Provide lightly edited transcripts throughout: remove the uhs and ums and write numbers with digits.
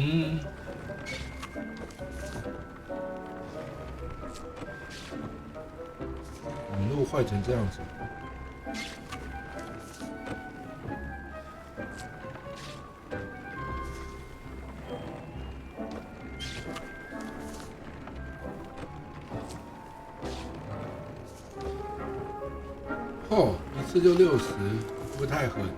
嗯，路坏成这样子。哦，一次就60，会不会太狠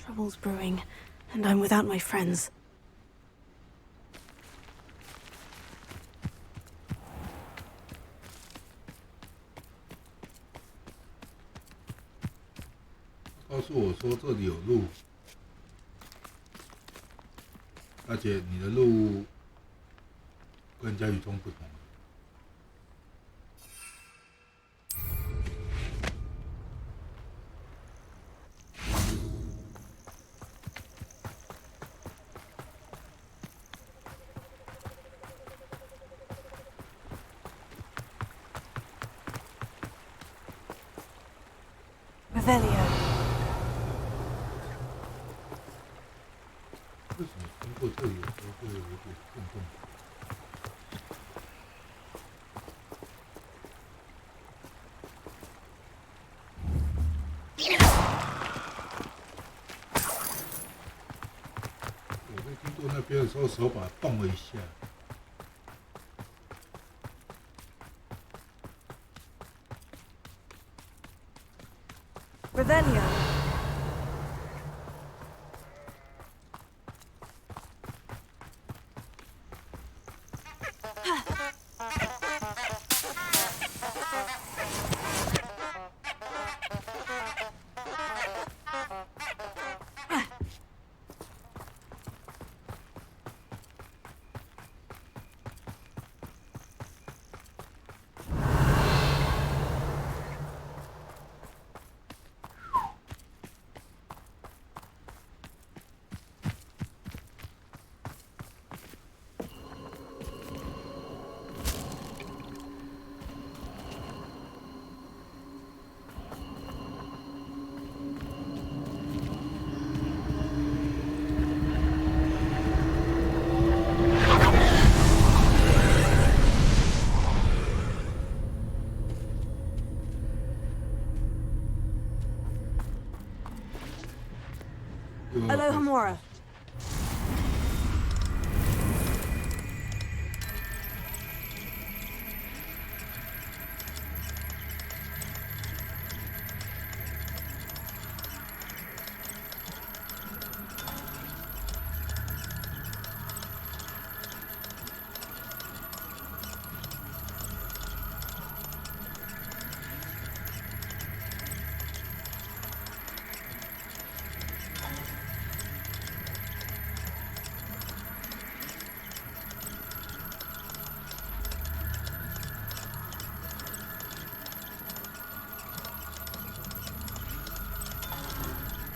？Trouble's brewing, and I'm without my friends. "告诉我说这里有路，大姐，你的路跟人家与众不同。Revelio. 为什么经过这里的时候会有一点震动？我在经过那边的时候，手把动了一下。Revelio. Alohomora.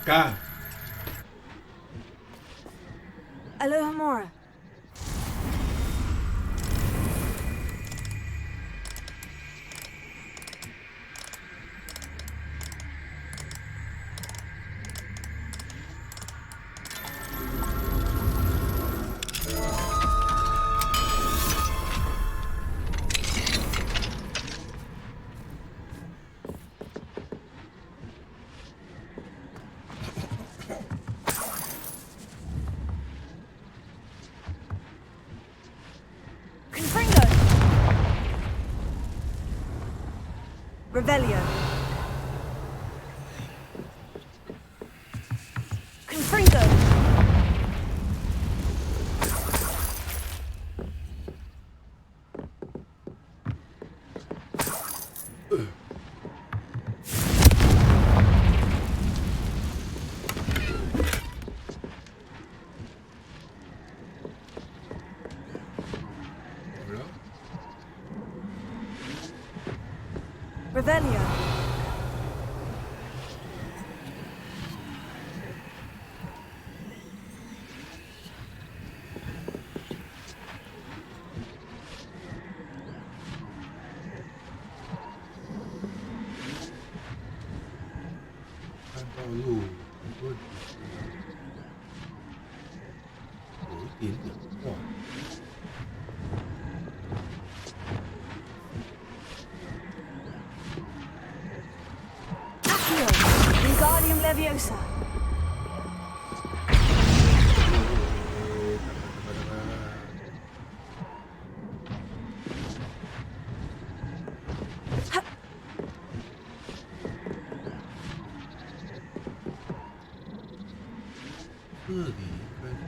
God. Alohomora. Revelio. Confringo. Revelio. Wingardium Leviosa. Ha. 这里应该是。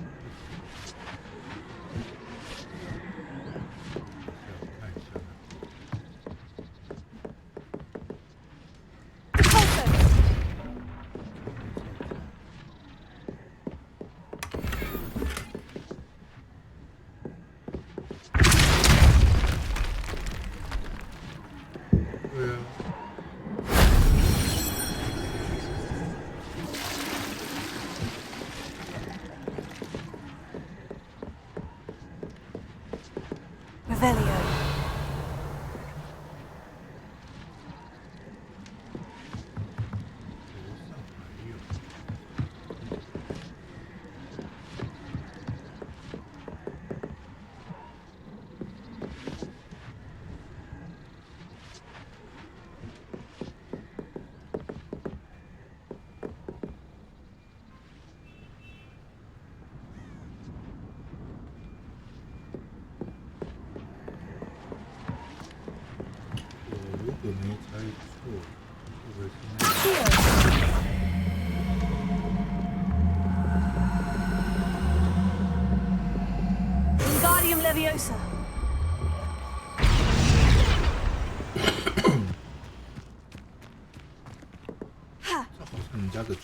看一下。 Revelio. Wingardium Leviosa. 这好像人家的床。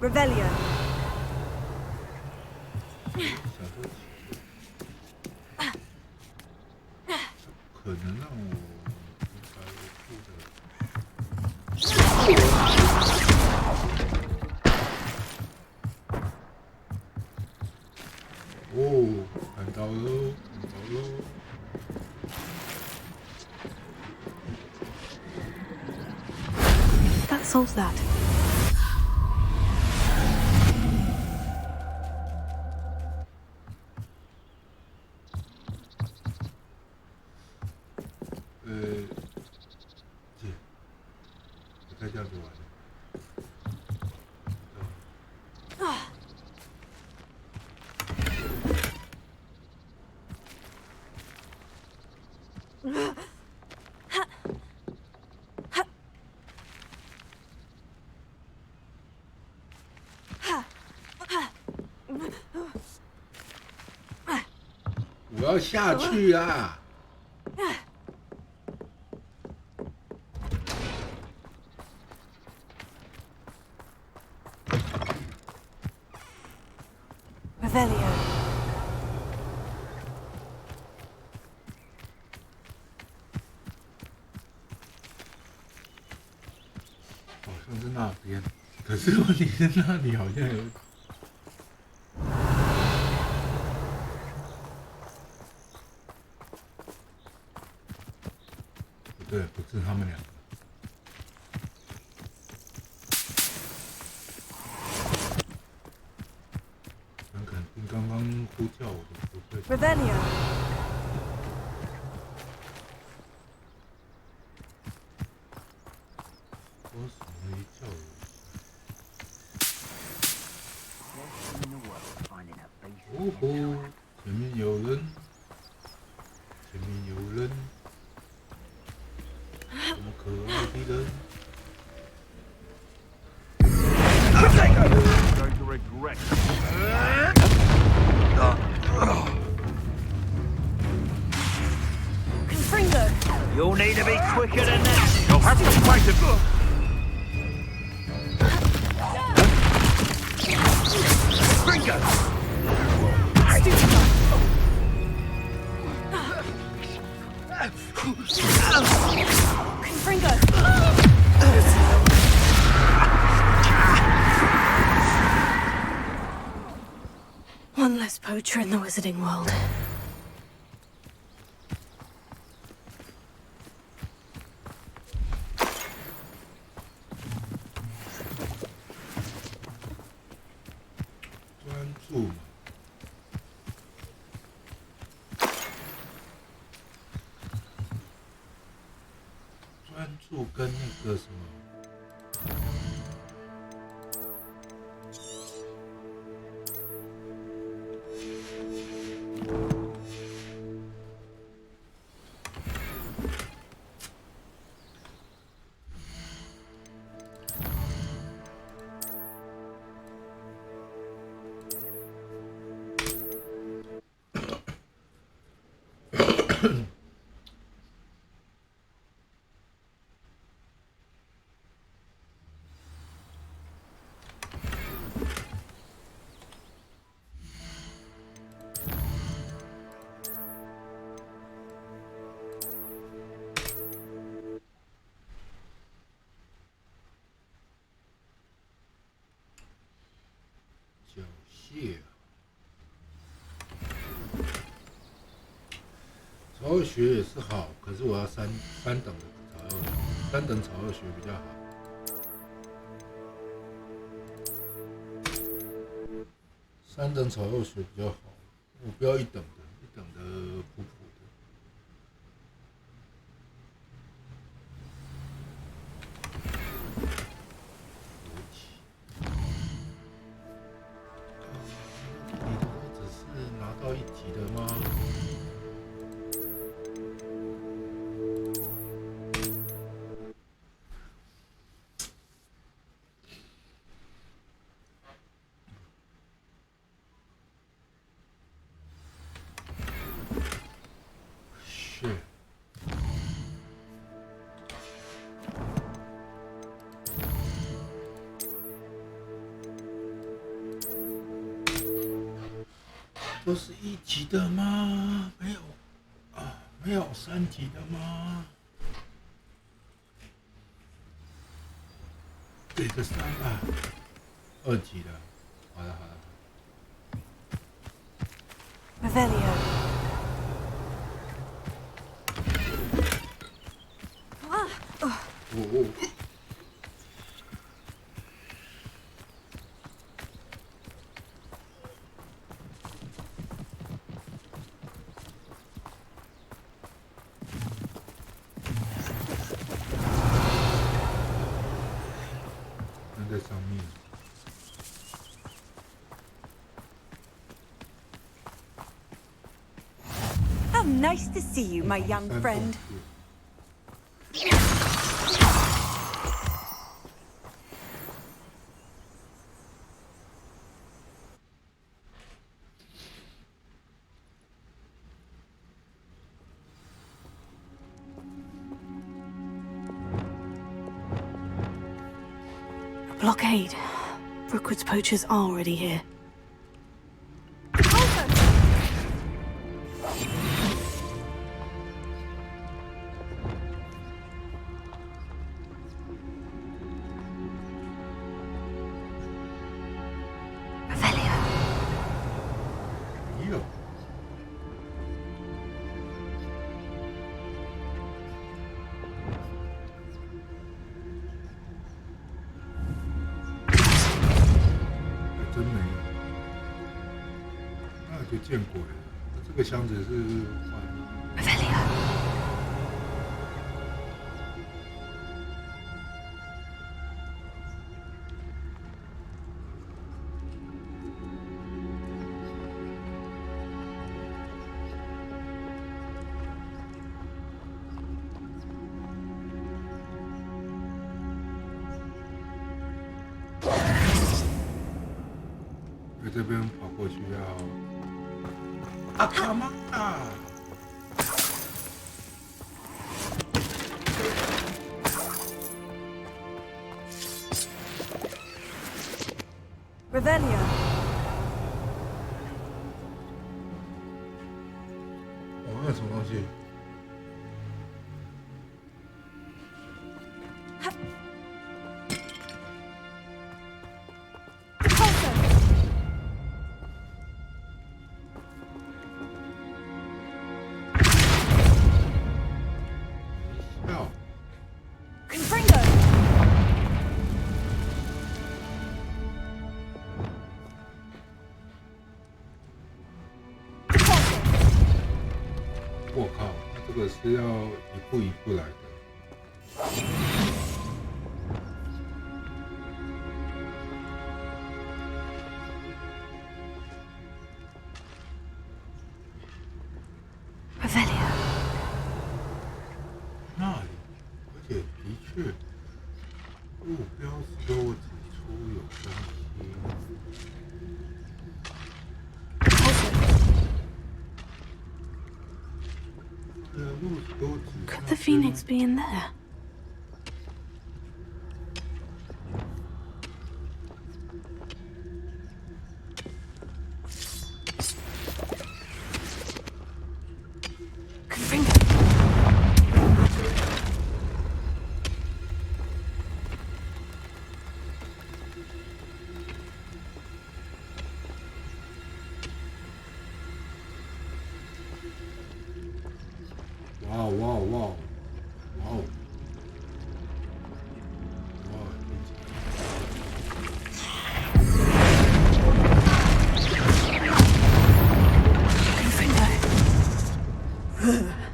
Revelio. 可能让我哦，看到喽，看到喽。That solves that. 不该这样子玩的。 我要下去啊！ Revelio. 像是那边，可是问题是那里好像有。不对，不是他们两个。很肯定刚刚呼叫我的不对。Revelio. 我什么一叫我？哦吼，前面有人，前面有人，这么可爱的人。Going to regret. Confringo. You'll need to be quicker than that. You'll have to fight it. Confringo. Confringo. One less poacher in the wizarding world. 专注嘛，专注跟那个什么。缴械。草药学也是好，可是我要三等的草药学，三等草药学比较好。三等草药学比较好，我不要一等的，一等的普普的。你的都只是拿到1级的吗？是。都是1级的吗？没有啊，没有3级的吗？给个3吧，2级的。好了好了。Revelio. 哦。在上面。How nice to see you, my young friend. Blockade. Brookwood's poachers are already here. 真没有，那就见鬼了。那这个箱子是坏了。Revelia. 在这边跑过去要卡玛啊！ Revelia. 哦，那什么东西？ 笑。 Confringo. 我靠，这个是要一步一步来的。Revelia. 那里，而且的确，路标是都指出有东西。 Could the Phoenix be in there? Confringo. 哇哦哇哦哇哦哇哦！哇，Confringo.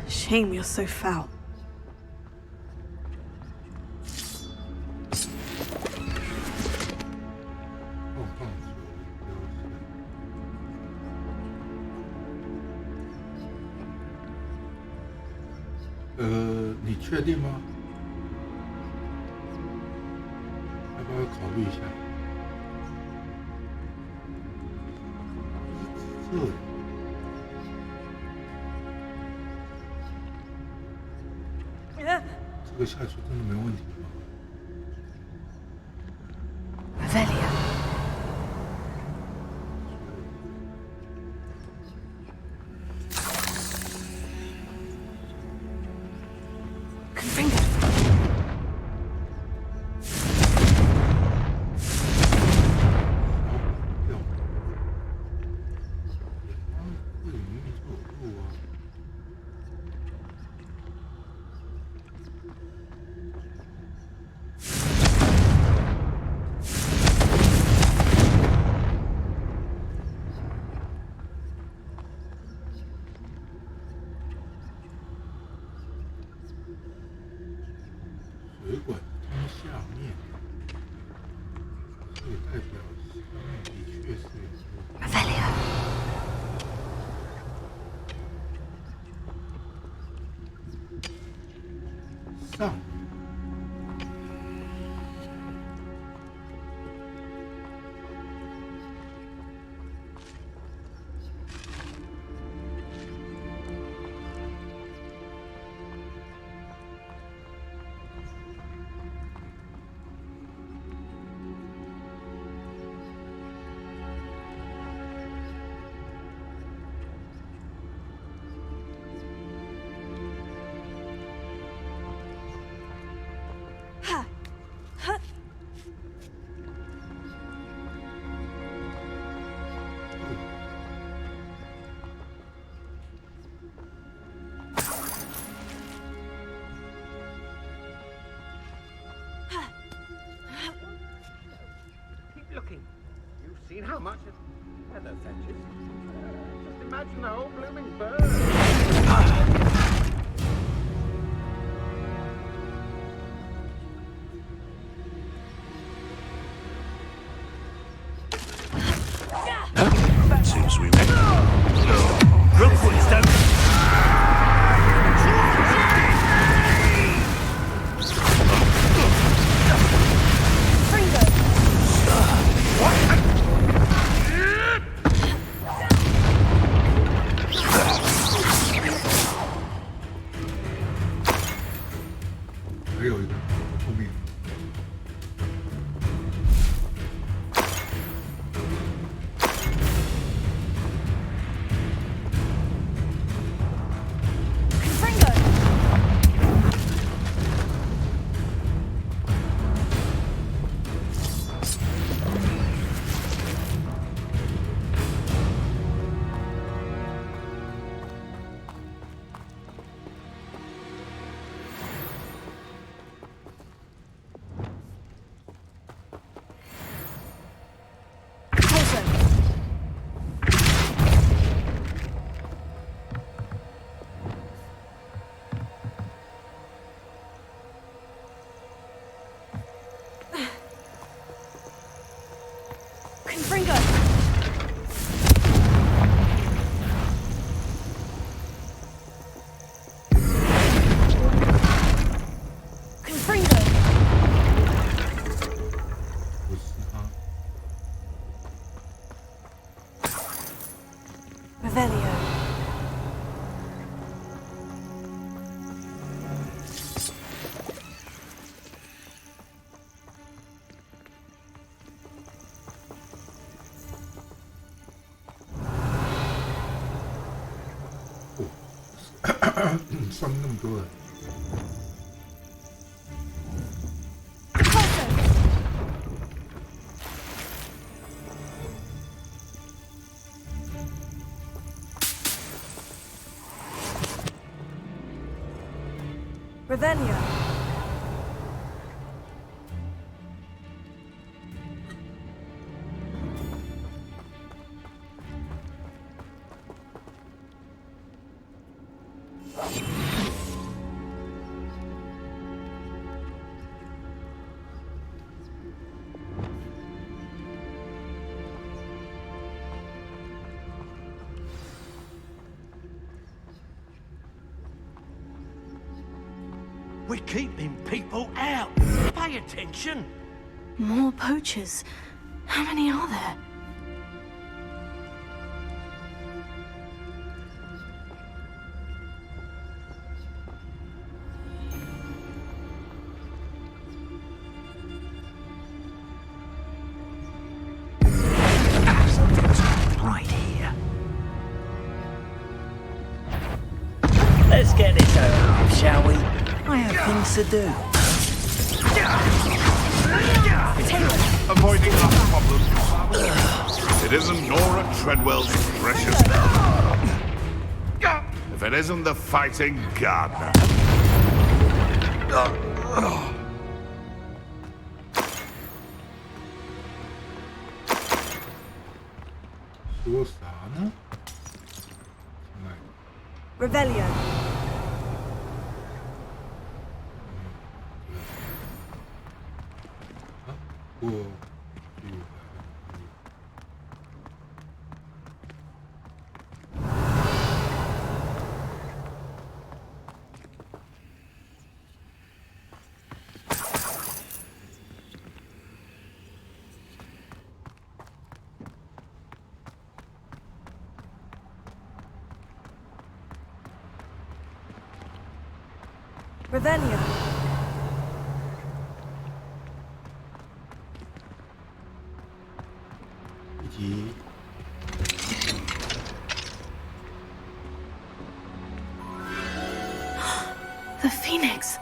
Shame you're so foul. 棒棒球标签。你确定吗？要不要考虑一下？这里。 这个下去真的没问题吗？ Revelia. Confringo. 掉。这里明明就有路啊。 水管通下面，这也代表下面的确是有路。 Revelia. 上。Ha. Ha. seen how much feather fetches? Just imagine the whole blooming bird. Seems we met. Look, Winston. Revelio. 上面那么多人。Revelio. We're keeping people out. Pay attention. More poachers. How many are there? Right here. Let's get this over with, shall we? I have things to do. Avoiding other problems. It isn't Nora Treadwell's precious. If it isn't the fighting gardener. Revelio. Revelio. The Phoenix.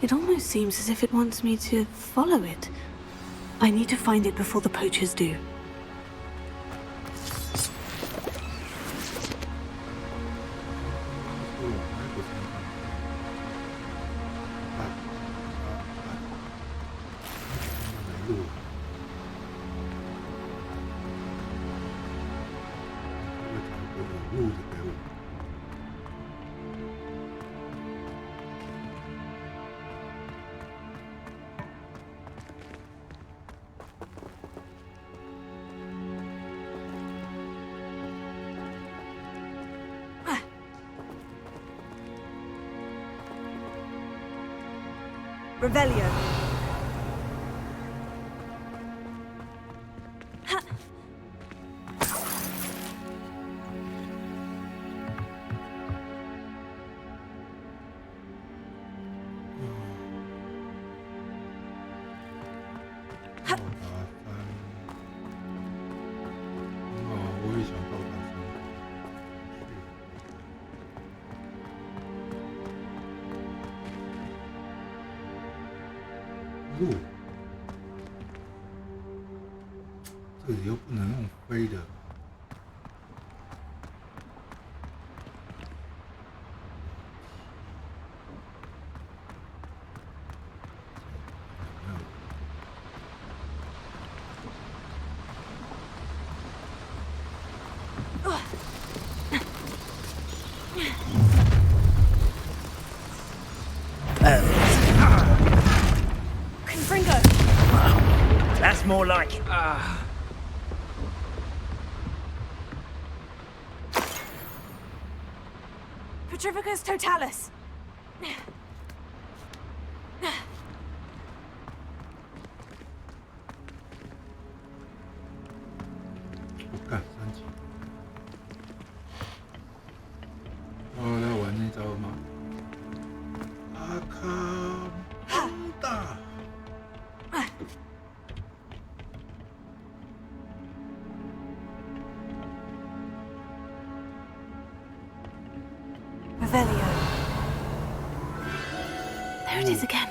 It almost seems as if it wants me to follow it. I need to find it before the poachers do. 路的给我。Revelio.路，这里又不能用飞的。That's more like. Petrificus totalis. 我干3级。哦，来玩那招吗？阿卡蒙达。Revelio. There it is again.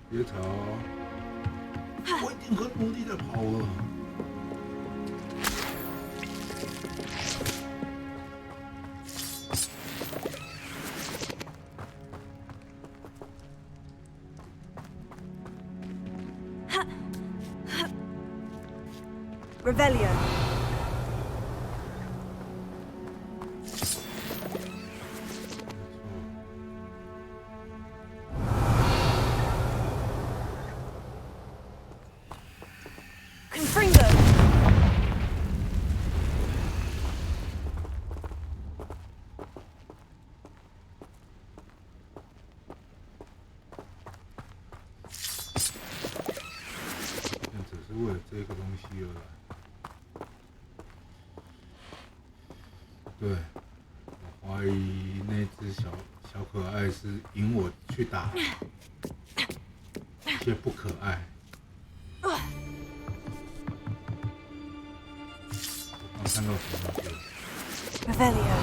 别吵！我已经很努力在跑了。Revelio. Confringo. 只是为了这个东西而来。对，我怀疑那只小可爱是引我去打一些不可爱。我刚看到什么东西 Revelio.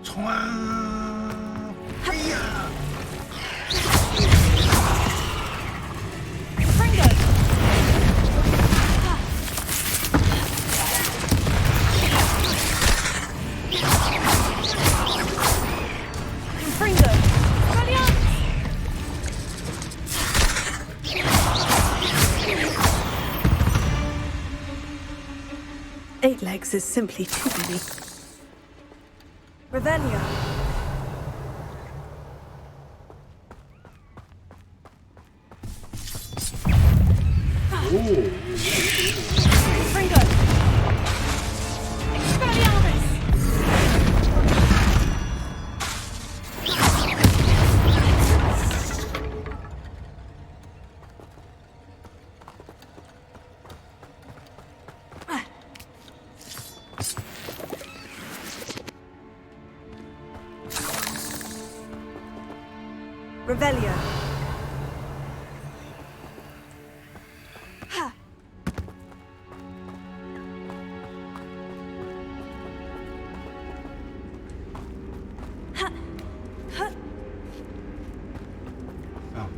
“冲啊！飞呀！” Confringo. Confringo. Brilliant. Eight legs is simply too many. Revelio. Confringo. Expelliarmus. Revelio. Ha. Ha. Ha. 上，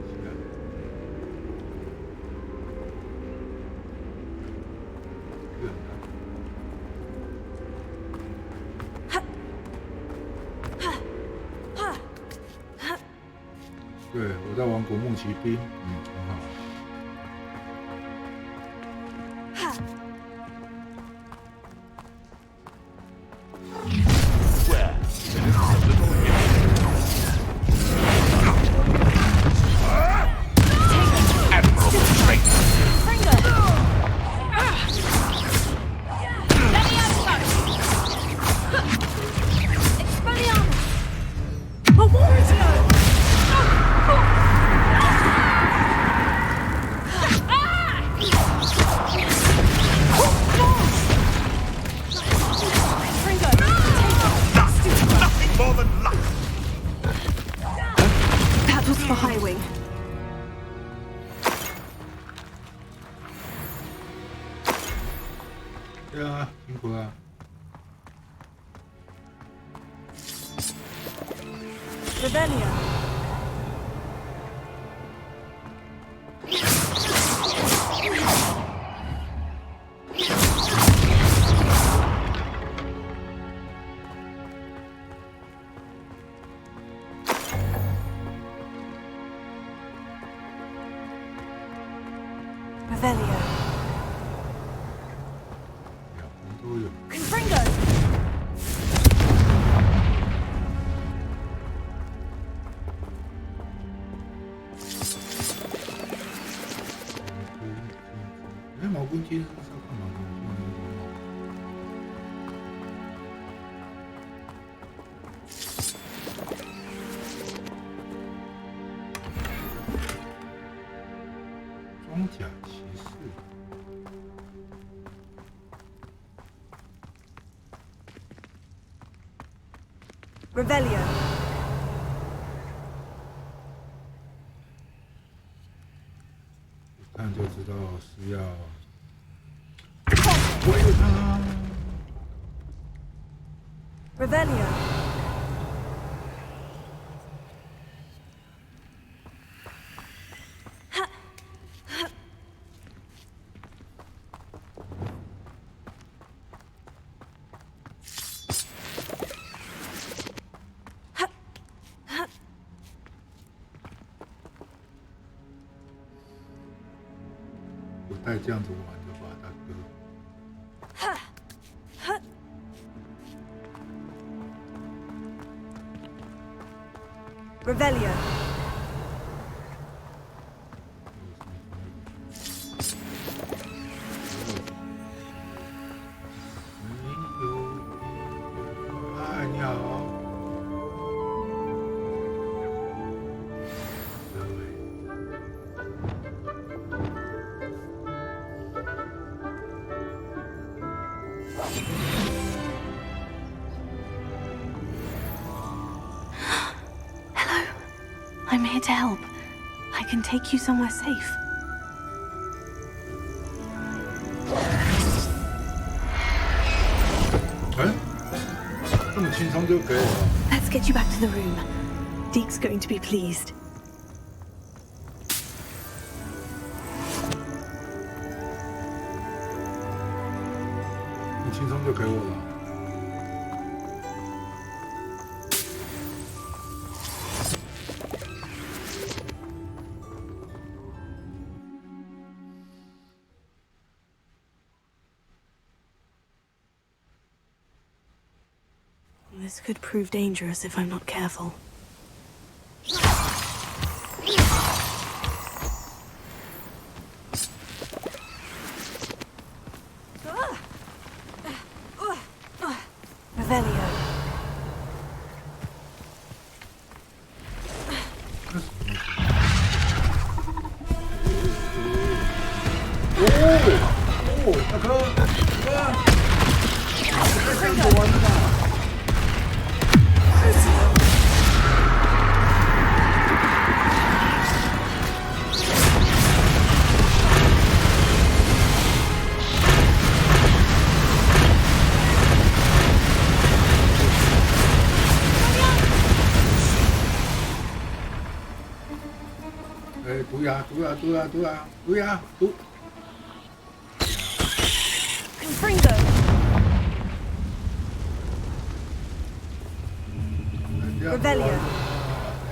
起来。对，我在玩古墓奇兵，很好。Where there is a little admirable strength. Nothing more than luck. That was for High Wing. Yeah, 辛苦了。Revelio. Revelio. 两方都有。 Confringo. Revelio 哎，毛公鸡是要干嘛的？装甲骑士。 Revelio. 一看就知道是要围着他。 Revelio. Ha. 不带这样子玩的吧，大哥。 Revelio. I'm here to help. I can take you somewhere safe. 哎，这么轻松就给我了。 Let's get you back to the room. Deke's going to be pleased. 你轻松就给我了。 This could prove dangerous if I'm not careful. Revelio. 哦，大哥，这样子玩的吧？ 哎，毒牙，毒牙，毒牙，毒牙，毒牙，毒。 Confringo. 人家 Revelio.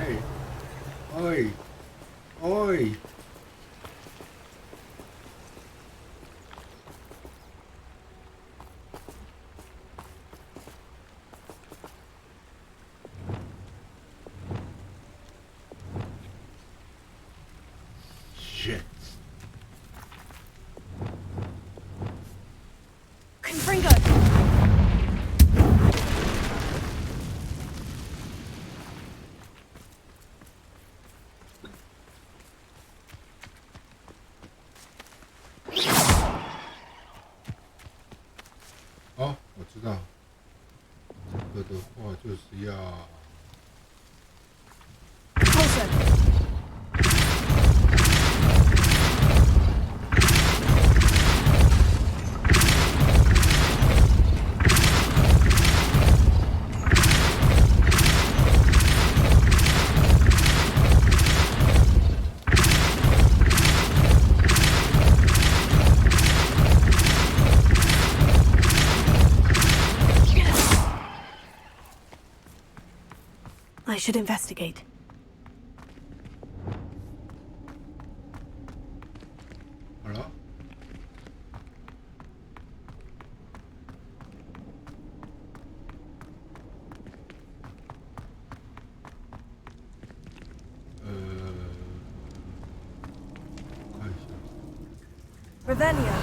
哎，哎，哎。shit. Confringo! 哦，我知道，这个的话就是要。 Pulsar! I should investigate. 好了。看一下。Revelio!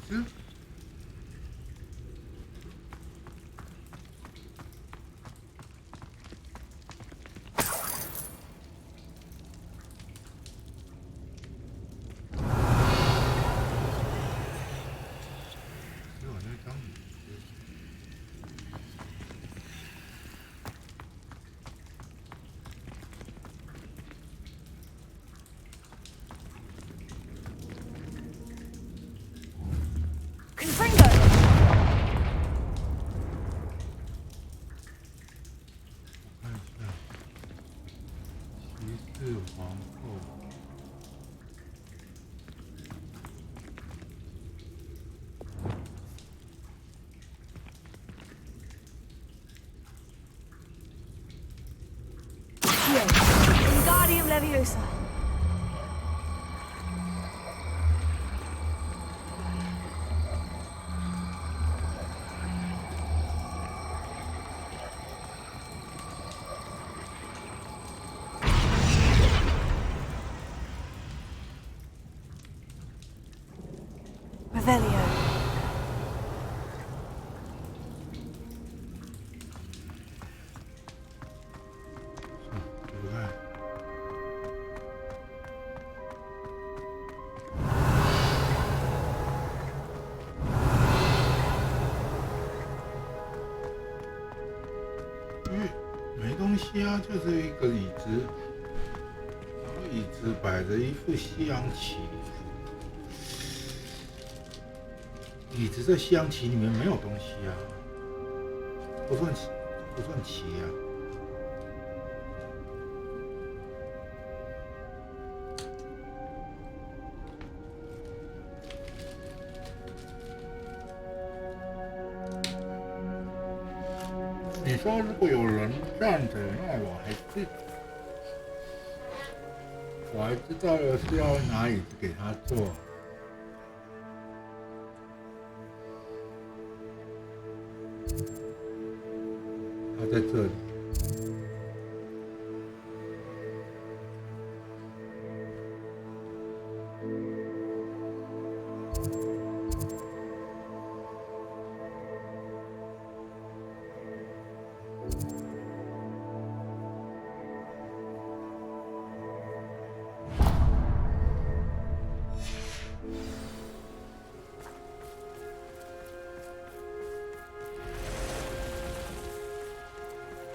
嗯。 Confringo! 看一下，骑士皇后。 Wingardium Leviosa! Revelio. 不看。没东西啊，就是一个椅子，然后椅子摆着一副西洋棋。椅子在西洋棋里面没有东西啊，不算棋啊。 你说如果有人站着，那我还知道的是要拿椅子给他坐。他在这里。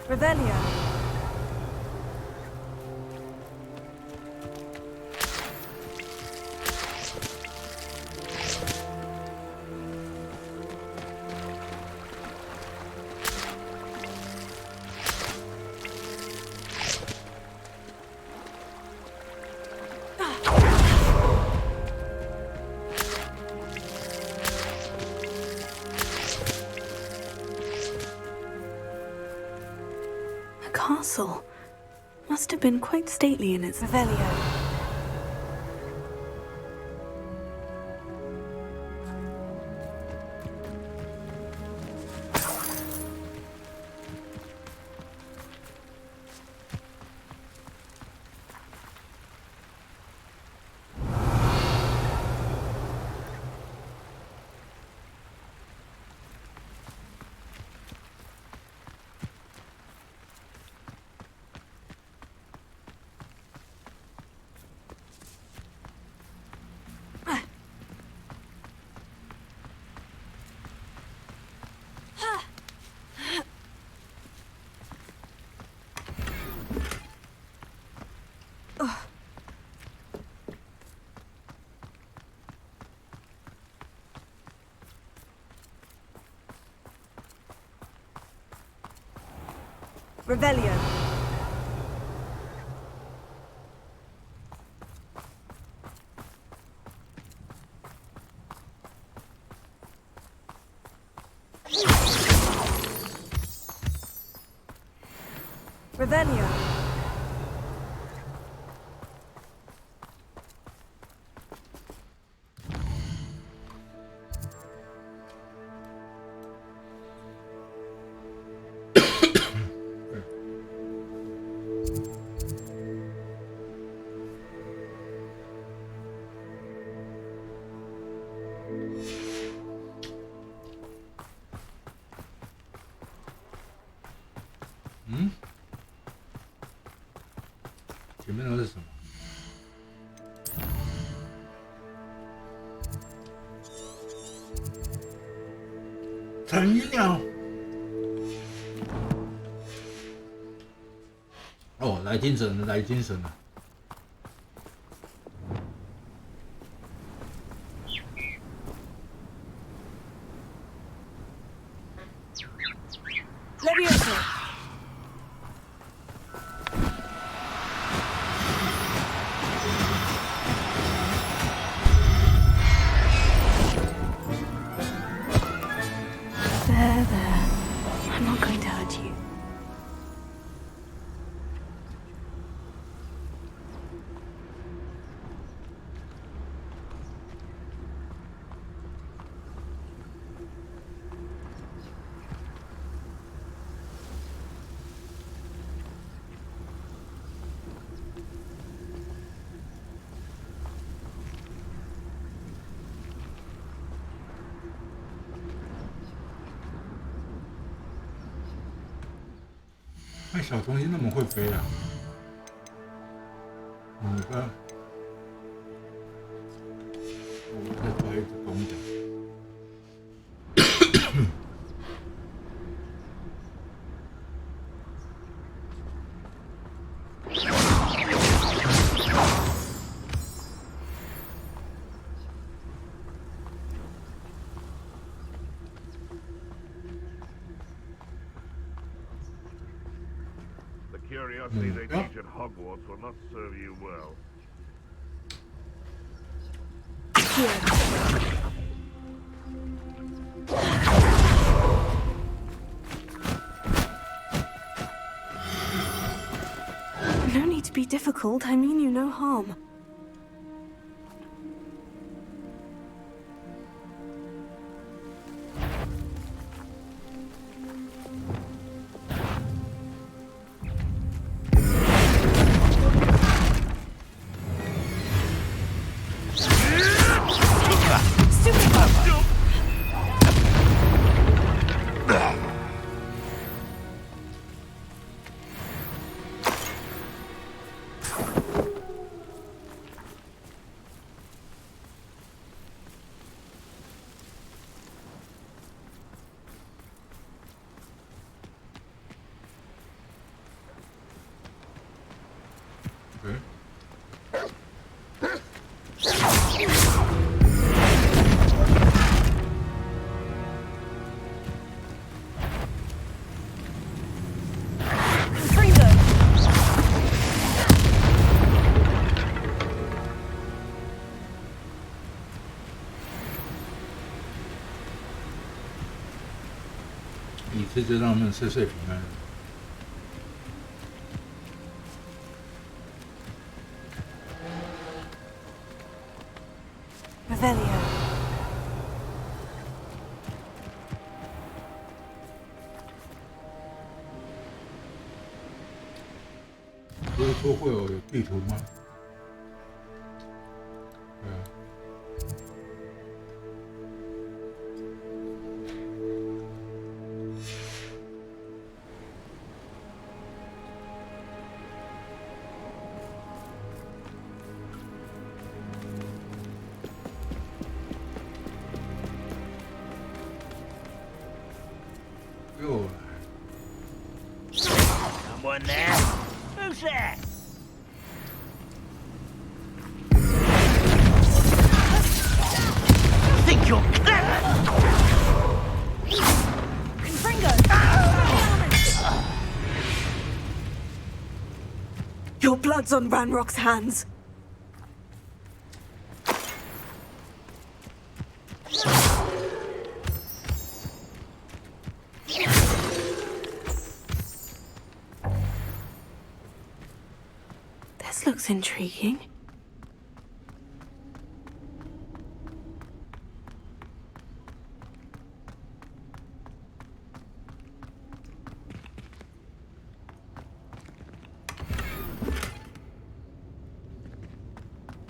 Revelio. castle. Must have been quite stately in its Revelio. Revelio. Revelio.嗯，前面那是什么？成鸟。哦，来精神了，来精神了。Levioso. There. I'm not going to hurt you. 那小东西那么会飞啊！你看，我再抓一只公的。Curiosity they teach at Hogwarts will not serve you well. No need to be difficult. I mean you no harm. Okay. Confringo. Eat 一次就让他们岁岁平安。Revelio. 不是说会有地图吗？对啊。又来。 Someone there? Who's that? You think you're clever? Confringo! Your blood's on Ranrock's hands. This looks intriguing.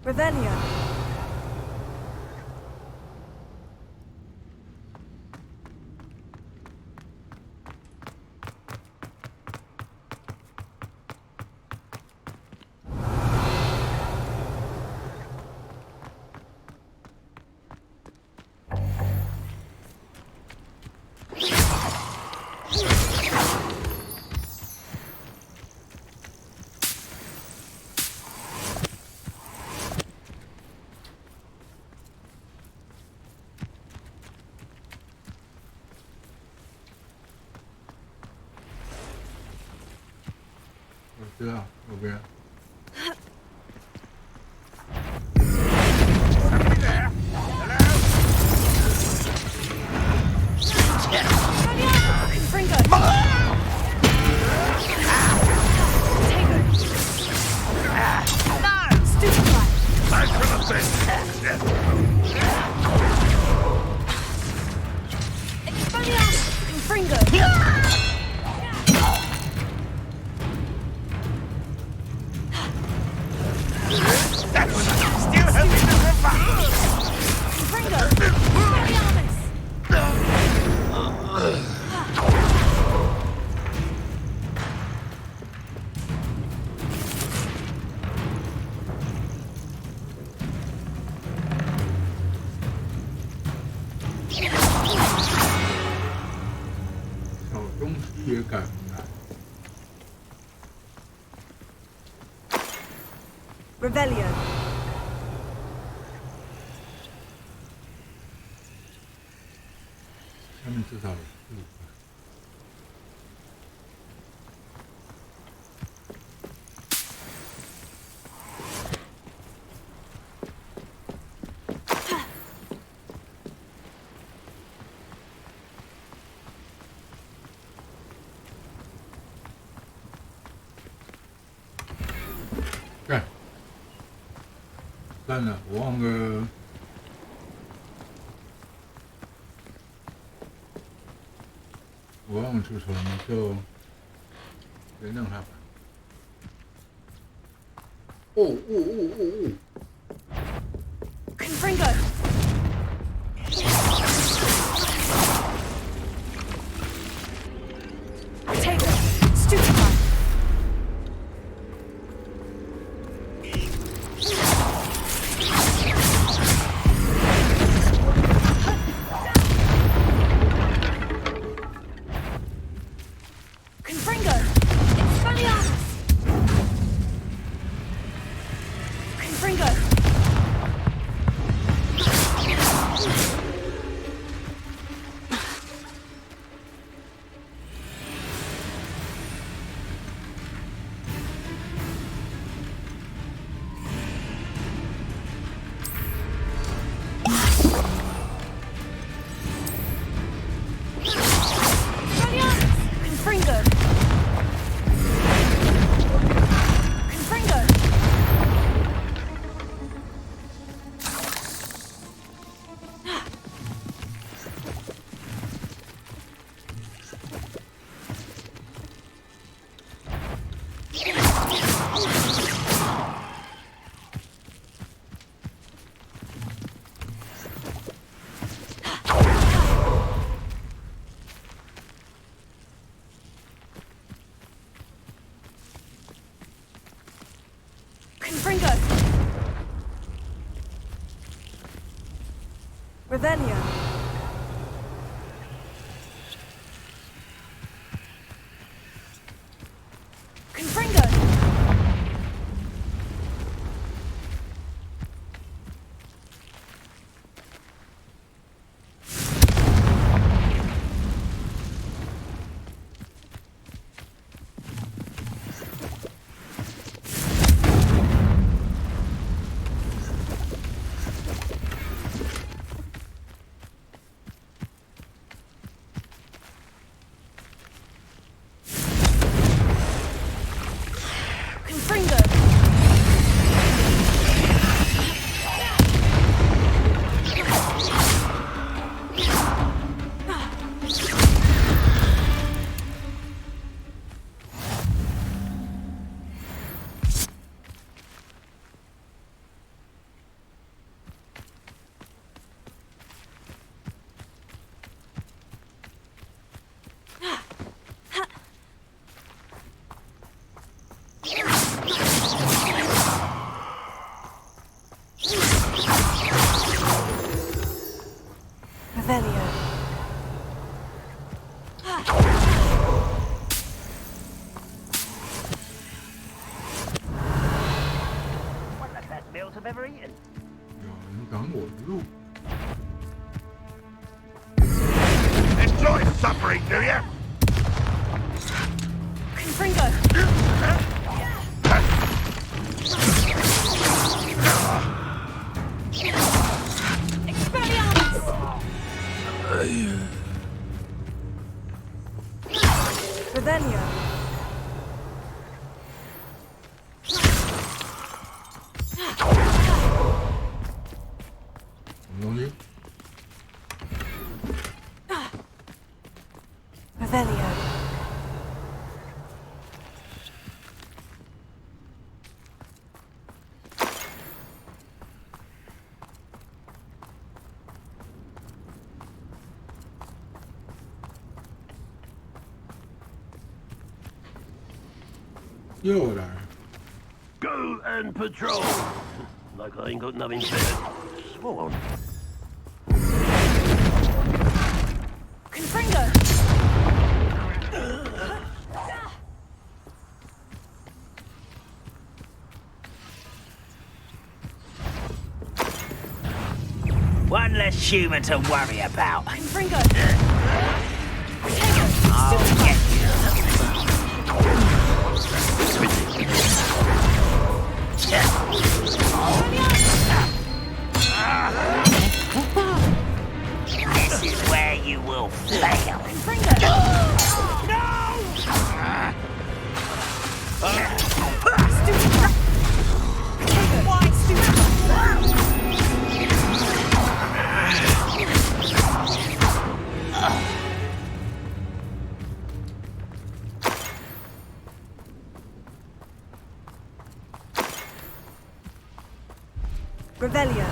Revelio.我知道，右边。 Somebody there? Hello? Confringo! No! Stupefy! I should have said. Expelliarmus! Confringo! That was still helping to survive. Confringo! Expelliarmus! 小东西也敢来。 Revelio. 下面至少有4个。 干，算了，我忘了。我忘了储存，就原谅他吧。哦！ Confringo! Take it! Stupefy! Confringo! Expelliarmus! Confringo! Confringo. Revelio. Confringo. Confringo. Revelio. One of the best meals I've ever eaten. 有人挡我的路。 Enjoy suffering, do you? Confringo. Expelliarmus. Revelio. 什么东西？ Revelio.又来。 Go and patrol. Like I ain't got nothing better. Sworn. Confringo. One less human to worry about. Confringo. I'll get This is where you will fail. Why stupid? Revelio.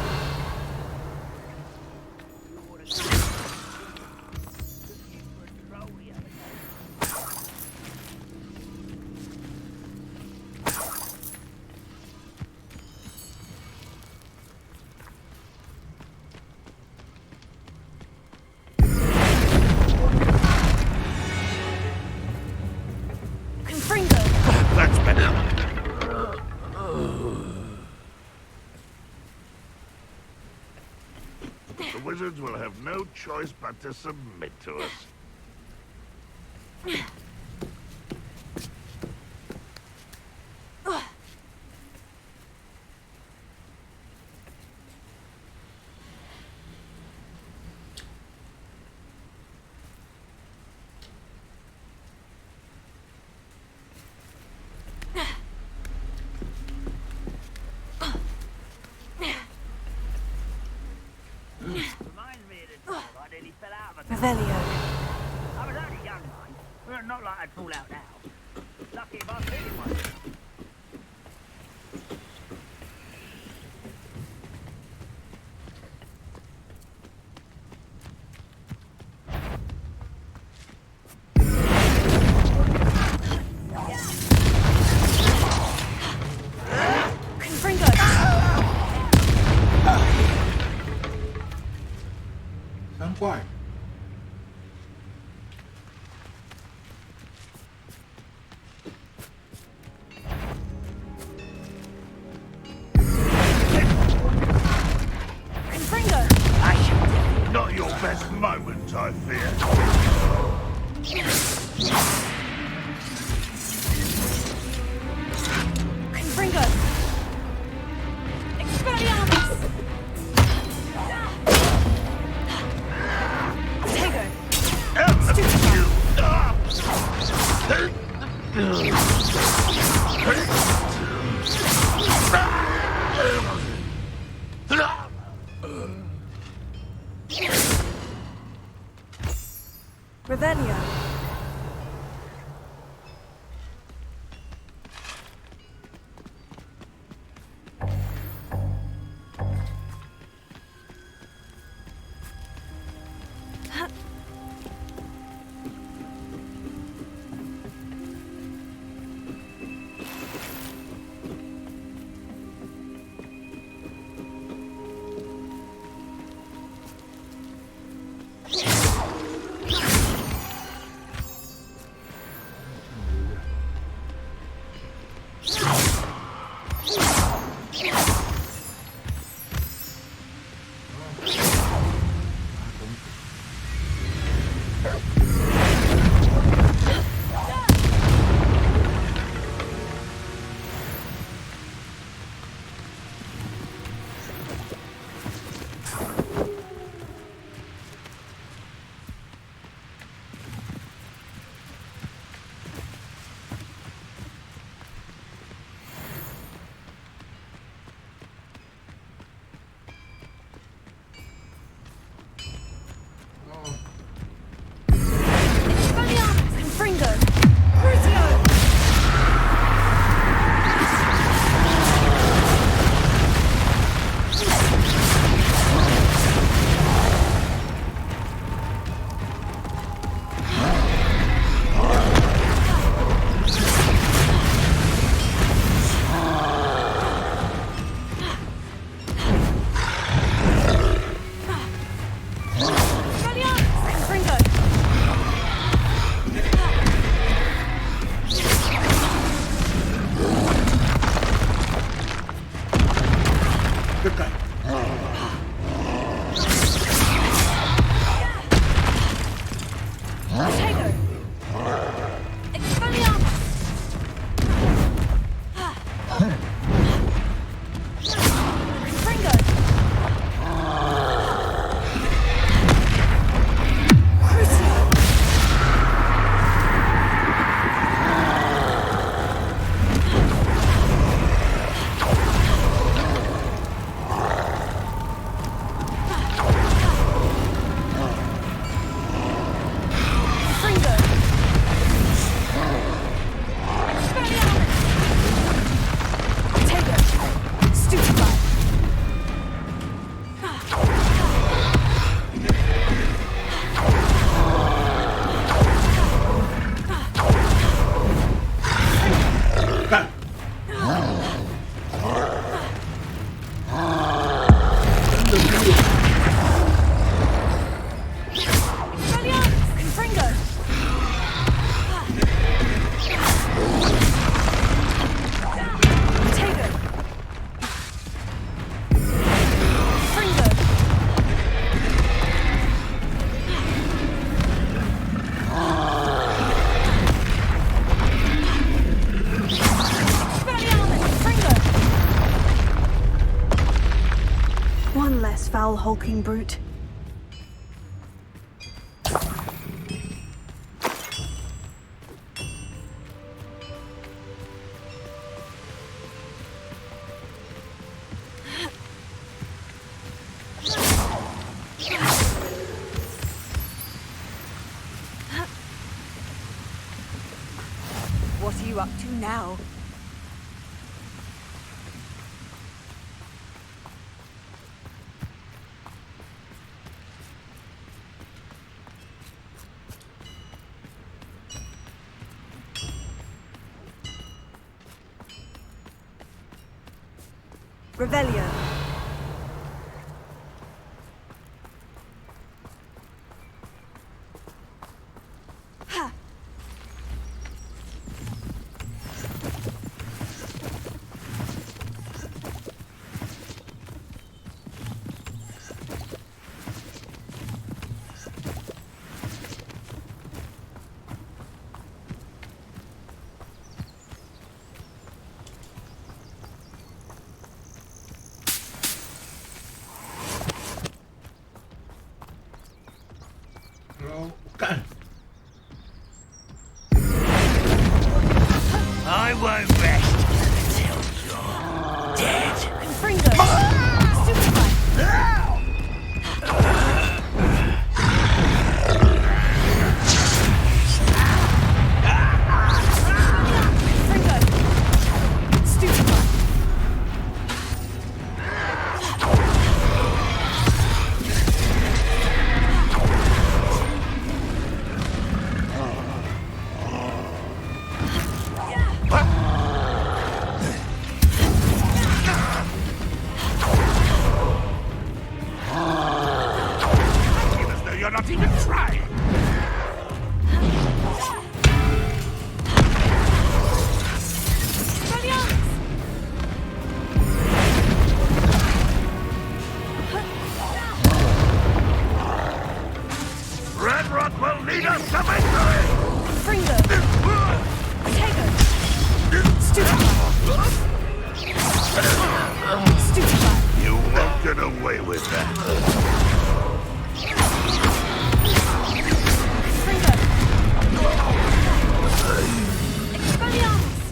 Confringo. That's better. The wizards will have no choice but to submit to us. Reminds me of the time I nearly fell out of a Revelio. I was only young, mind. Well, not like I'd fall out now. Lucky if I'm feeling one. Confringo. Confringo! Expelliarmus! Tego! Revelio. Confringo! Crucio! One less foul hulking brute. What are you up to now? Revelio. Ha! no rest until you're dead. Fringo! Superfly! You're not even trying! Red Rock will lead us to victory! Fringo! Tego! Stupefy! Stupefy! You won't get away with that. Fringo! Expelliarmus!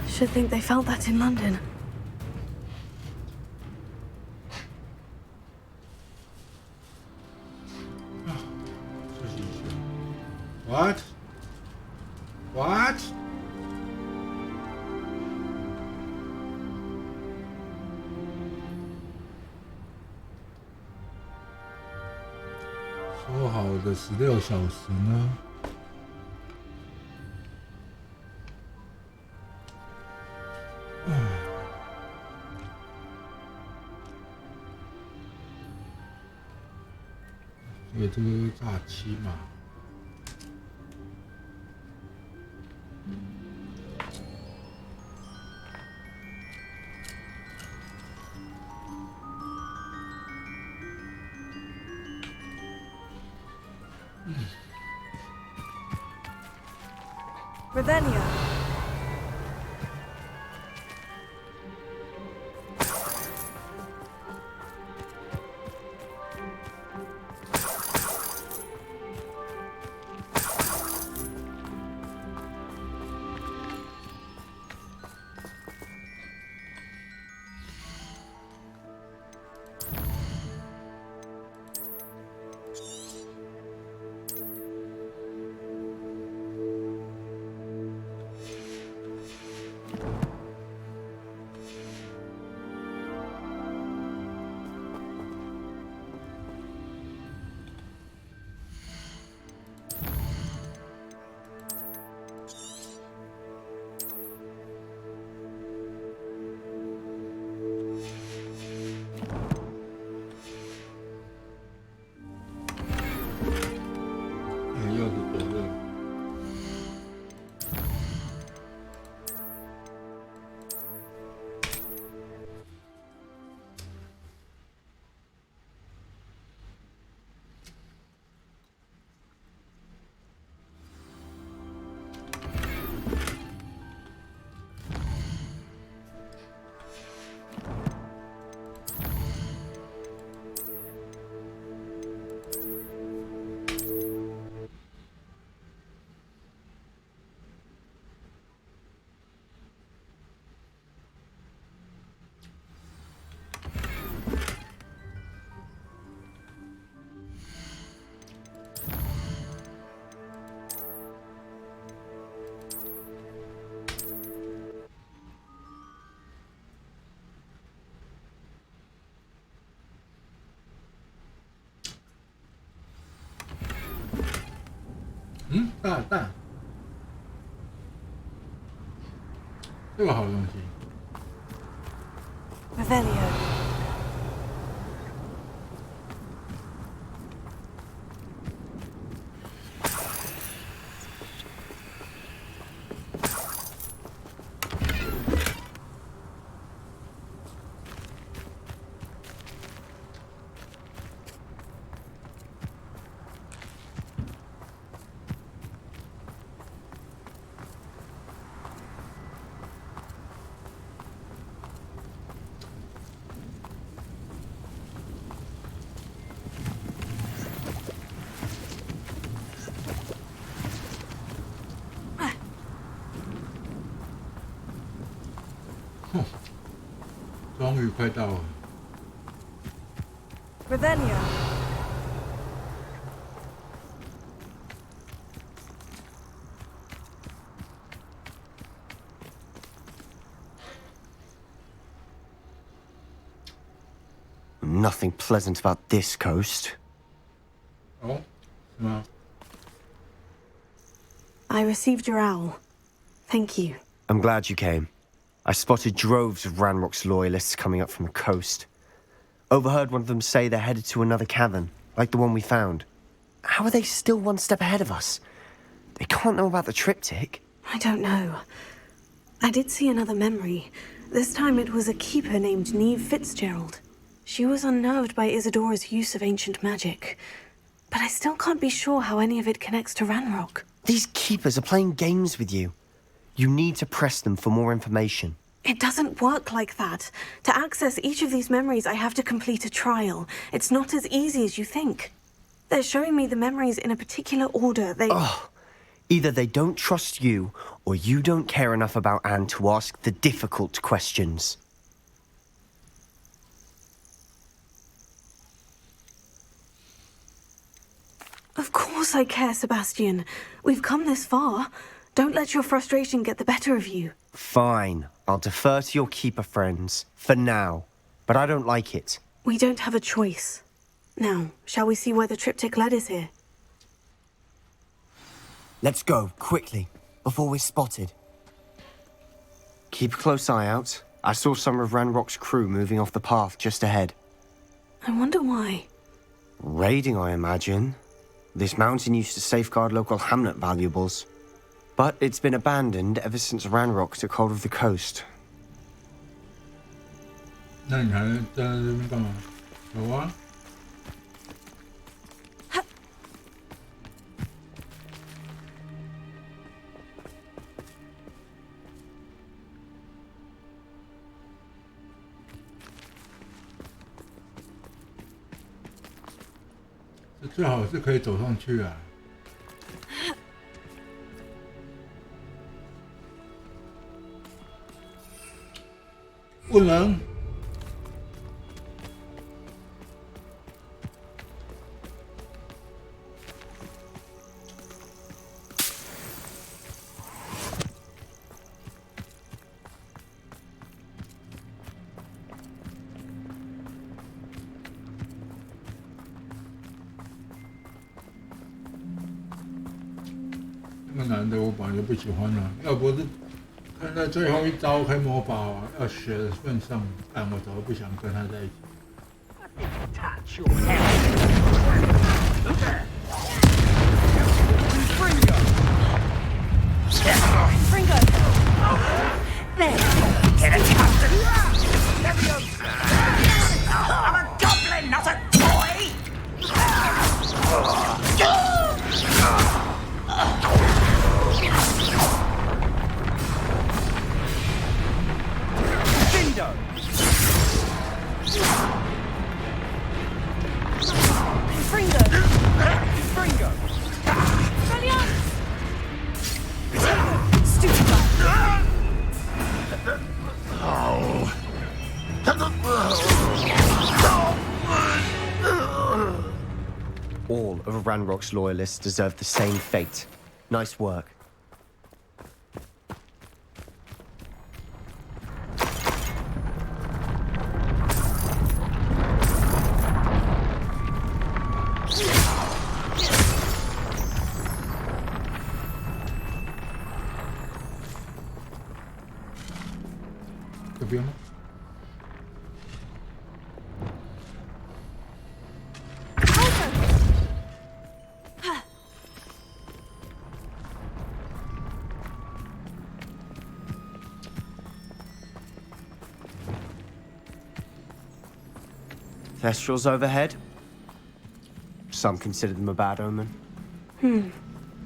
Should think they felt that in London. What? What? 说好的16小时呢？所以这个诈欺嘛。Ravenna. 炸弹，这个好东西。 Revelio.终于快到了。 Revelio. Nothing pleasant about this coast. 哦，是吗？ I received your owl. Thank you. I'm glad you came. I spotted droves of Ranrock's loyalists coming up from the coast. Overheard one of them say they're headed to another cavern, like the one we found. How are they still one step ahead of us? They can't know about the triptych. I don't know. I did see another memory. This time it was a keeper named Neve Fitzgerald. She was unnerved by Isadora's use of ancient magic. But I still can't be sure how any of it connects to Ranrock. These keepers are playing games with you. You need to press them for more information. It doesn't work like that. To access each of these memories, I have to complete a trial. It's not as easy as you think. They're showing me the memories in a particular order. Either they don't trust you, or you don't care enough about Anne to ask the difficult questions. Of course I care, Sebastian. We've come this far. Don't let your frustration get the better of you. Fine. I'll defer to your keeper friends, for now. But I don't like it. We don't have a choice. Now, shall we see where the triptych led us here? Let's go, quickly, before we're spotted. Keep a close eye out. I saw some of Ranrock's crew moving off the path just ahead. I wonder why. Raiding, I imagine. This mountain used to safeguard local hamlet valuables. But it's been abandoned ever since Ranrock took hold of the coast. 那你还站在这边干嘛？走啊！这最好是可以走上去啊！不能。那个男的我本来就不喜欢了，要不是看在最后一招黑魔法要学的份上，但我早就不想跟他在一起。 Touch your head. Look there. Fringo! There! Get a custard. I'm a goblin, not a toy. Window. Fringo! Fringo. Brilliant! Stupid! All of Ranrock's loyalists deserve the same fate. Nice work. 这边吗？ Thestrals overhead. Some consider them a bad omen.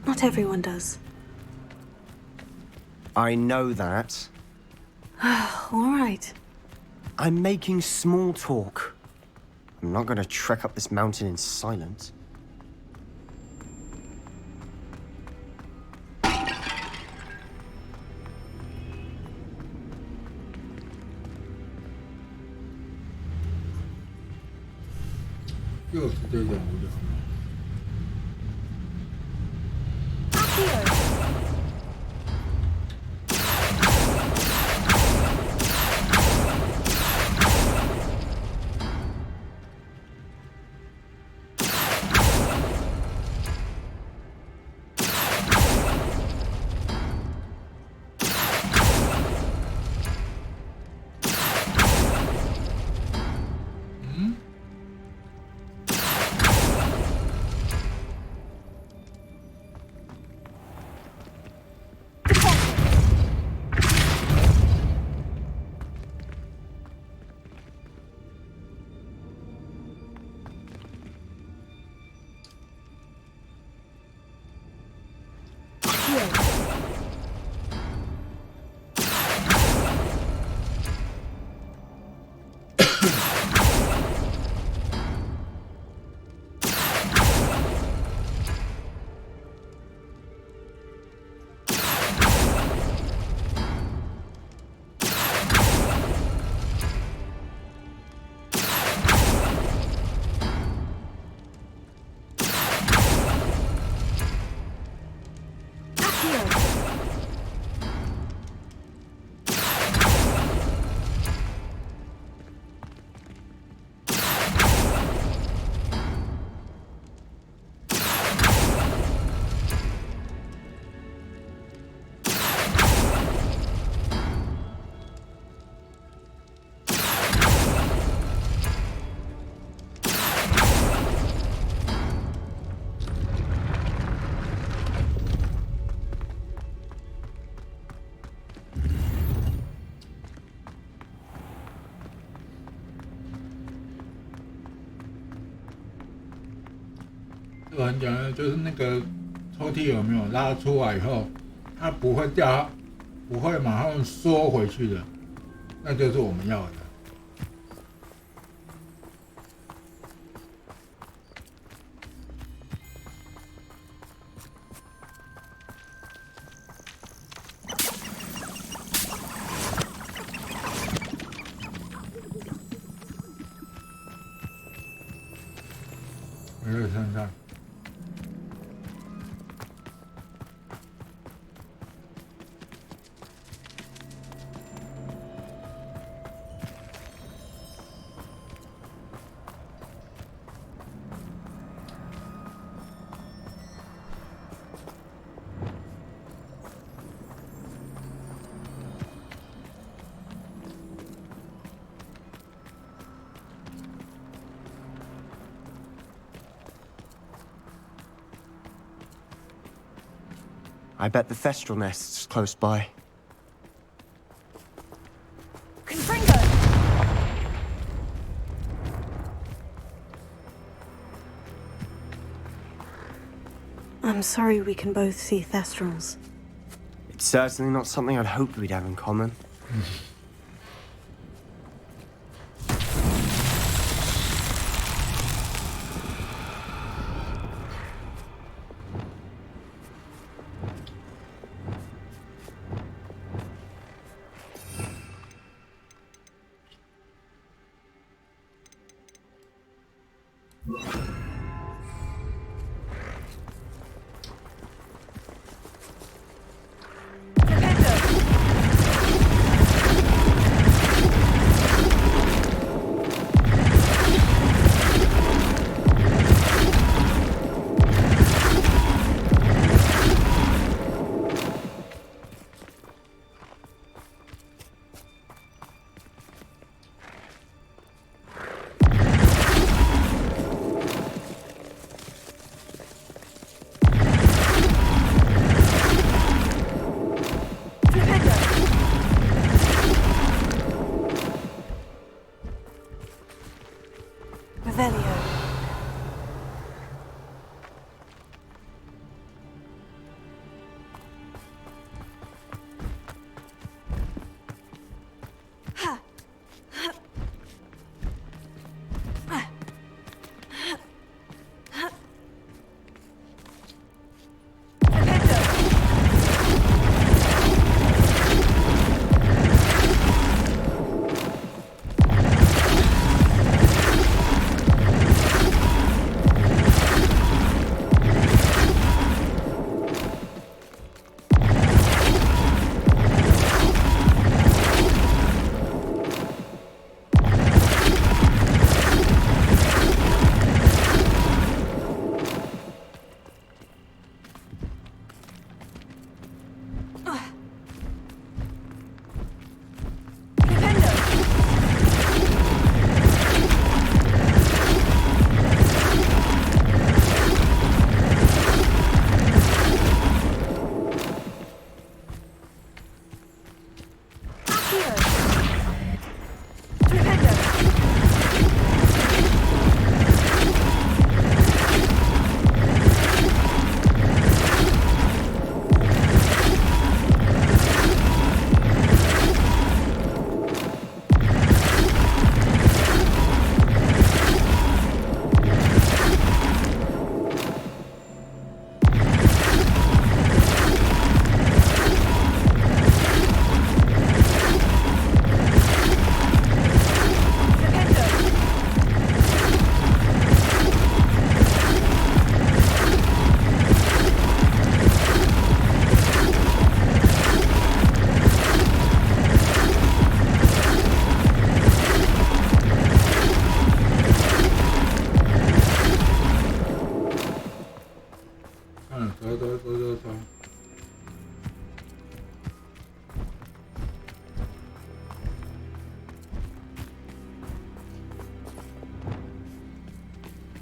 Not everyone does. I know that. All right. I'm making small talk. I'm not gonna trek up this mountain in silence.又是这种无聊。 这个很简单，就是那个抽屉有没有拉出来以后，它不会掉，不会马上缩回去的，那就是我们要的。没有身上。 I bet the Thestral nest's close by. Confringo! I'm sorry we can both see Thestrals. It's certainly not something I'd hoped we'd have in common.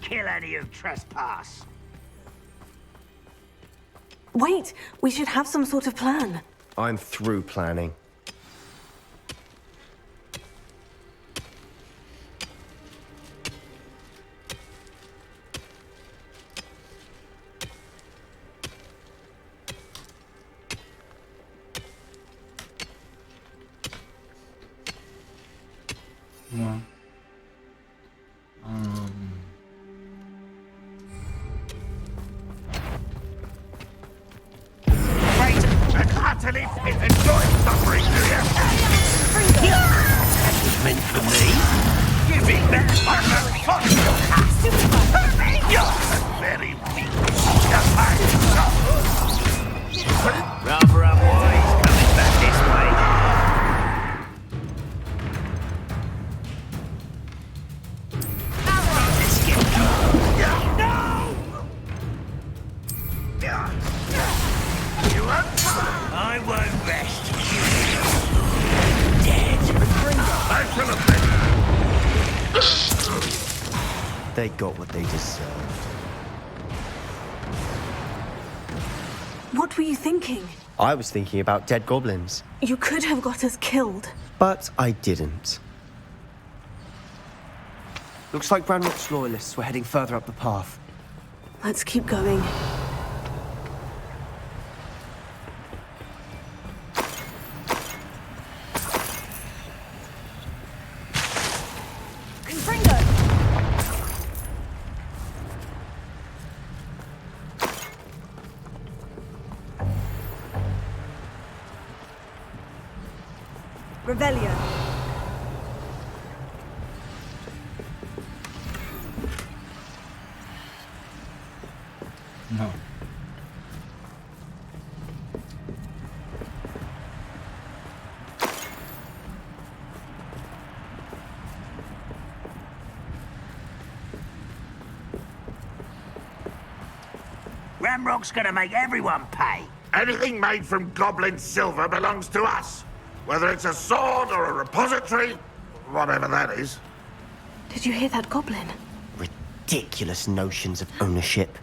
kill any who trespass. Wait, we should have some sort of plan. I'm through planning. Well, Wait! And utterly is enjoying suffering, do you? That was meant for me. You think that You're very weak. Rather unwise coming back this way. Let's get going. No! You won't I won't rest. Dead. I shall have They got what they deserved. What were you thinking? I was thinking about dead goblins, You could have got us killed. but I didn't. Looks like Ranrock's loyalists were heading further up the path. Let's keep going. Revelio. no. Ramrock's gonna make everyone pay. Anything made from goblin silver belongs to us. Whether it's a sword or a repository, whatever that is. Did you hear that goblin? Ridiculous notions of ownership.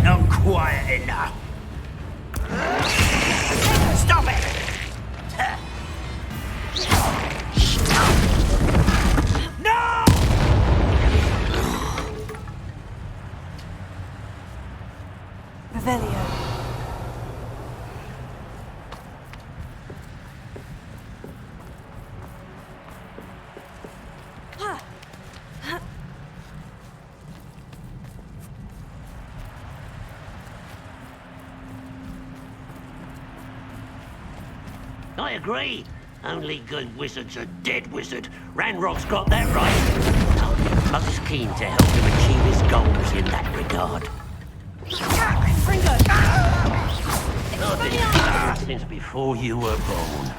Not quiet enough. Stop it! No! Revelio. I agree. Only good wizard's a dead wizard. Ranrock's got that right. I was keen to help him achieve his goals in that regard. I've been here since before you were born.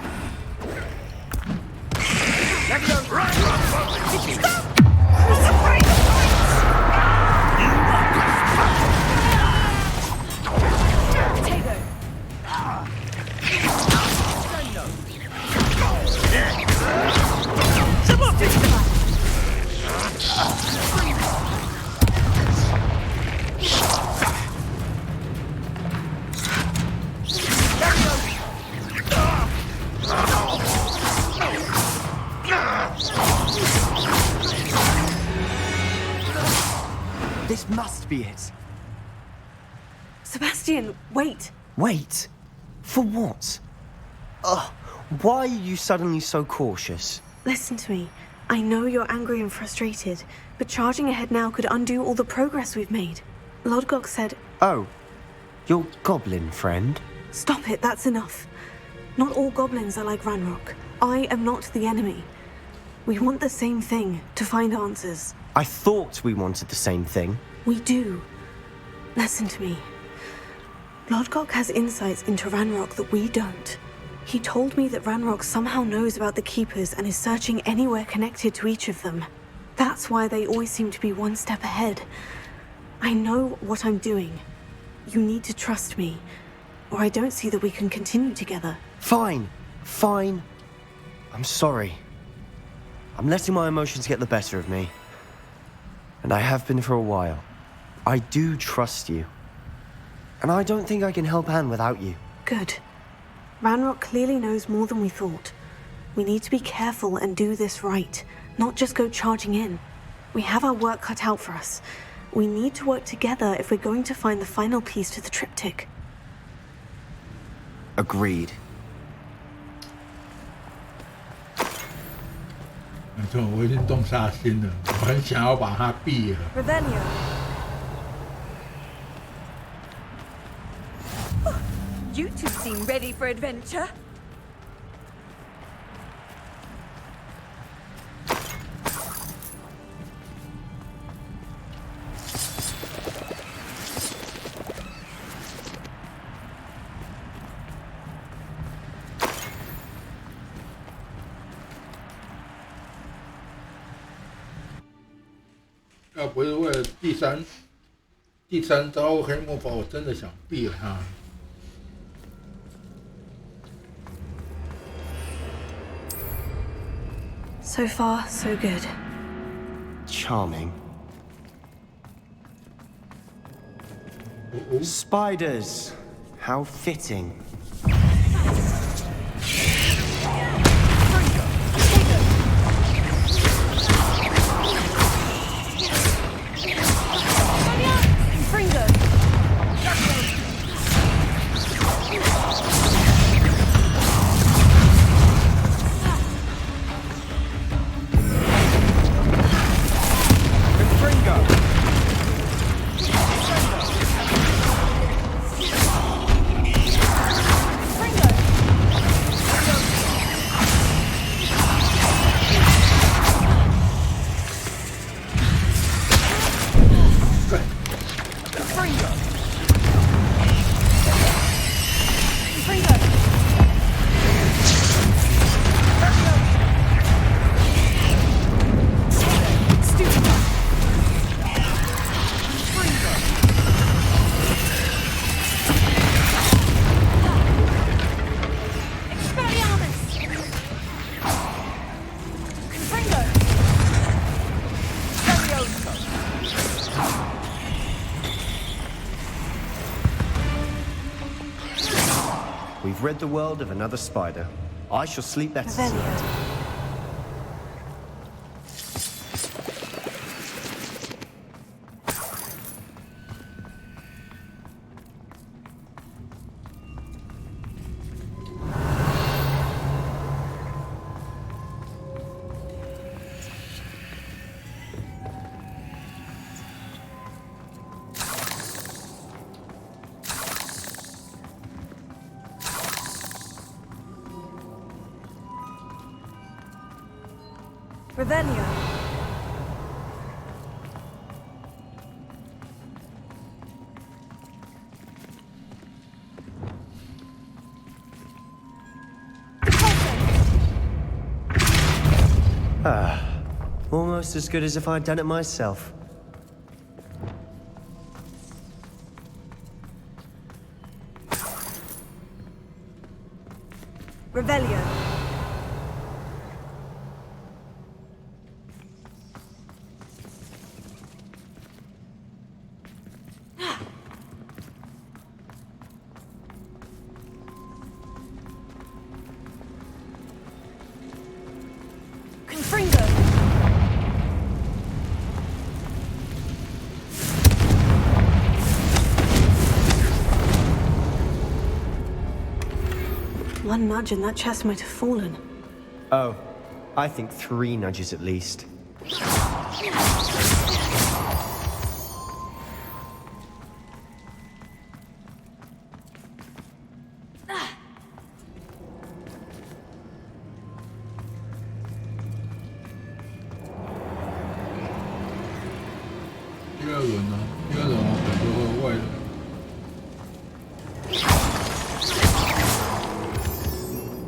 This must be it. Sebastian, wait. Wait. For what? Ugh. Why are you suddenly so cautious? Listen to me. I know you're angry and frustrated, but charging ahead now could undo all the progress we've made. Lodgok said... Oh. Your goblin friend? Stop it, that's enough. Not all goblins are like Ranrock. I am not the enemy. We want the same thing, to find answers. I thought we wanted the same thing. We do. Listen to me. Lodgok has insights into Ranrock that we don't. He told me that Ranrock somehow knows about the Keepers and is searching anywhere connected to each of them. That's why they always seem to be one step ahead. I know what I'm doing. You need to trust me. or I don't see that we can continue together. Fine. Fine. I'm sorry. I'm letting my emotions get the better of me. And I have been for a while. I do trust you. And I don't think I can help Anne without you. Good. Ranrock clearly knows more than we thought. We need to be careful and do this right, not just go charging in. We have our work cut out for us. We need to work together if we're going to find the final piece to the triptych. Agreed. 没错，我已经动杀心了，我很想要把它毙了。 Revelio. You two seem ready for adventure. “要不是为了第三招黑魔法，我真的想毙了他。” So far, so good. Charming. Spiders. How fitting. We've rid the world of another spider. I shall sleep better tonight. Revelio. Almost as good as if I'd done it myself. Revelio. One nudge and that chest might have fallen. Oh, I think 3 nudges at least.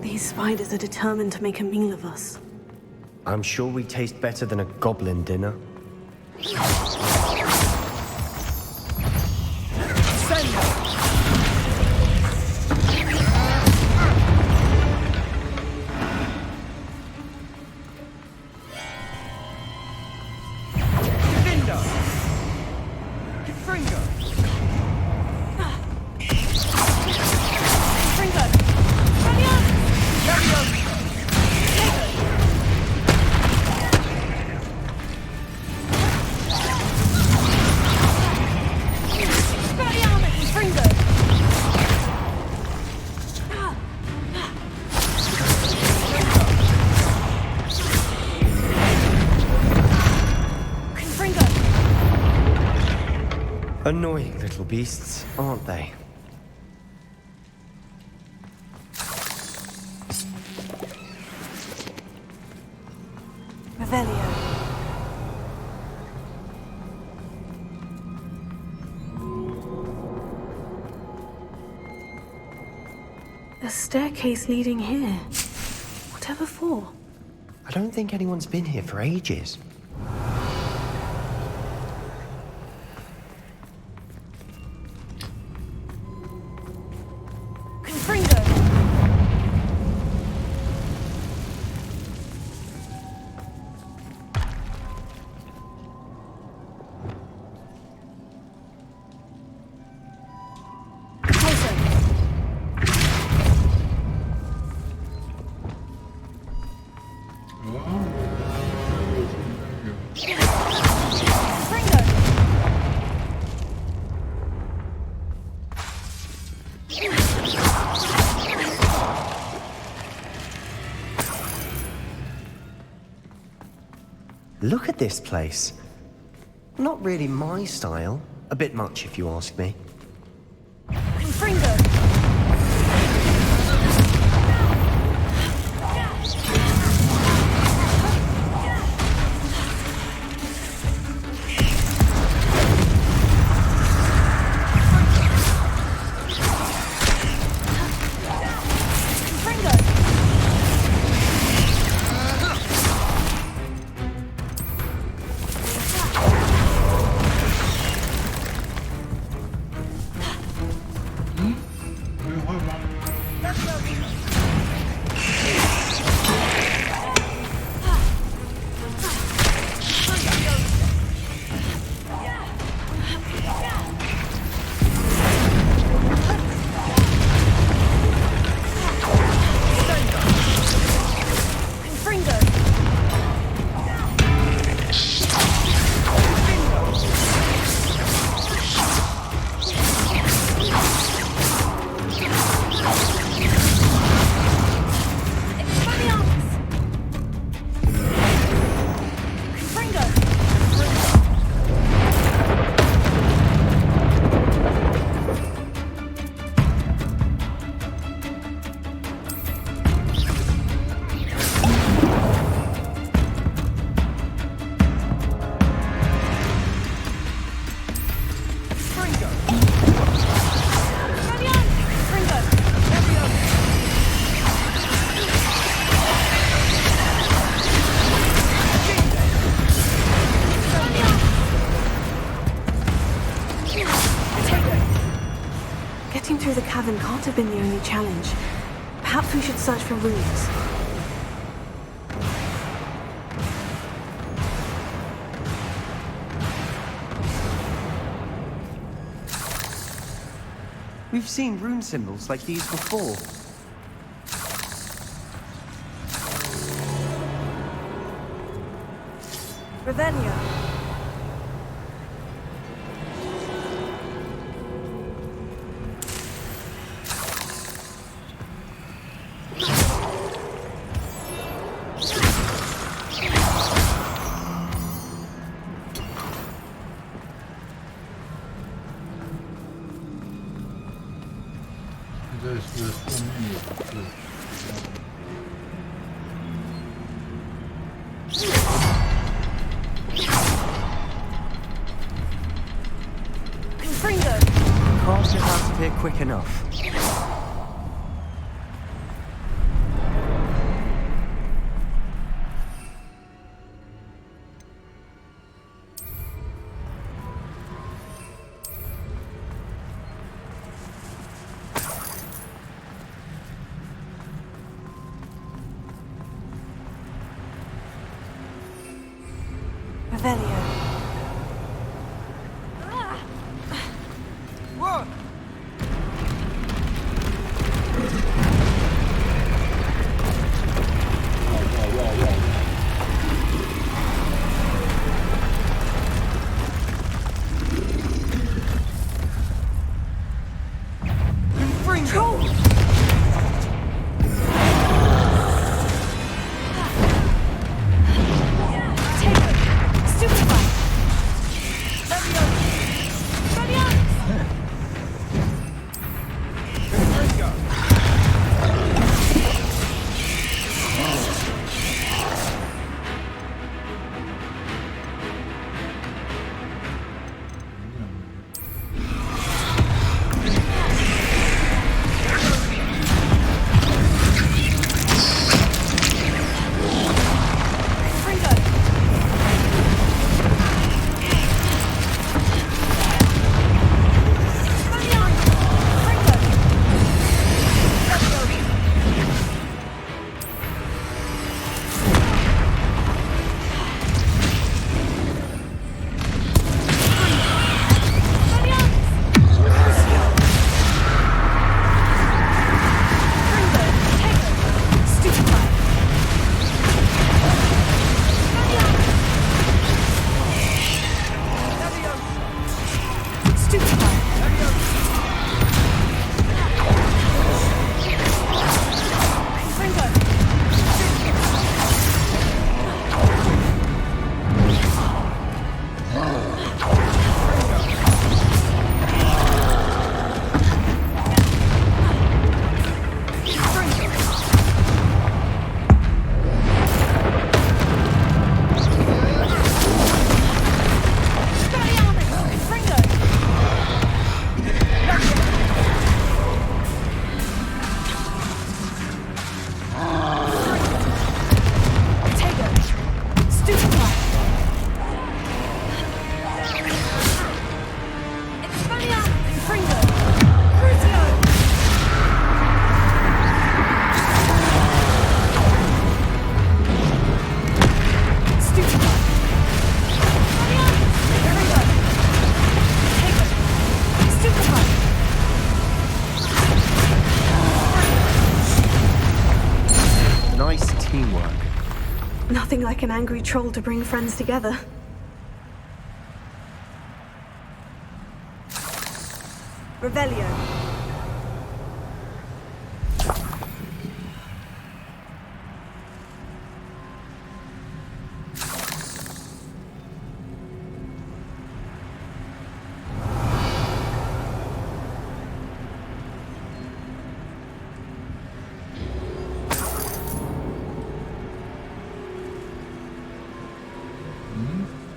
These spiders are determined to make a meal of us. I'm sure we taste better than a goblin dinner. Confringo! Confringo! Annoying little beasts, aren't they? Revelio. A staircase leading here. Whatever for? I don't think anyone's been here for ages. Confringo! Look at this place. Not really my style. A bit much, if you ask me. Confringo! Getting through the cavern can't have been the only challenge. Perhaps we should search for runes. We've seen rune symbols like these before. Revelio. Confringo. Can't get out of here quick enough. Revelio. Nothing like an angry troll to bring friends together. Revelio.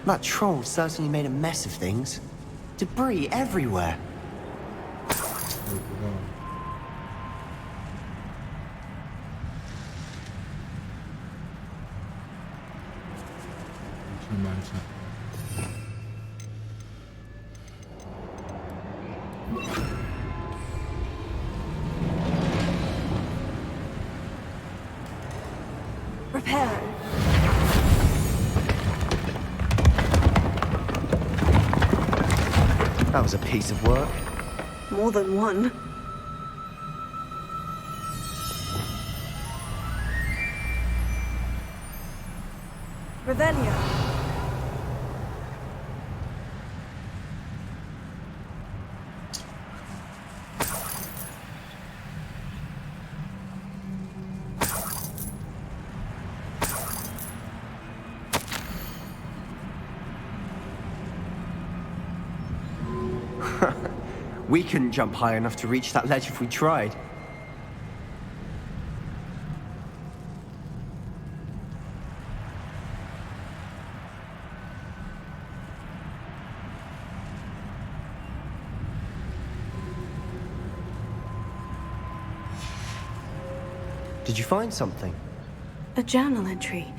That troll certainly made a mess of things. Debris everywhere. 我不知道。是蛮惨。Reparo. That was a piece of work. More than one. Revelio. We couldn't jump high enough to reach that ledge if we tried. Did you find something? A journal entry.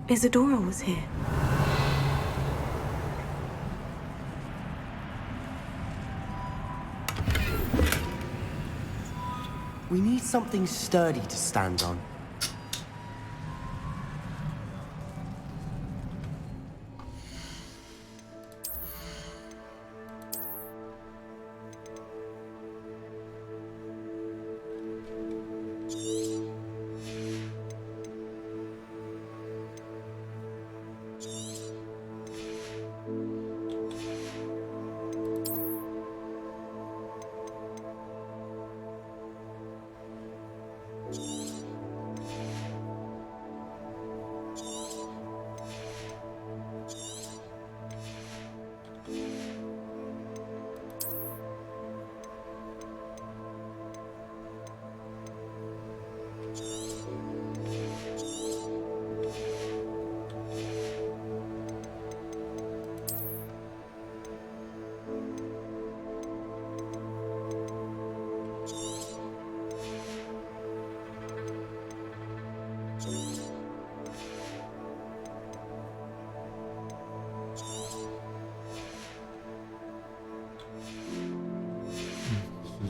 Isadora was here. We need something sturdy to stand on.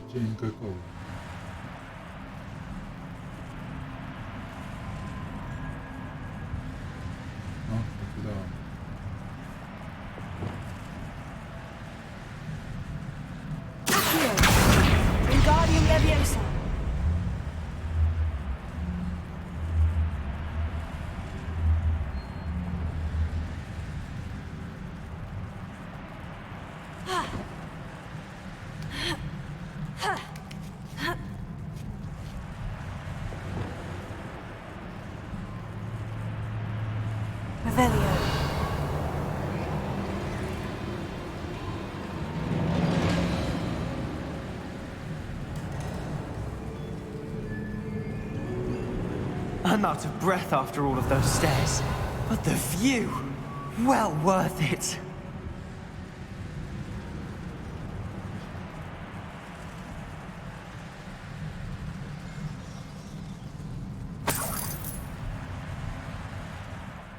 这应该够了。啊，我知道了。Accio. Wingardium Leviosa. Revelio. I'm out of breath after all of those stairs. But the view! Well worth it.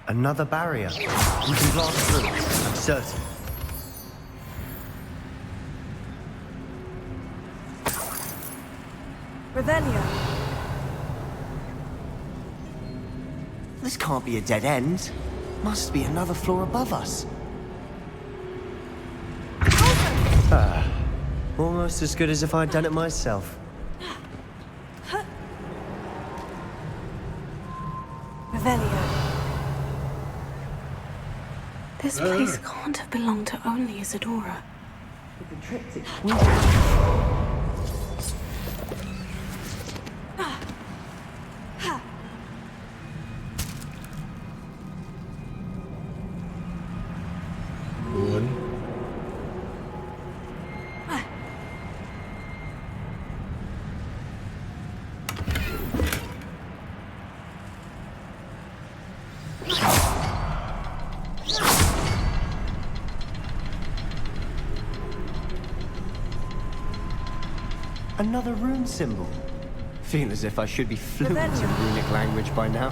Another barrier. We can blast through, I'm certain. Revelio. This can't be a dead end. Must be another floor above us. Almost as good as if I'd done it myself. Revelio. This place can't have belonged to only Isadora. But the triptych Another rune symbol. Feel as if I should be fluent in runic language by now.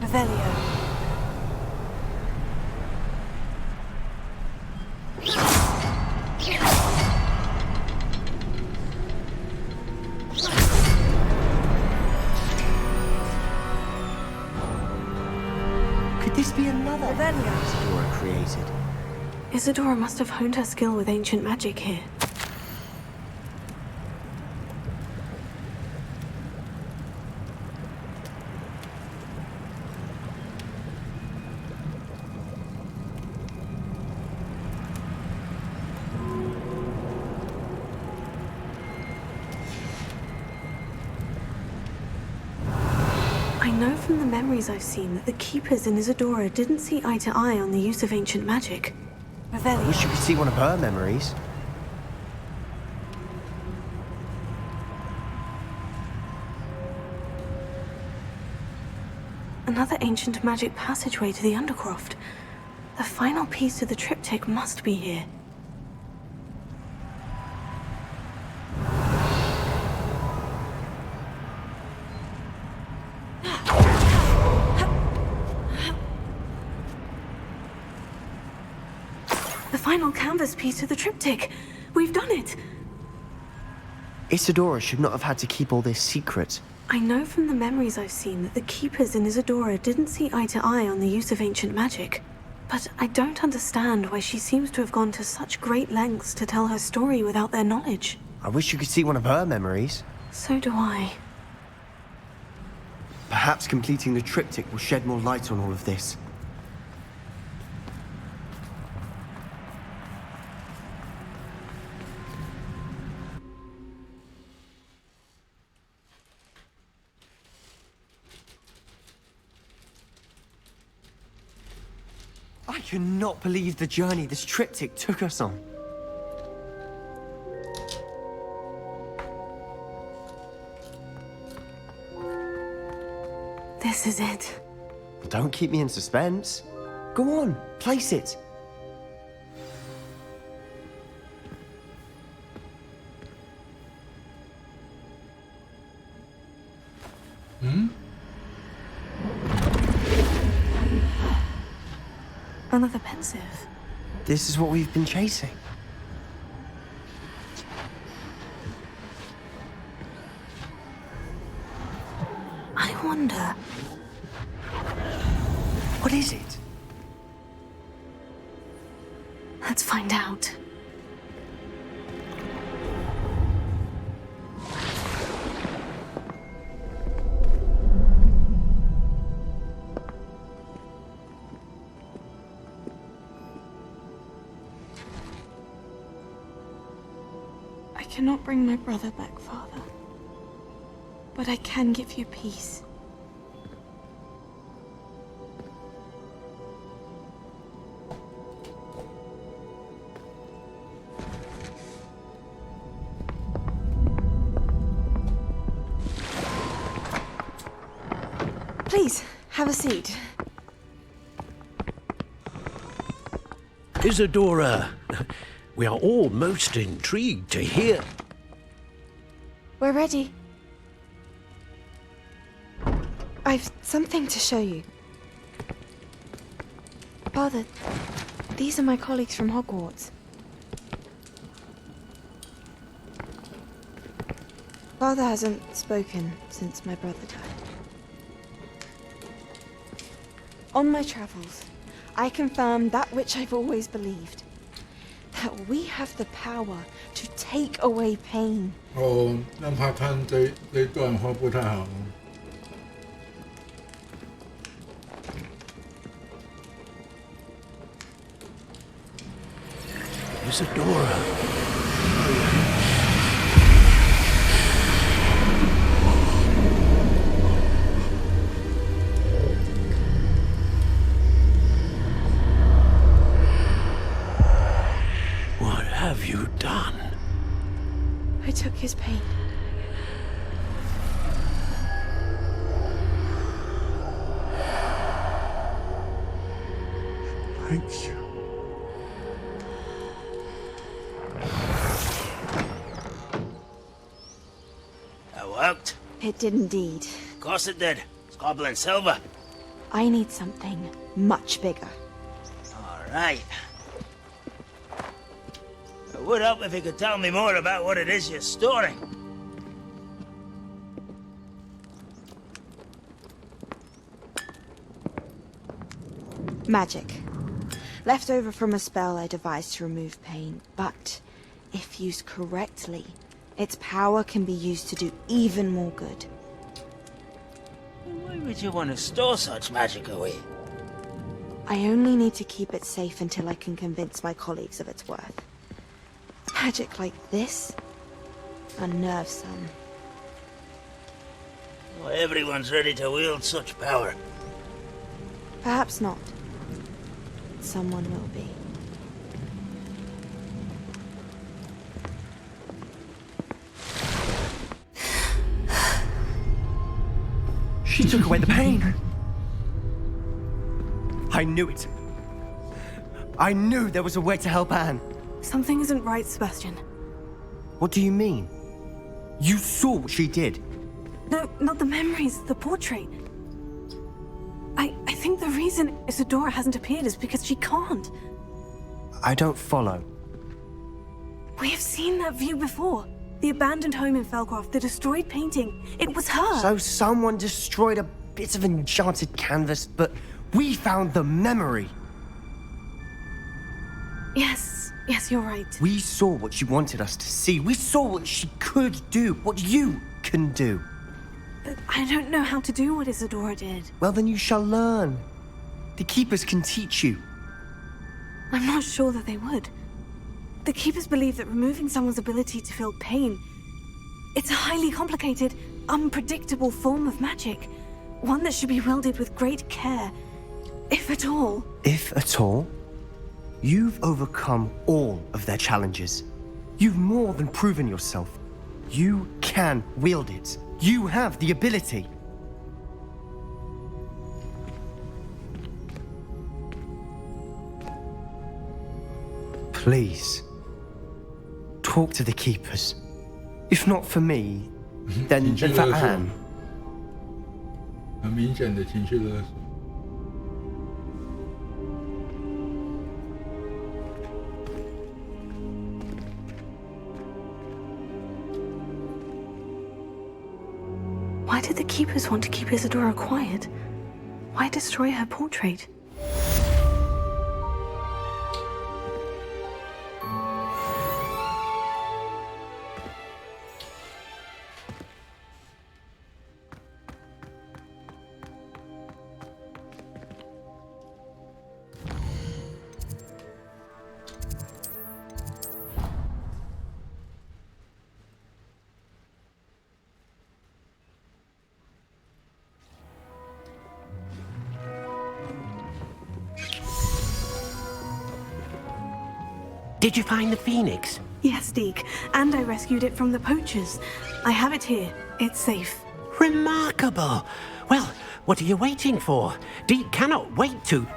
Revelio. Could this be another Isadora created? Isadora must have honed her skill with ancient magic here. I know from the memories I've seen that the Keepers in Isadora didn't see eye to eye on the use of ancient magic. I wish you could see one of her memories. Another ancient magic passageway to the Undercroft. The final piece to the triptych must be here. The final canvas piece to the triptych. We've done it. Isadora should not have had to keep all this secret. I know from the memories I've seen that the Keepers in Isadora didn't see eye to eye on the use of ancient magic. But I don't understand why she seems to have gone to such great lengths to tell her story without their knowledge. I wish you could see one of her memories. So do I. Perhaps completing the triptych will shed more light on all of this. I cannot believe the journey this triptych took us on. This is it. Don't keep me in suspense. Go on, place it. Another pensive. This is what we've been chasing. I wonder. What is it? Let's find out. I cannot bring my brother back, Father. But I can give you peace. Please, have a seat. Isadora, we are all most intrigued to hear. We're ready. I've something to show you. Father, these are my colleagues from Hogwarts. Father hasn't spoken since my brother died. On my travels, I confirmed that which I've always believed. That we have the power to take away pain. 让他看这一段话不太好。Isadora. What have you done? I took his pain. Thank you. That worked. It did indeed. Of course it did. It's goblin silver. I need something much bigger. All right. It would help if you could tell me more about what it is you're storing. Magic. Left over from a spell I devised to remove pain, but if used correctly, its power can be used to do even more good. Why would you want to store such magic away? I only need to keep it safe until I can convince my colleagues of its worth. Magic like this unnerves some. Not everyone's ready to wield such power. Perhaps not. Someone will be. She took away the pain. I knew it. I knew there was a way to help Anne. Something isn't right, Sebastian. What do you mean? You saw what she did. No, not the memories, the portrait. I think the reason Isadora hasn't appeared is because she can't. I don't follow. We have seen that view before. The abandoned home in Felcroft, the destroyed painting. It was her. So someone destroyed a bit of enchanted canvas, but we found the memory. Yes, you're right. We saw what she wanted us to see. We saw what she could do, what you can do. I don't know how to do what Isadora did. Well, then you shall learn. The Keepers can teach you. I'm not sure that they would. The Keepers believe that removing someone's ability to feel pain, it's a highly complicated, unpredictable form of magic. One that should be wielded with great care, if at all. If at all? You've overcome all of their challenges. You've more than proven yourself. You can wield it. You have the ability. Please, talk to the Keepers. If not for me, then for Anne. 很明显的情绪勒索。Why did the Keepers want to keep Isadora quiet? Why destroy her portrait? Did you find the phoenix? Yes, Deke, and I rescued it from the poachers. I have it here. It's safe. Remarkable. Well, what are you waiting for? Deke cannot wait to...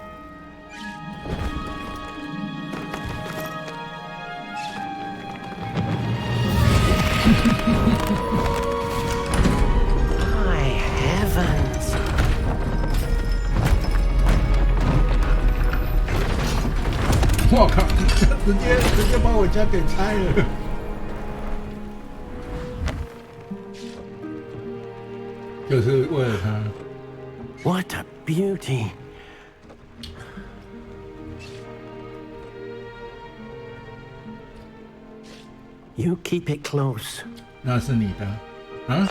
My heavens. 我靠，直接把我家给拆了。就是为了他。 What a beauty. You keep it close. 那是你的，啊？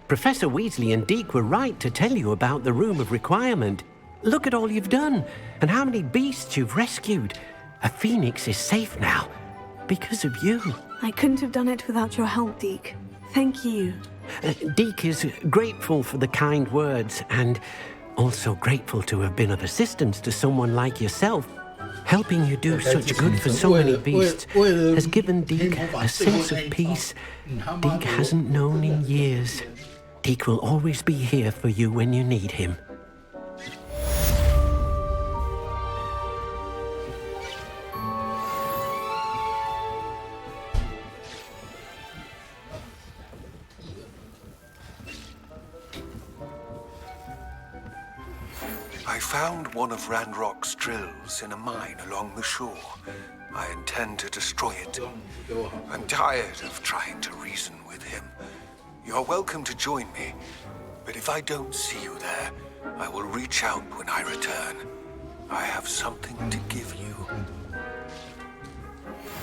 Professor Weasley and Deke were right to tell you about the Room of Requirement. Look at all you've done, and how many beasts you've rescued. A phoenix is safe now, because of you. I couldn't have done it without your help, Deke. Thank you. Deke is grateful for the kind words, and also grateful to have been of assistance to someone like yourself. Helping you do such good for so many beasts has given Deke a sense of peace Deke hasn't known in years. Deke will always be here for you when you need him. I found one of Ranrock's drills in a mine along the shore. I intend to destroy it. I'm tired of trying to reason with him. You're welcome to join me, but if I don't see you there, I will reach out when I return. I have something to give you.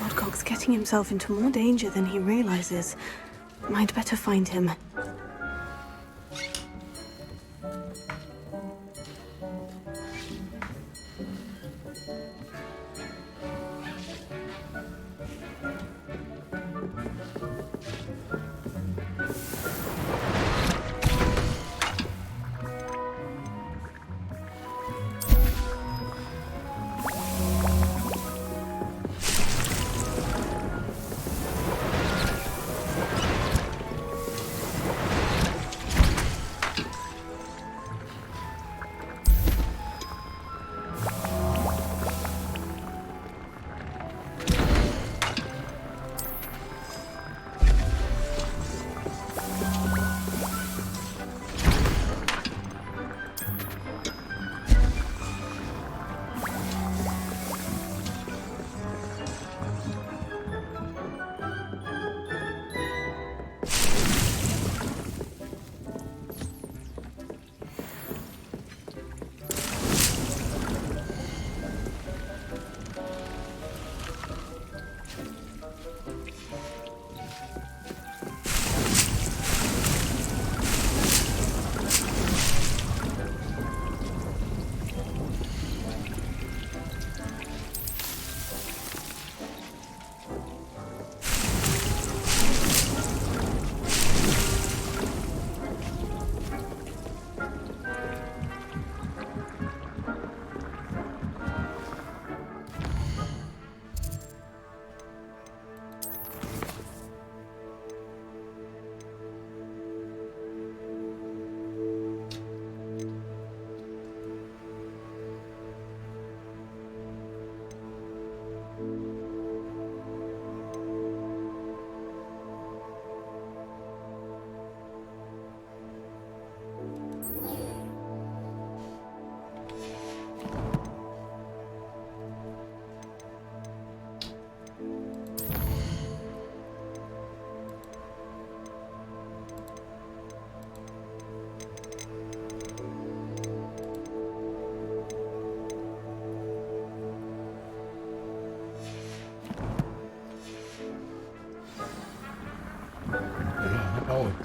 Woodcock's getting himself into more danger than he realizes. I'd better find him.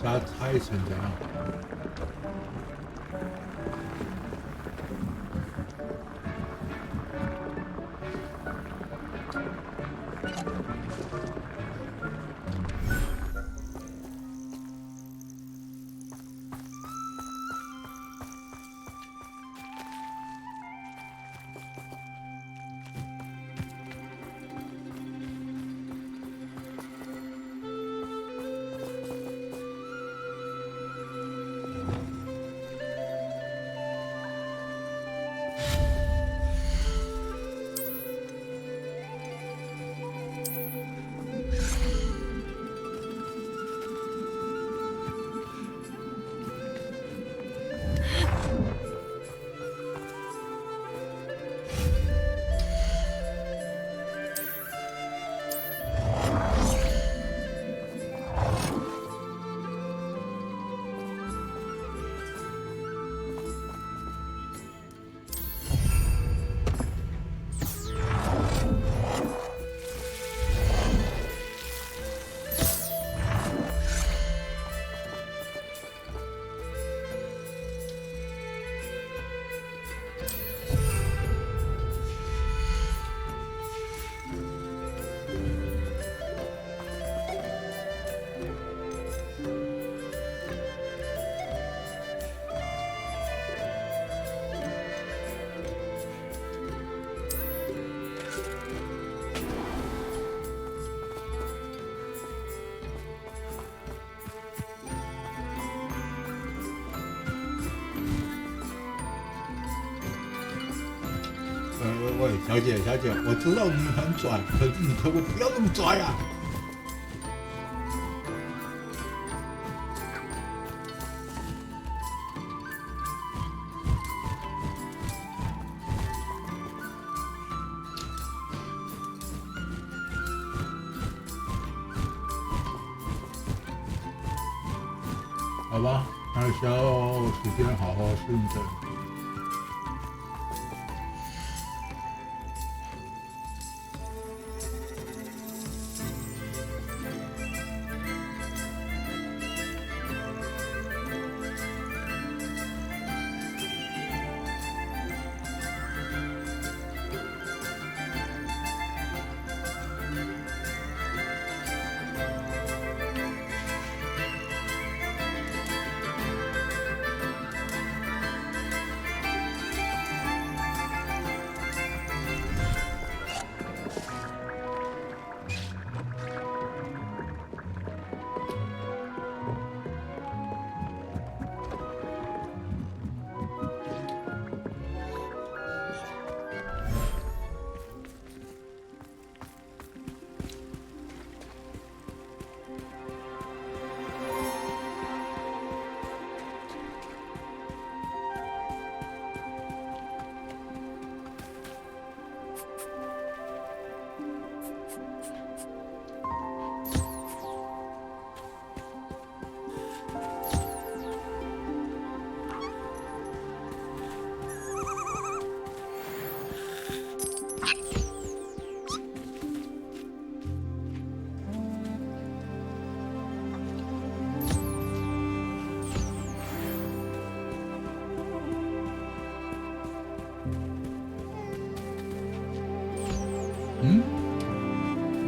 家拆成这样。喂，小姐，我知道你很拽，可是你可不可以不要那么拽啊？好吧，还需要时间好好适应这。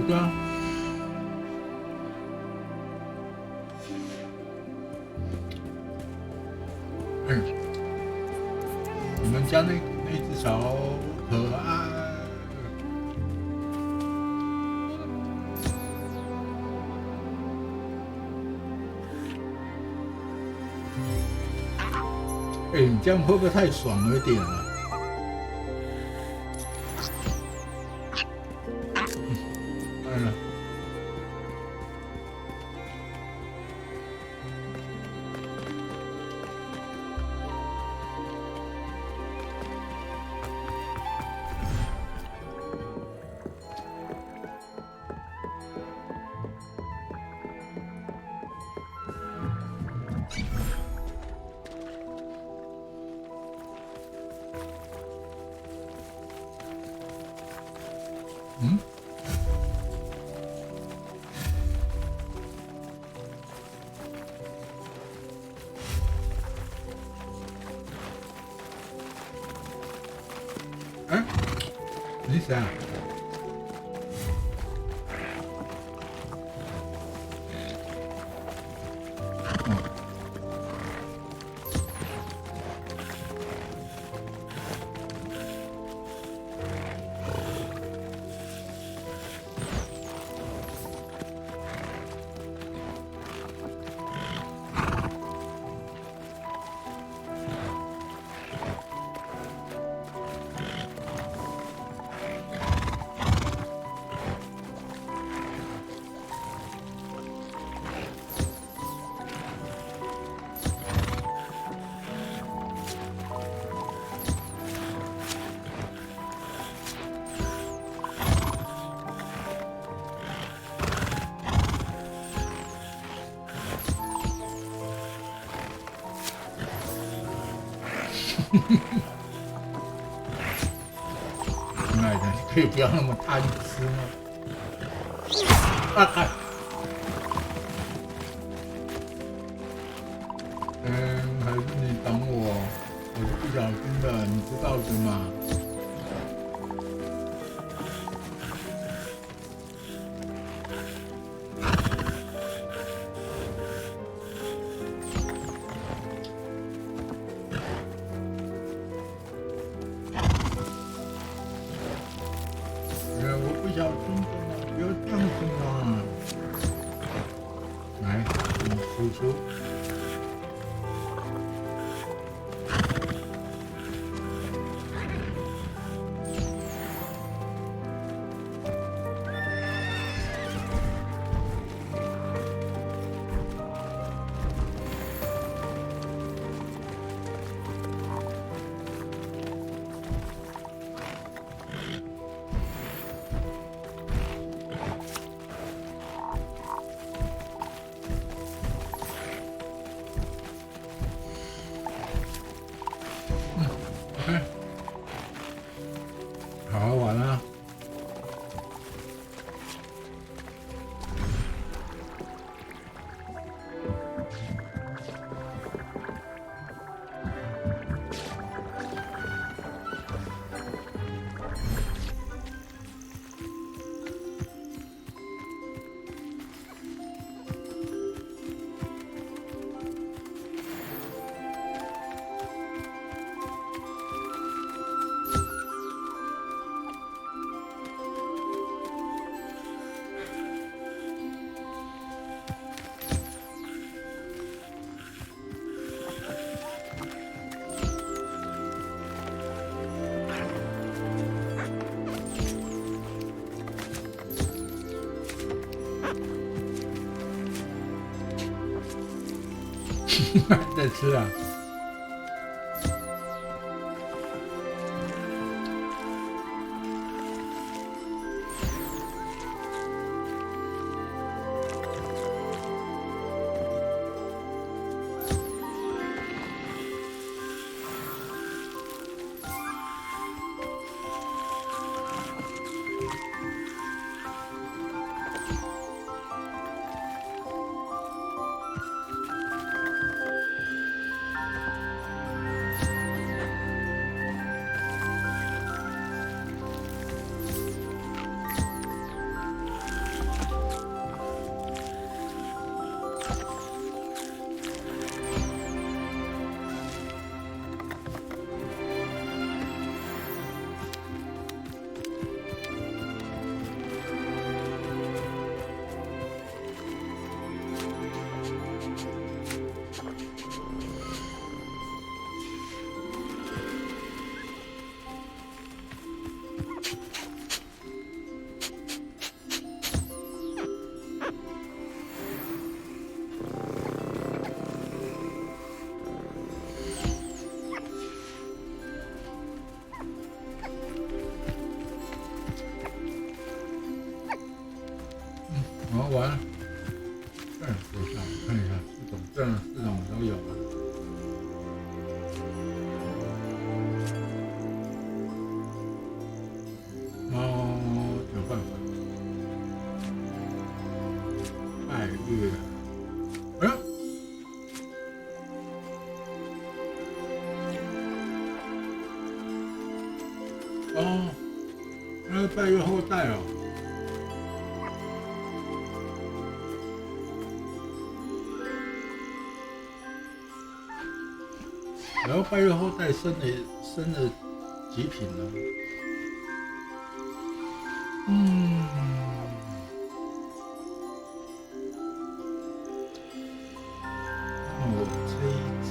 不对啊。你们家那只小可爱。你这样会不会太爽了一点了？你谁啊？亲爱的，你可以不要那么贪吃吗？还是你等我，我是不小心的，你知道的嘛。我不小心的嘛，不要这样子嘛。来，你输出。在吃啊。好完了，等一下，我看一下，四种我都有了。猫有办法，拜月，哦，那是拜月后代哦。然后拜月后代生了几品呢？那我这一只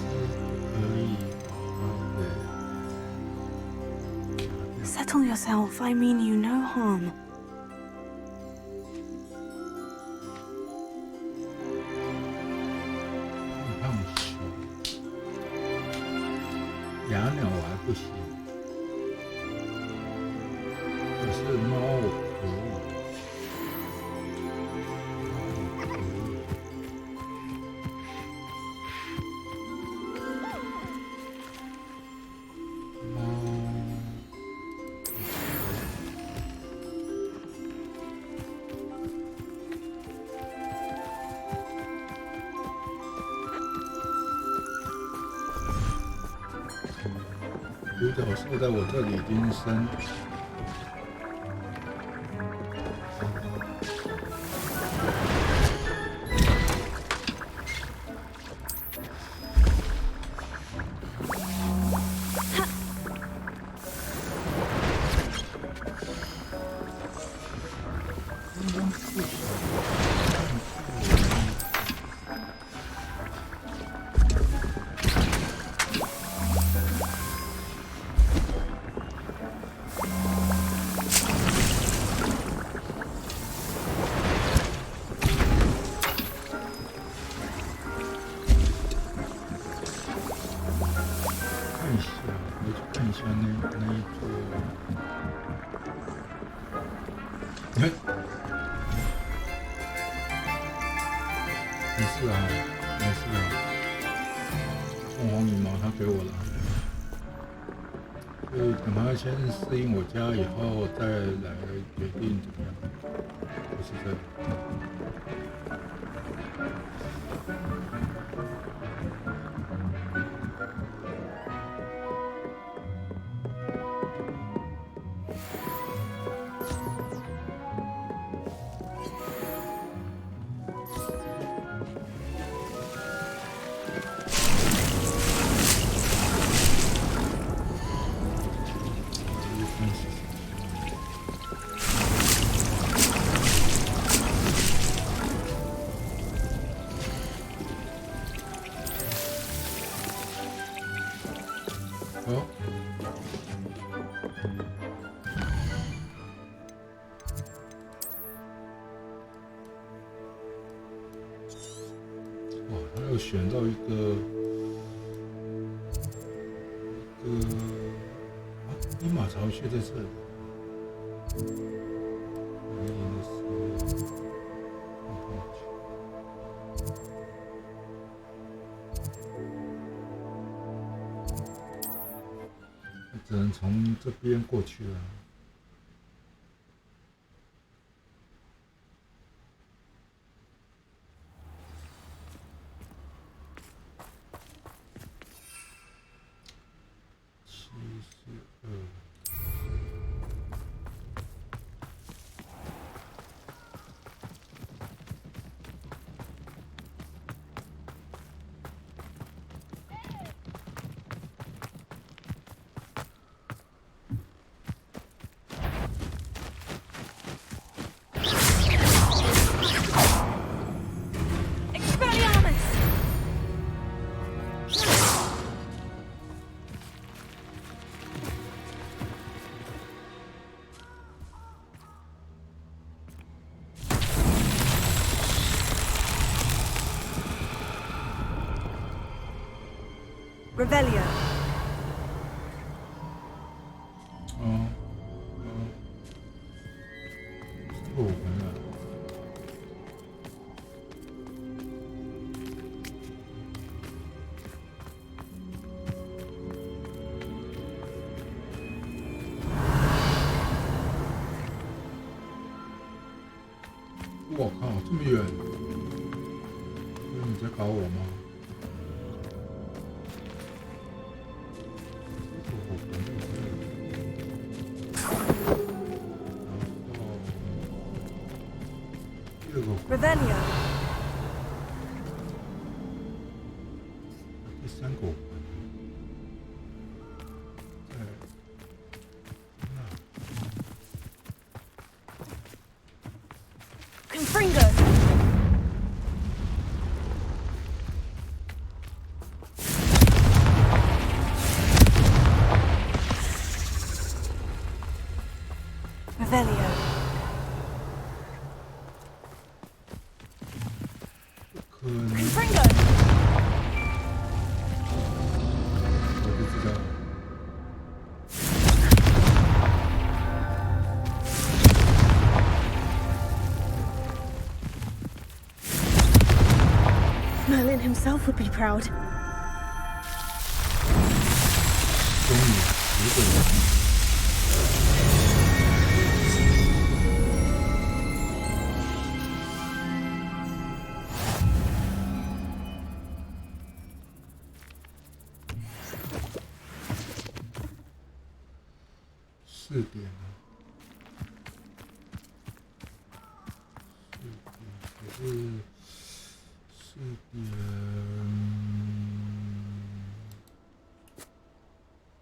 可以把它给 Settle yourself. I mean you no harm. 哑鸟我还不行，可是猫我可以，独角兽在我这里已经生。看一下那一座，没事啊，没事啊。凤凰羽毛他给我了，所以等他先适应我家以后再来决定怎么样，不是这样。哦，哇，它有有选到一个兵马巢穴在这里。只能从这边过去了。Revelio. 5分了。我靠，这么远！你在搞我吗？Revelio. 第三个。Confringo. Revelio. Confringo. 我不知道。Merlin himself would be proud. 终于一个人。4点了，4点，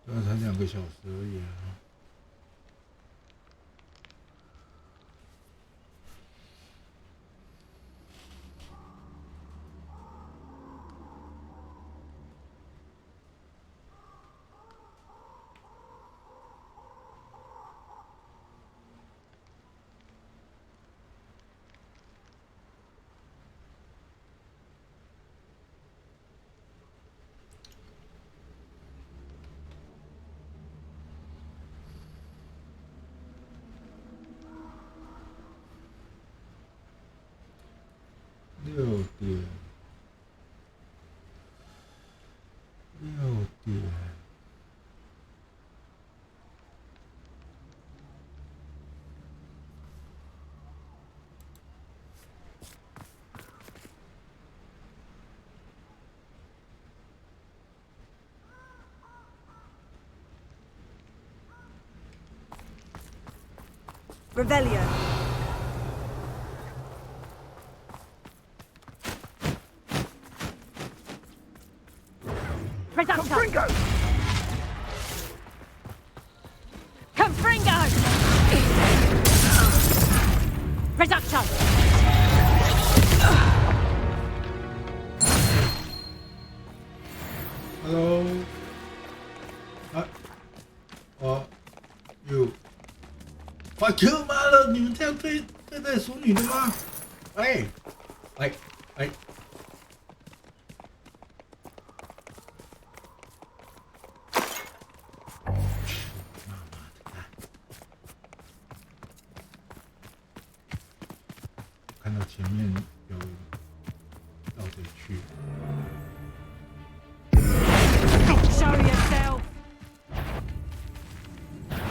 才2个小时而已啊。6点。Revelio. Confringo! Confringo! Reducto! Hello. You. Fuck you, 妈的！你们这样对待淑女的吗？哎。到前面有到这里去。Show yourself.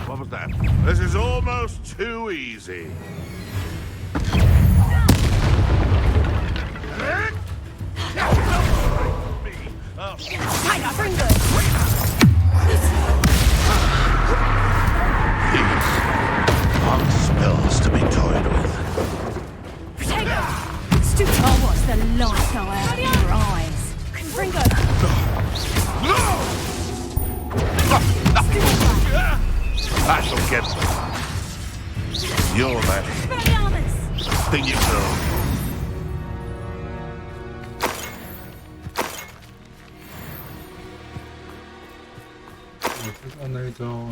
What was that? This is almost too easy. Tiger, finger. Aren't spells to be toyed with. Protego. Stupid. I'll watch the light go out of your eyes. Confringo. That'll get them. You're that thing you know. 我知道那一招啊。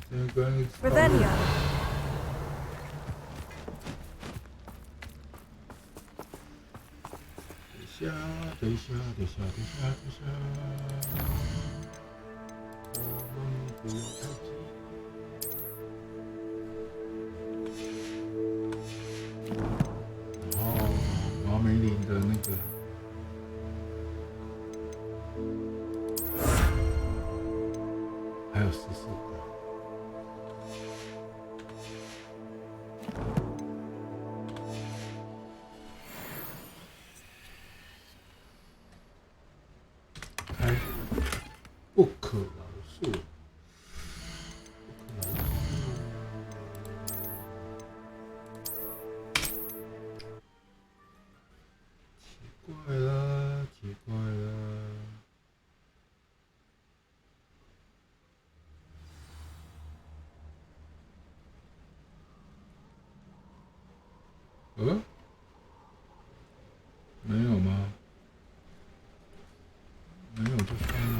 这个 Revelio. 等一下，我们不要太急。然后毛梅林的那个。还有14个。不可饶恕，奇怪了。没有吗？没有就算了。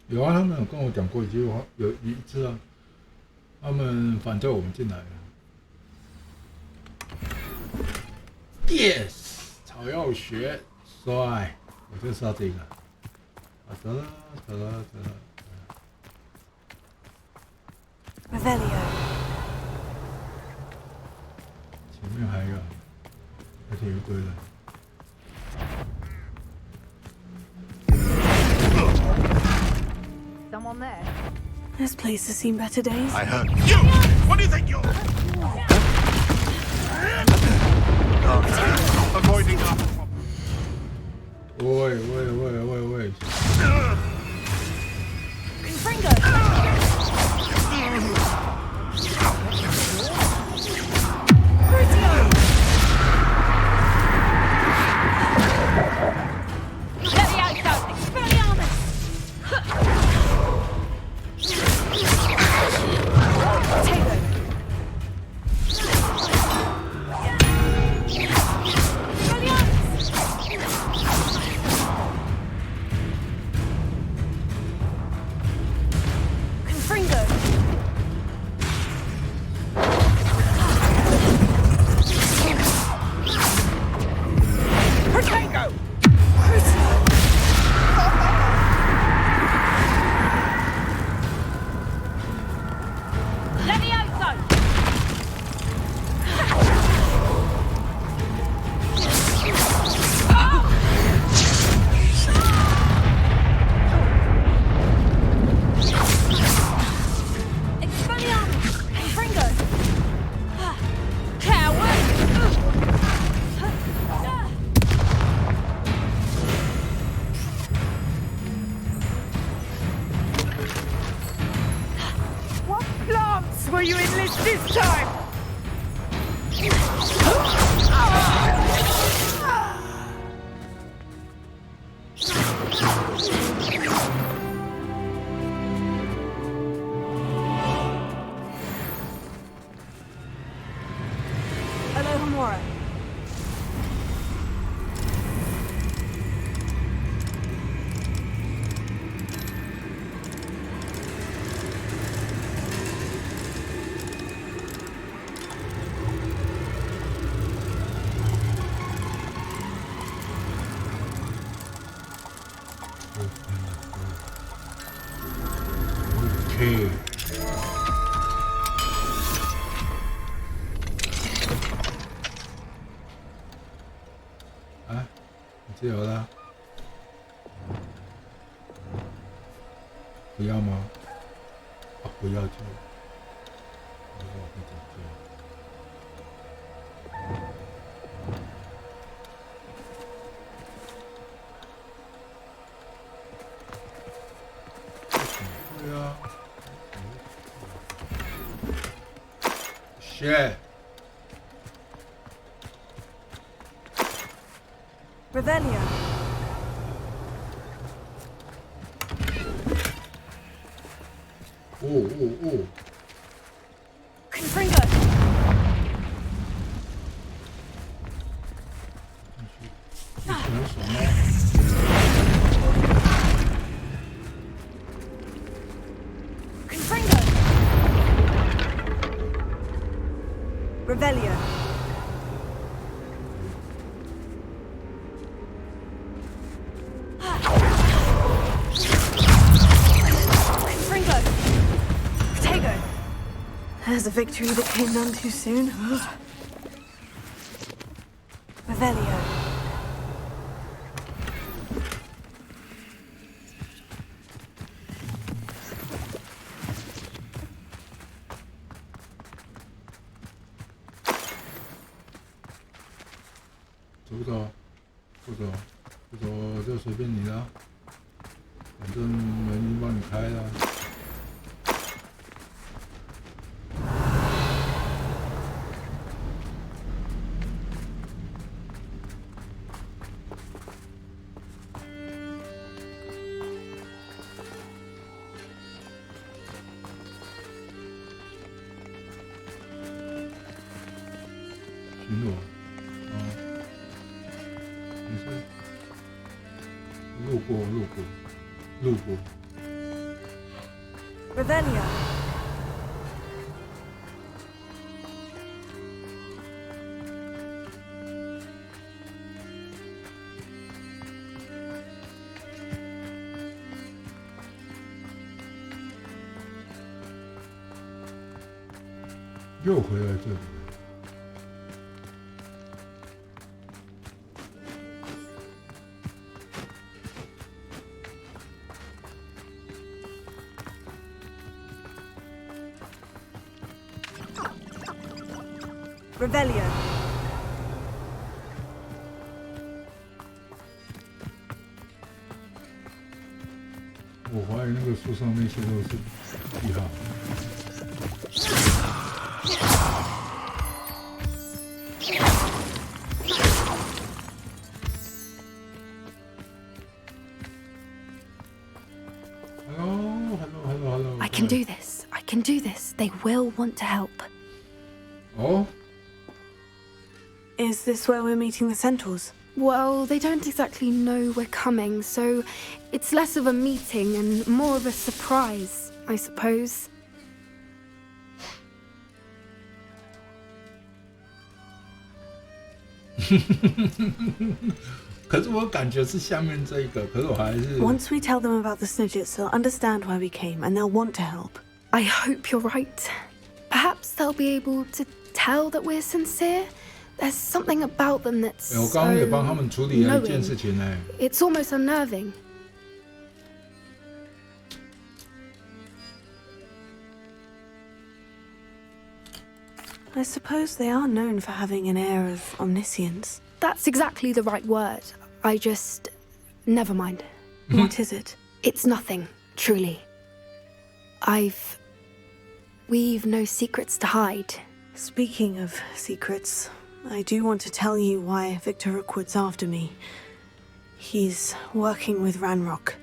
有啊，他们有跟我讲过一句话，有一次啊，他们反对我们进来了。Yes， 草药学帅，我就是要这个。啊，得了。Revelio. 前面还有，而且有一堆人。Someone there? This place has seen better days. I heard you! What do you think you're... Avoiding our... Wait. Confringo. Will you enlist this time? Alohomora. Okay. 啊，你自由了？不要吗？啊，不要就。我说我会怎么做？对啊。Shit. Revelio. Oh. Confringo. Confringo. Revelio. Confringo. Protego. There's a victory that came none too soon. Revelio.不走就随便你了，反正门已经帮你开了。巡逻，没事。路过。Revelio. Revelio. 又回来这里。Revelio. 我怀疑那个树上那些都是记号。Hello. I can do this. I can do this. They will want to help. Oh? Is this where we're meeting the centaurs? Well, they don't exactly know we're coming, so it's less of a meeting and more of a surprise, I suppose. 可是我感觉是下面这一个，可是我还是。Once we tell them about the Snidgets, they'll understand why we came and they'll want to help. I hope you're right. Perhaps they'll be able to tell that we're sincere. There's something about them that's 我刚刚也帮他们处理了一件事情呢。It's almost unnerving. I suppose they are known for having an air of omniscience. That's exactly the right word. I just... never mind. What is it? It's nothing, truly. We've no secrets to hide. Speaking of secrets, I do want to tell you why Victor Rookwood's after me. He's working with Ranrock,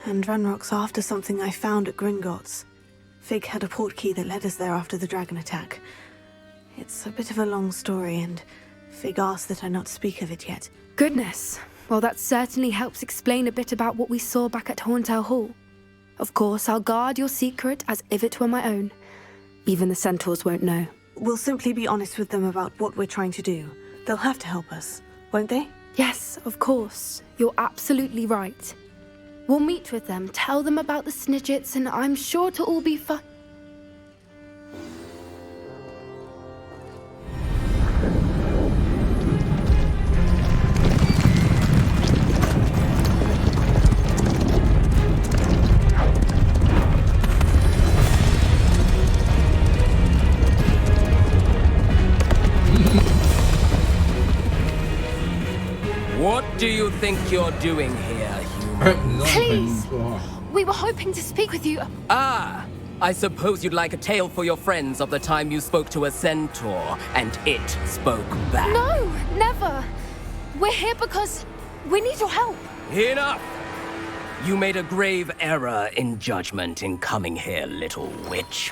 and Ranrock's after something I found at Gringotts. Fig had a portkey that led us there after the dragon attack. It's a bit of a long story, and Fig asked that I not speak of it yet. Goodness. Well, that certainly helps explain a bit about what we saw back at Horntail Hall. Of course, I'll guard your secret as if it were my own. Even the centaurs won't know. We'll simply be honest with them about what we're trying to do. They'll have to help us, won't they? Yes, of course. You're absolutely right. We'll meet with them, tell them about the Snidgets, and I'm sure it'll all be fun. What do you think you're doing here, human? Please! We were hoping to speak with you. Ah! I suppose you'd like a tale for your friends of the time you spoke to a centaur, and it spoke back. No, never. We're here because we need your help. Enough! You made a grave error in judgment in coming here, little witch.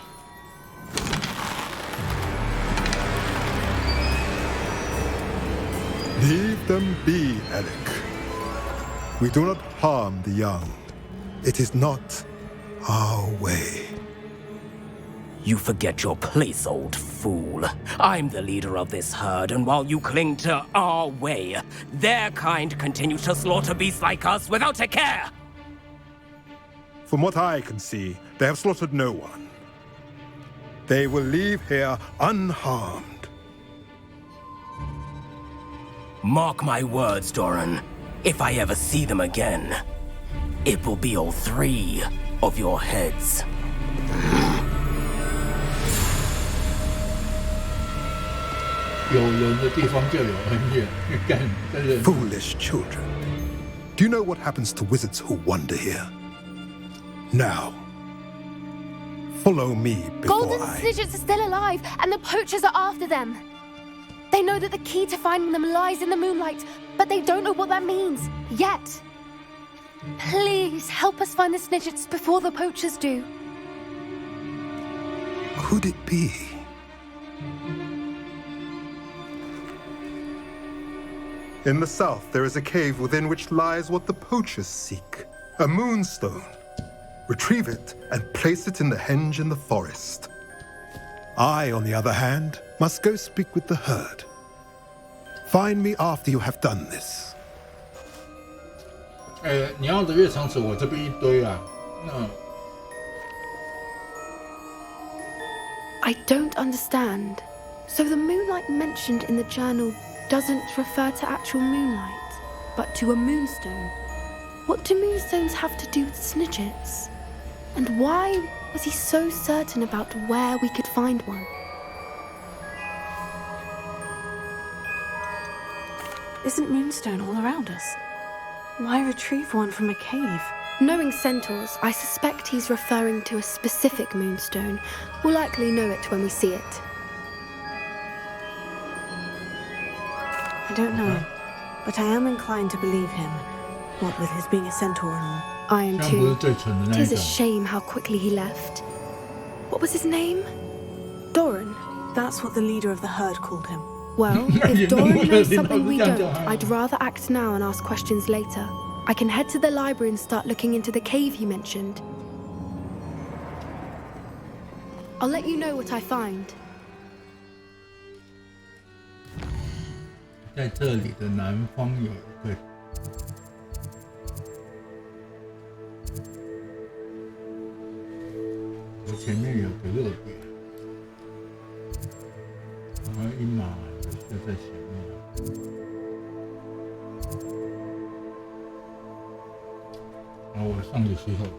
Leave them be, Eric. We do not harm the young. It is not our way. You forget your place, old fool. I'm the leader of this herd, and while you cling to our way, their kind continue to slaughter beasts like us without a care! From what I can see, they have slaughtered no one. They will leave here unharmed. Mark my words, Doran. If I ever see them again, it will be all 3 of your heads. Foolish children. Do you know what happens to wizards who wander here? Now, follow me before Golden Snidgets are still alive, and the poachers are after them. They know that the key to finding them lies in the moonlight, but they don't know what that means, yet. Please, help us find the Snidgets before the poachers do. Could it be? In the south, there is a cave within which lies what the poachers seek. A moonstone. Retrieve it and place it in the henge in the forest. I, on the other hand, must go speak with the herd. Find me after you have done this. 你要的越长尺，我这边一堆啊。那 I don't understand. So the moonlight mentioned in the journal doesn't refer to actual moonlight, but to a moonstone. What do moonstones have to do with Snidgets? And why was he so certain about where we could find one? Isn't moonstone all around us? Why retrieve one from a cave? Knowing centaurs, I suspect he's referring to a specific moonstone. We'll likely know it when we see it. I don't know, but I am inclined to believe him, what with his being a centaur and all. I am too. It is a shame how quickly he left. What was his name? Doran. That's what the leader of the herd called him. Well, if Doran knows something we don't, I'd rather act now and ask questions later. I can head to the library and start looking into the cave he mentioned. I'll let you know what I find. 在这里的南方有一个，我前面有个热点，然后一马就在前面，然后我上去洗手间。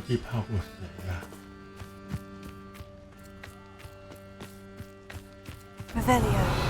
姬怕过谁呀？Revelio.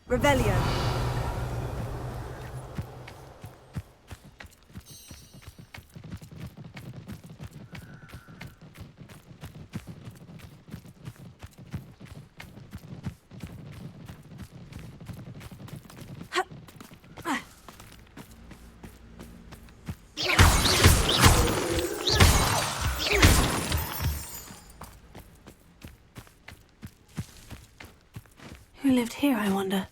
Revelio. Who lived here, I wonder?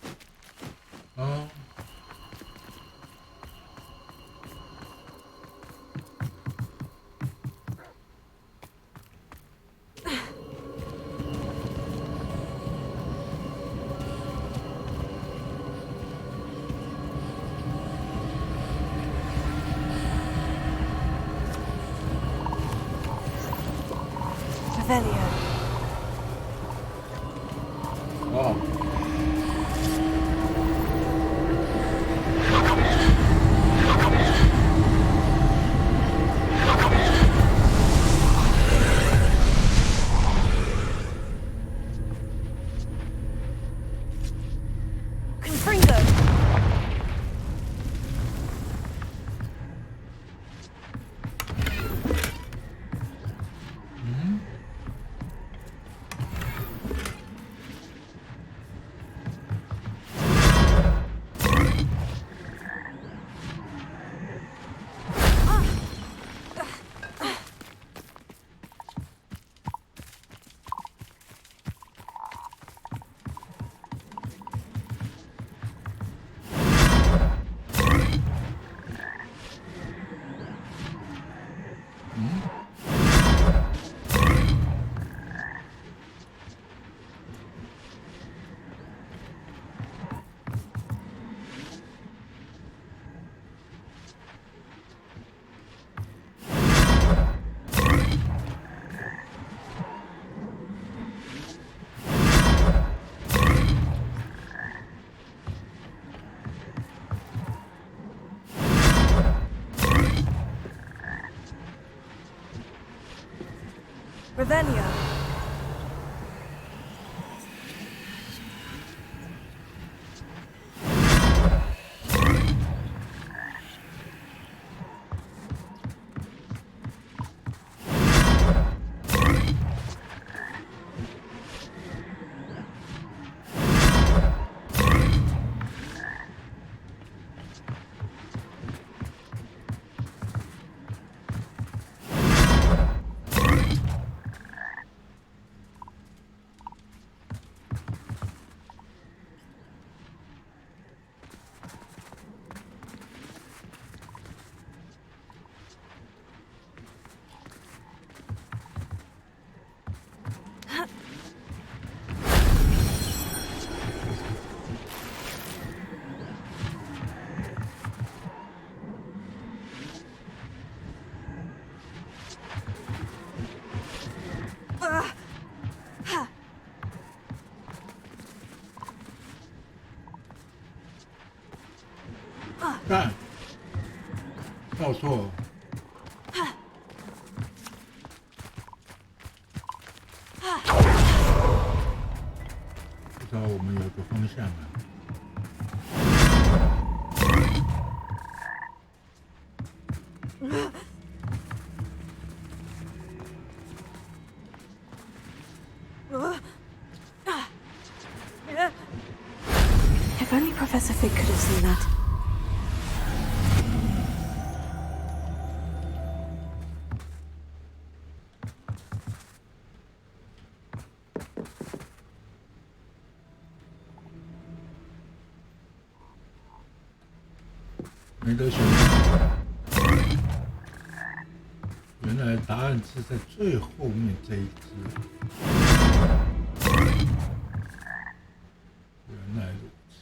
Revelio. Revelio.干，报错。知道我们有个方向啊。If only Professor Fig could have seen that. 没得选，原来答案是在最后面这一只。原来如此。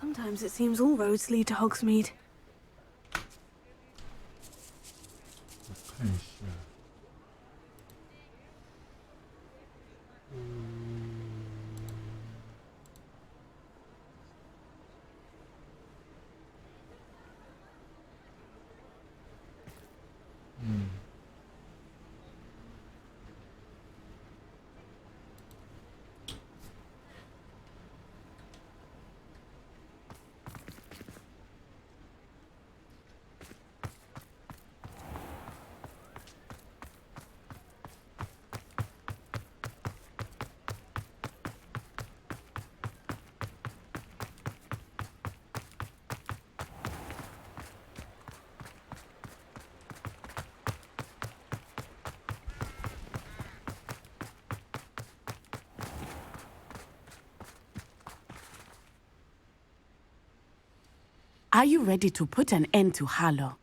Sometimes it seems all roads lead to Hogsmeade. 我看一下。Are you ready to put an end to Harlow?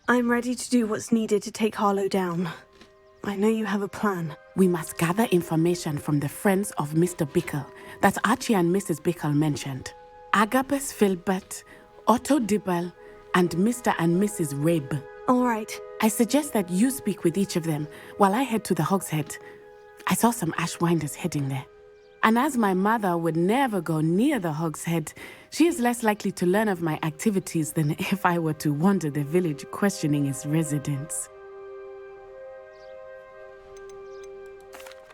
I'm ready to do what's needed to take Harlow down. I know you have a plan. We must gather information from the friends of Mr. Bickle that Archie and Mrs. Bickle mentioned. Agabus Filbert, Otto Dibble, and Mr. and Mrs. Rabe. All right. I suggest that you speak with each of them while I head to the Hogshead. I saw some Ashwinders heading there. And as my mother would never go near the Hogshead, she is less likely to learn of my activities than if I were to wander the village questioning its residents.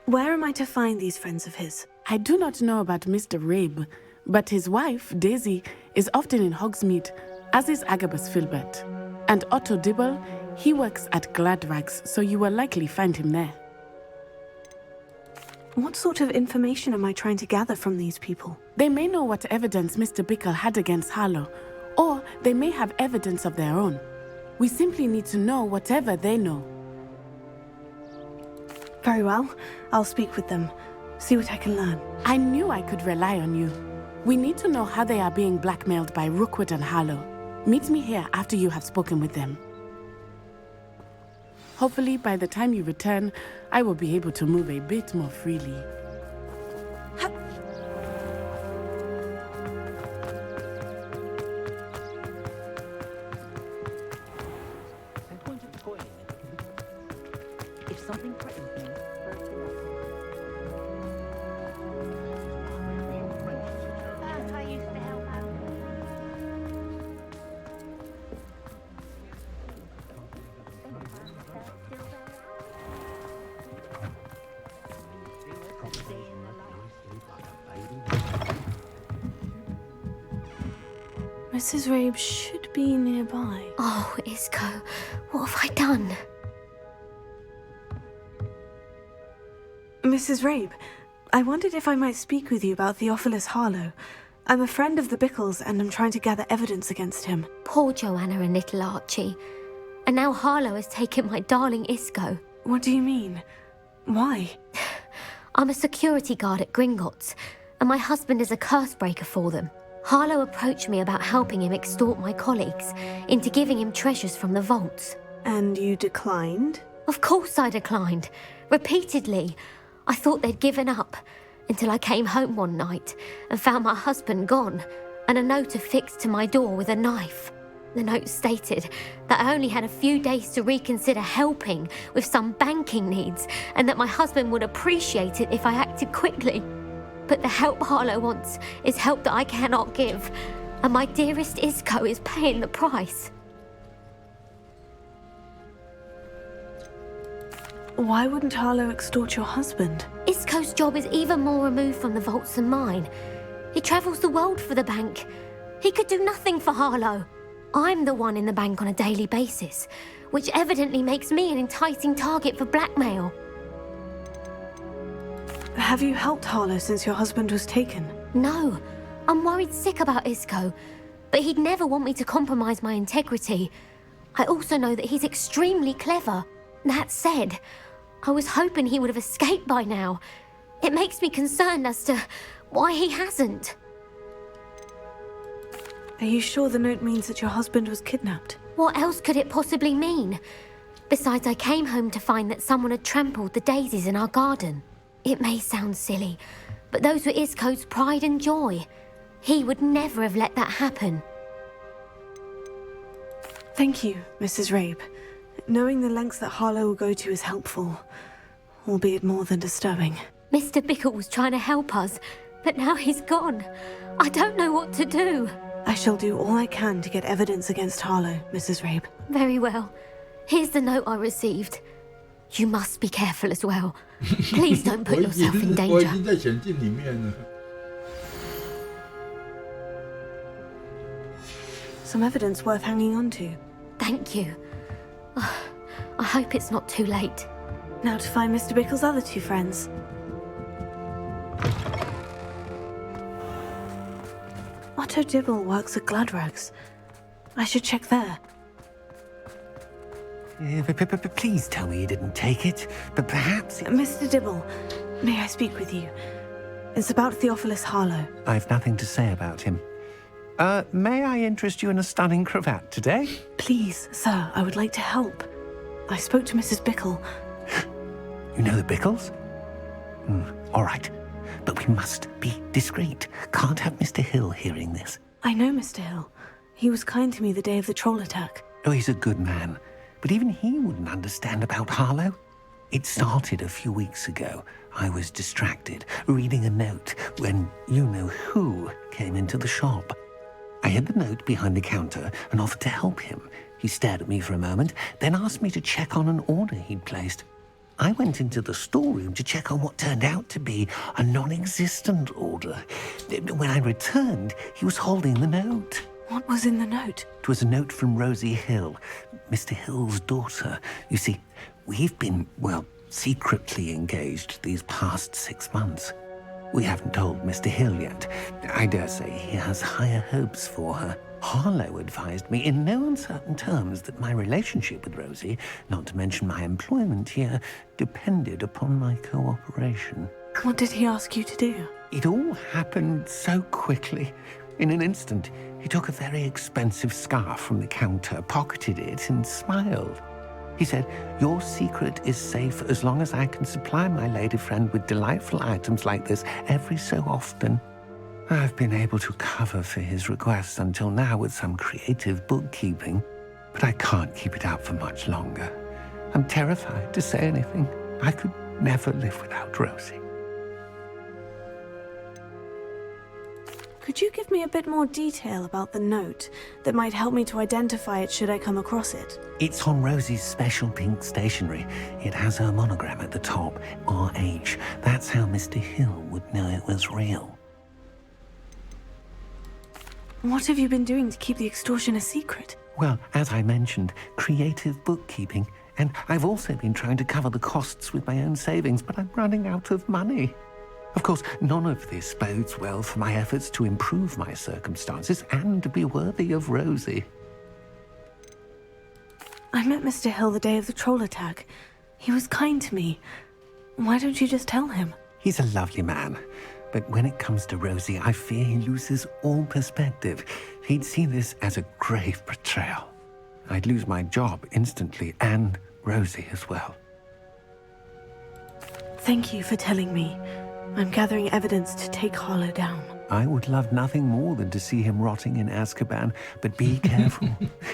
Where am I to find these friends of his? I do not know about Mr. Rabe, but his wife, Daisy, is often in Hogsmeade, as is Agabus Filbert. And Otto Dibble, he works at Gladrags, so you will likely find him there. What sort of information am I trying to gather from these people? They may know what evidence Mr. Bickle had against Harlow, or they may have evidence of their own. We simply need to know whatever they know. Very well. I'll speak with them. See what I can learn. I knew I could rely on you. We need to know how they are being blackmailed by Rookwood and Harlow. Meet me here after you have spoken with them. Hopefully, by the time you return, I will be able to move a bit more freely. If something threatens me, Mrs. Rabe should be nearby. Oh, Isco, what have I done? Mrs. Rabe, I wondered if I might speak with you about Theophilus Harlow. I'm a friend of the Bickles and I'm trying to gather evidence against him. Poor Joanna and little Archie. And now Harlow has taken my darling Isco. What do you mean? Why? I'm a security guard at Gringotts, and my husband is a curse breaker for them. Harlow approached me about helping him extort my colleagues into giving him treasures from the vaults. And you declined? Of course I declined. Repeatedly. I thought they'd given up, until I came home one night and found my husband gone, and a note affixed to my door with a knife. The note stated that I only had a few days to reconsider helping with some banking needs, and that my husband would appreciate it if I acted quickly. But the help Harlow wants is help that I cannot give, and my dearest Isco is paying the price. Why wouldn't Harlow extort your husband? Isco's job is even more removed from the vaults than mine. He travels the world for the bank. He could do nothing for Harlow. I'm the one in the bank on a daily basis, which evidently makes me an enticing target for blackmail. Have you helped Harlow since your husband was taken? No. I'm worried sick about Isco, but he'd never want me to compromise my integrity. I also know that he's extremely clever. That said, I was hoping he would have escaped by now. It makes me concerned as to why he hasn't. Are you sure the note means that your husband was kidnapped? What else could it possibly mean? Besides, I came home to find that someone had trampled the daisies in our garden. It may sound silly, but those were Isco's pride and joy. He would never have let that happen. Thank you, Mrs. Rabe. Knowing the lengths that Harlow will go to is helpful, albeit more than disturbing. Mr. Bickle was trying to help us, but now he's gone. I don't know what to do. I shall do all I can to get evidence against Harlow, Mrs. Rabe. Very well. Here's the note I received. You must be careful as well. Please don't put yourself in danger. 我已经在险境里面了。 Some evidence worth hanging on to. Thank you. I hope it's not too late. Now to find Mr. Bickle's other two friends. Otto Dibble works at Gladrogues. I should check there. Please tell me you didn't take it, but perhaps... Mr. Dibble, may I speak with you? It's about Theophilus Harlow. I've nothing to say about him. May I interest you in a stunning cravat today? Please, sir, I would like to help. I spoke to Mrs. Bickle. You know the Bickles? All right, but we must be discreet. Can't have Mr. Hill hearing this. I know Mr. Hill. He was kind to me the day of the troll attack. Oh, he's a good man, but even he wouldn't understand about Harlow. It started a few weeks ago. I was distracted, reading a note, when you-know-who came into the shop. I hid the note behind the counter and offered to help him. He stared at me for a moment, then asked me to check on an order he'd placed. I went into the storeroom to check on what turned out to be a non-existent order. When I returned, he was holding the note. What was in the note? It was a note from Rosie Hill, Mr. Hill's daughter. You see, we've been, well, secretly engaged these past 6 months. We haven't told Mr. Hill yet. I dare say he has higher hopes for her. Harlow advised me in no uncertain terms that my relationship with Rosie, not to mention my employment here, depended upon my cooperation. What did he ask you to do? It all happened so quickly. In an instant, he took a very expensive scarf from the counter, pocketed it, and smiled. He said, "Your secret is safe as long as I can supply my lady friend with delightful items like this every so often." I've been able to cover for his requests until now with some creative bookkeeping, but I can't keep it up for much longer. I'm terrified to say anything. I could never live without Rosie. Could you give me a bit more detail about the note that might help me to identify it should I come across it? It's on Rosie's special pink stationery. It has her monogram at the top, RH. That's how Mr. Hill would know it was real. What have you been doing to keep the extortion a secret? Well, as I mentioned, creative bookkeeping. And I've also been trying to cover the costs with my own savings, but I'm running out of money. Of course, none of this bodes well for my efforts to improve my circumstances and to be worthy of Rosie. I met Mr. Hill the day of the troll attack. He was kind to me. Why don't you just tell him? He's a lovely man. But when it comes to Rosie, I fear he loses all perspective. He'd see this as a grave betrayal. I'd lose my job instantly, and Rosie as well. Thank you for telling me. I'm gathering evidence to take Harlow down. I would love nothing more than to see him rotting in Azkaban, but be careful.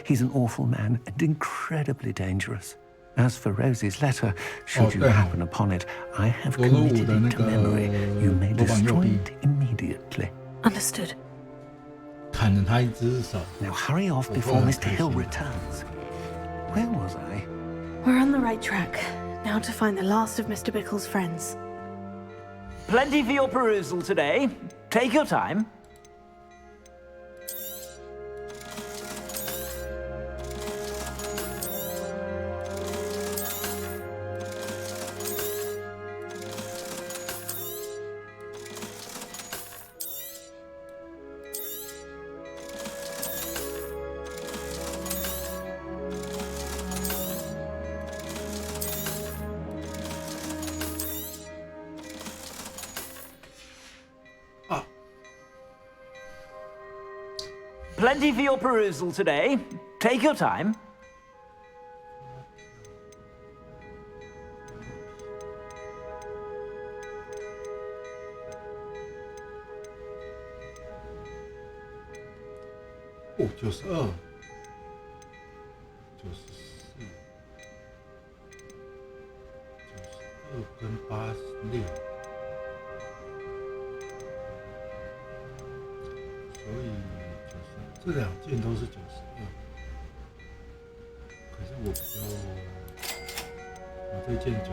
He's an awful man and incredibly dangerous. As for Rosie's letter, should you happen upon it, I have committed it to memory. You may destroy it immediately. Understood. Now hurry off before Mr. Hill returns. Where was I? We're on the right track. Now to find the last of Mr. Bickle's friends. Plenty for your perusal today. Take your time. Plenty for your perusal today. Take your time. Oh, 92、94、92跟86，所以这两件都是92，可是我比较，我这件94。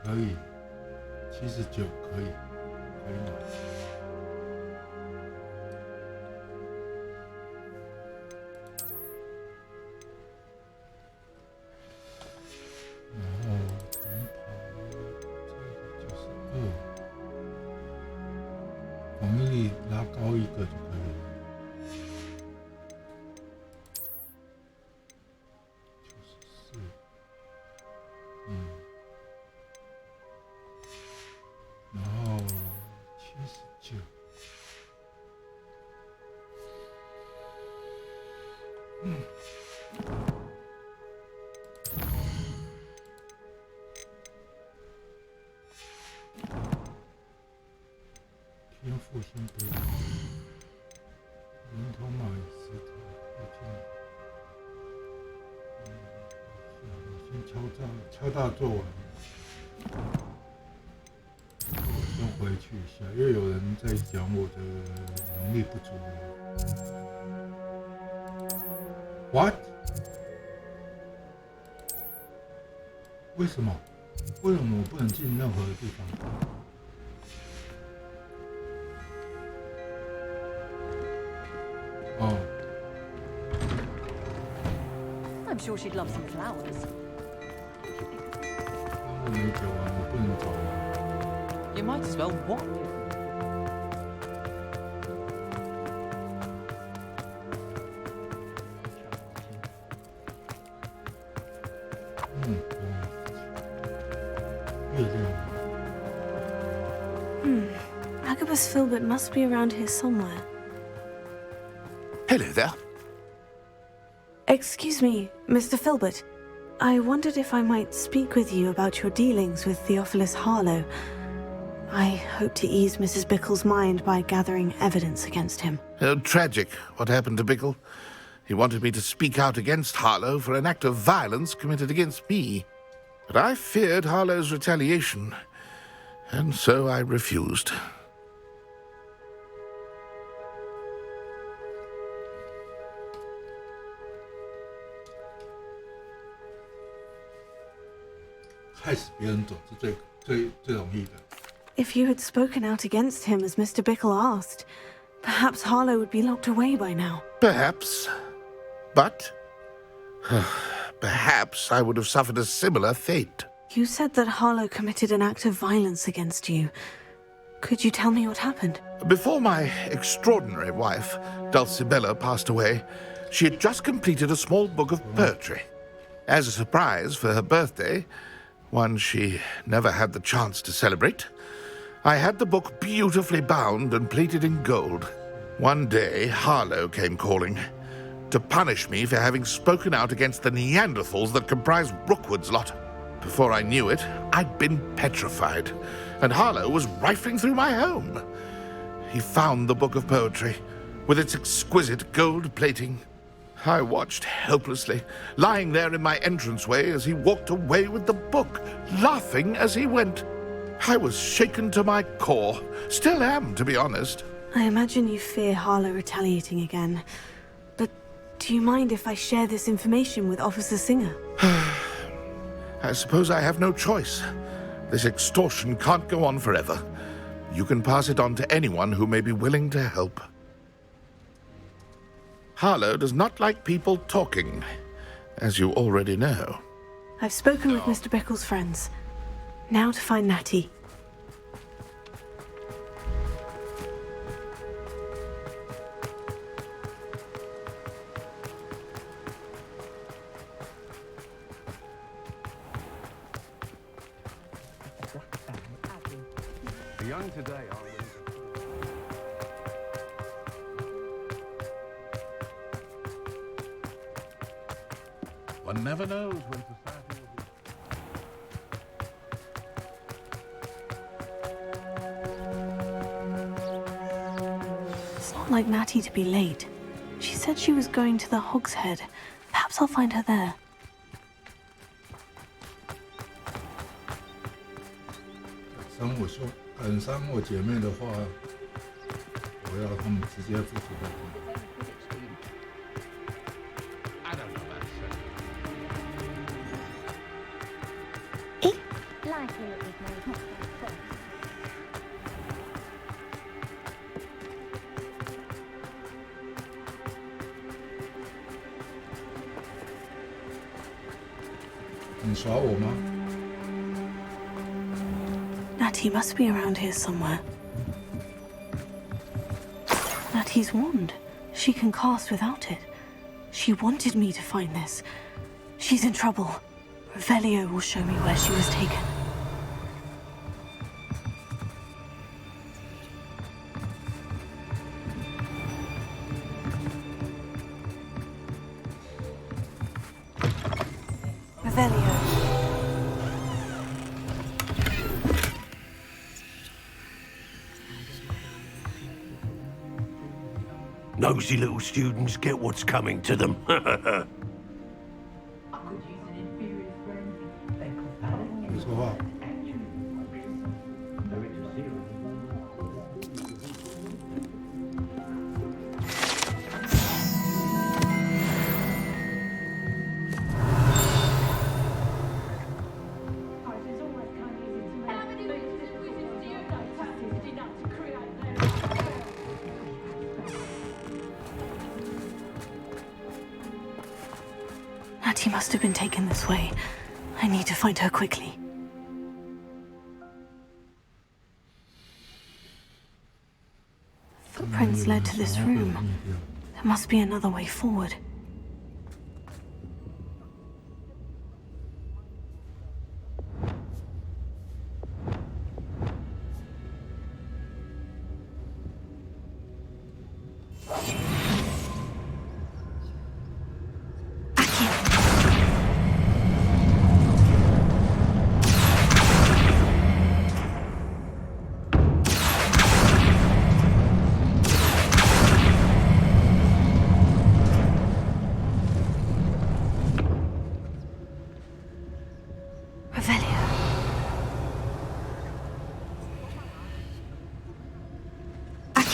可以，79可以，可以拿。然后长跑这个92，防御力拉高一个就可以了。94，然后79，天赋先不要，人头马与石头附近，我先敲大做完。先回去一下，因为有人在讲我的能力不足。What？ 为什么？为什么我不能进任何的地方？哦。I'm sure she'd love some flowers. 刚刚没走完，我不能走了。You might as well walk. Agabus Filbert must be around here somewhere. Hello there. Excuse me, Mr. Filbert. I wondered if I might speak with you about your dealings with Theophilus Harlow. I hope to ease Mrs. Bickle's mind by gathering evidence against him. Tragic, what happened to Bickle. He wanted me to speak out against Harlow for an act of violence committed against me. But I feared Harlow's retaliation, and so I refused. If you had spoken out against him as Mr. Bickle asked, perhaps Harlow would be locked away by now. Perhaps. But perhaps I would have suffered a similar fate. You said that Harlow committed an act of violence against you. Could you tell me what happened? Before my extraordinary wife, Dulcibella, passed away, she had just completed a small book of poetry. As a surprise for her birthday, one she never had the chance to celebrate, I had the book beautifully bound and plated in gold. One day, Harlow came calling to punish me for having spoken out against the Neanderthals that comprise Rookwood's lot. Before I knew it, I'd been petrified, and Harlow was rifling through my home. He found the book of poetry, with its exquisite gold plating. I watched helplessly, lying there in my entranceway as he walked away with the book, laughing as he went. I was shaken to my core. Still am, to be honest. I imagine you fear Harlow retaliating again. But do you mind if I share this information with Officer Singer? I suppose I have no choice. This extortion can't go on forever. You can pass it on to anyone who may be willing to help. Harlow does not like people talking, as you already know. I've spoken with Mr. Bickle's friends. Now to find Natty. The young today are... One never knows when society will be... It's not like Natty to be late. She said she was going to the Hog's Head. Perhaps I'll find her there.敢伤我姐妹的话，我要他们直接付出代价。你耍我吗？ Natty must be around here somewhere. Natty's wand. She can cast without it. She wanted me to find this. She's in trouble. Revelio will show me where she was taken. Revelio. Nosy little students get what's coming to them. Natty must have been taken this way. I need to find her quickly. Footprints led to this room. There must be another way forward.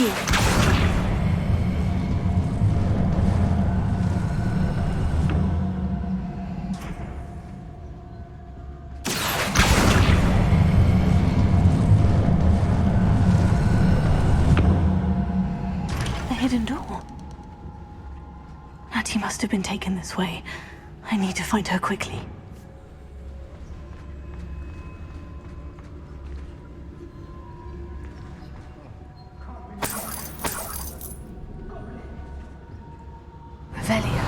Here. The hidden door. Natty must have been taken this way. I need to find her quickly. Revelio.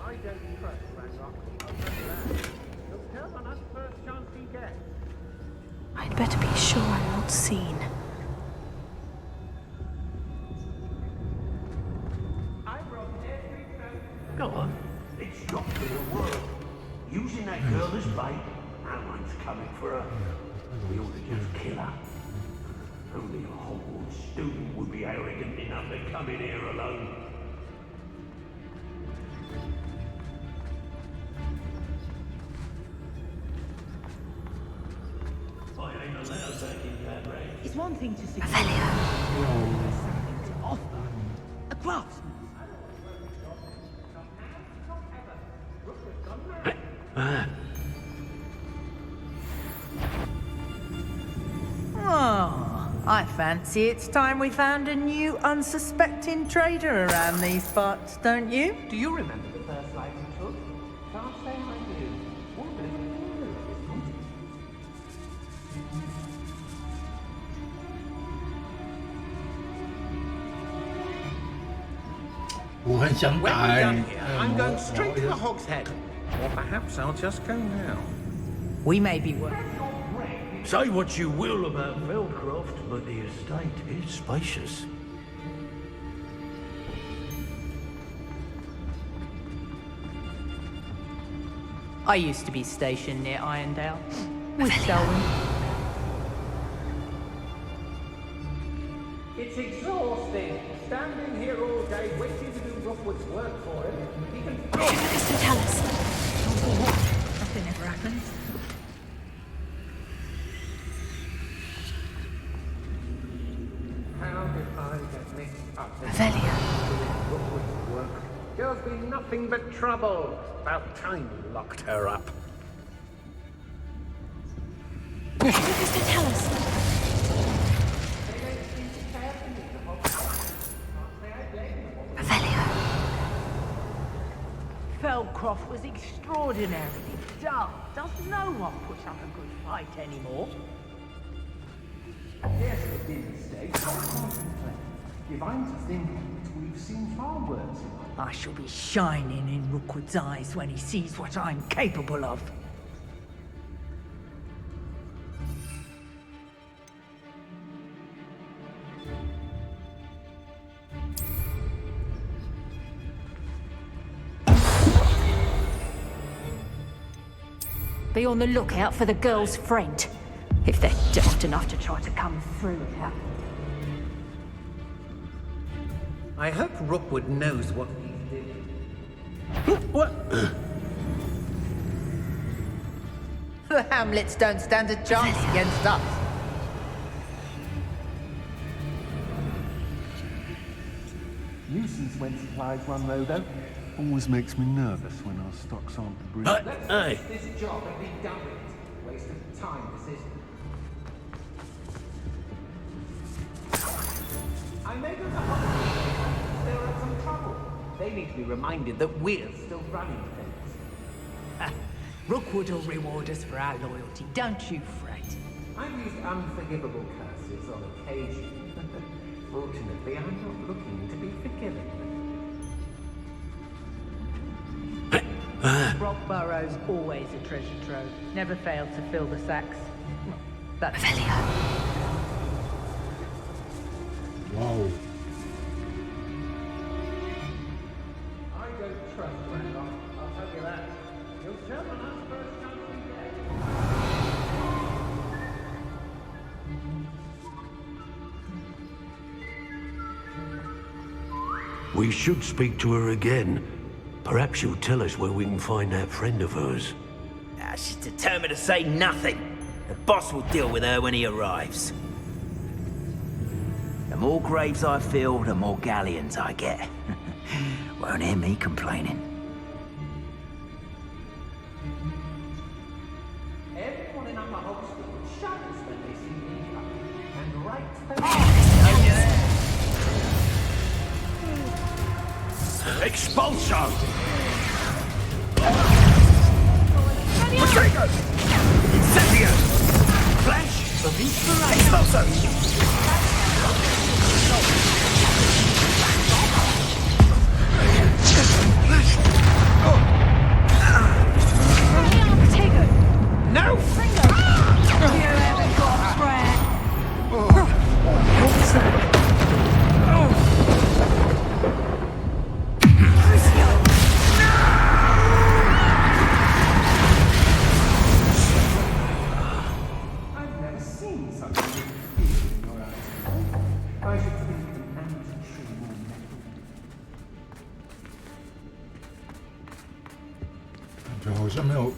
I don't trust Ranrock. He'll turn on us first chance he gets. I'd better be sure I'm not seen. Go on. It's shocked the world. Using that girl as bait. No one's coming for her. We ought to just kill her. Only a Hogwarts student would be arrogant enough to come in here alone. I ain't allowed taking that rag. It's one thing to see. Revelio. Something to offer. A craftsman. Oh, I fancy it's time we found a new unsuspecting trader around these parts, don't you? Do you remember the first life you took? Can't say I do. What a bit of a hero, isn't it? 我很想打 When we're 欸 done here, I'm going straight to the Hogshead. Or perhaps I'll just go now. We may be worth. Say what you will about Feldcroft, but the estate is spacious. I used to be stationed near Irondale. With Selwyn. It's exhausting. Standing here all day waiting to do Rookwood's work for him. He can... Mr. Tallis. Nothing ever happens. How did I get mixed up in Revelio. Rookwood's work? Girl's been nothing but trouble. About time we locked her up. Mr. Tallis. Revelio. Feldcroft was extraordinarily dull. Does no one put up a good fight anymore? Yes, there's been mistakes. I can't complain. If I'm to think of it, we've seen far worse. I shall be shining in Rookwood's eyes when he sees what I'm capable of. Be on the lookout for the girl's friend. If they're daft enough to try to come through here. I hope Rookwood knows what he's doing. What? The Hamlets don't stand a chance against us. Nuisance when supplies run low, though. Always makes me nervous when our stocks aren't the breed. Hey! This job and be done with it. Waste of time, this is. I made them the hospital. They're in some trouble. They need to be reminded that we're still running things. Rookwood will reward us for our loyalty, don't you fret. I've used unforgivable curses on occasion. Fortunately, I'm not looking to be forgiven. Rockborough's always a treasure trove. Never failed to fill the sacks. That's Wow. I don't trust Ranrock, I'll tell you that. He'll turn on us first chance we get. We should speak to her again. Perhaps she'll tell us where we can find that friend of hers. She's determined to say nothing. The boss will deal with her when he arrives. The more graves I fill, the more galleons I get. Won't hear me complaining. Everyone in Upper Hogsfield shudders when they see me coming, and right Expulsion! Trigger! Incendio! Flash! Expulso! No! You haven't got threat. I've never seen such a big fear in your eyes. I should think the man's true more metal. 感觉好像没有。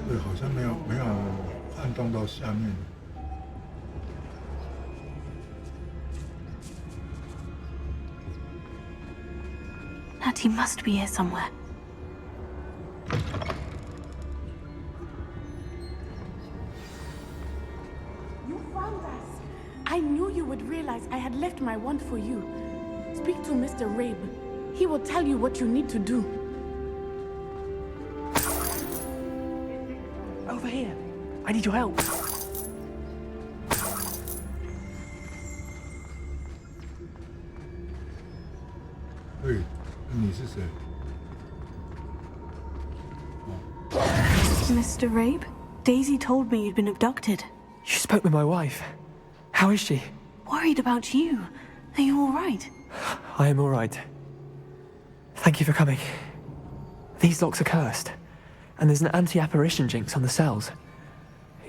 对，好像没有撼动到下面。 Natty must be here somewhere. You found us. I knew you would realize I had left my wand for you. Speak to Mr. Rabe. He will tell you what you need to do. Over here. I need your help. Hey, 你是谁？ Mr. Rabe? Daisy told me you'd been abducted. You spoke with my wife. How is she? Worried about you. Are you all right? I am all right. Thank you for coming. These locks are cursed, and there's an anti-apparition jinx on the cells.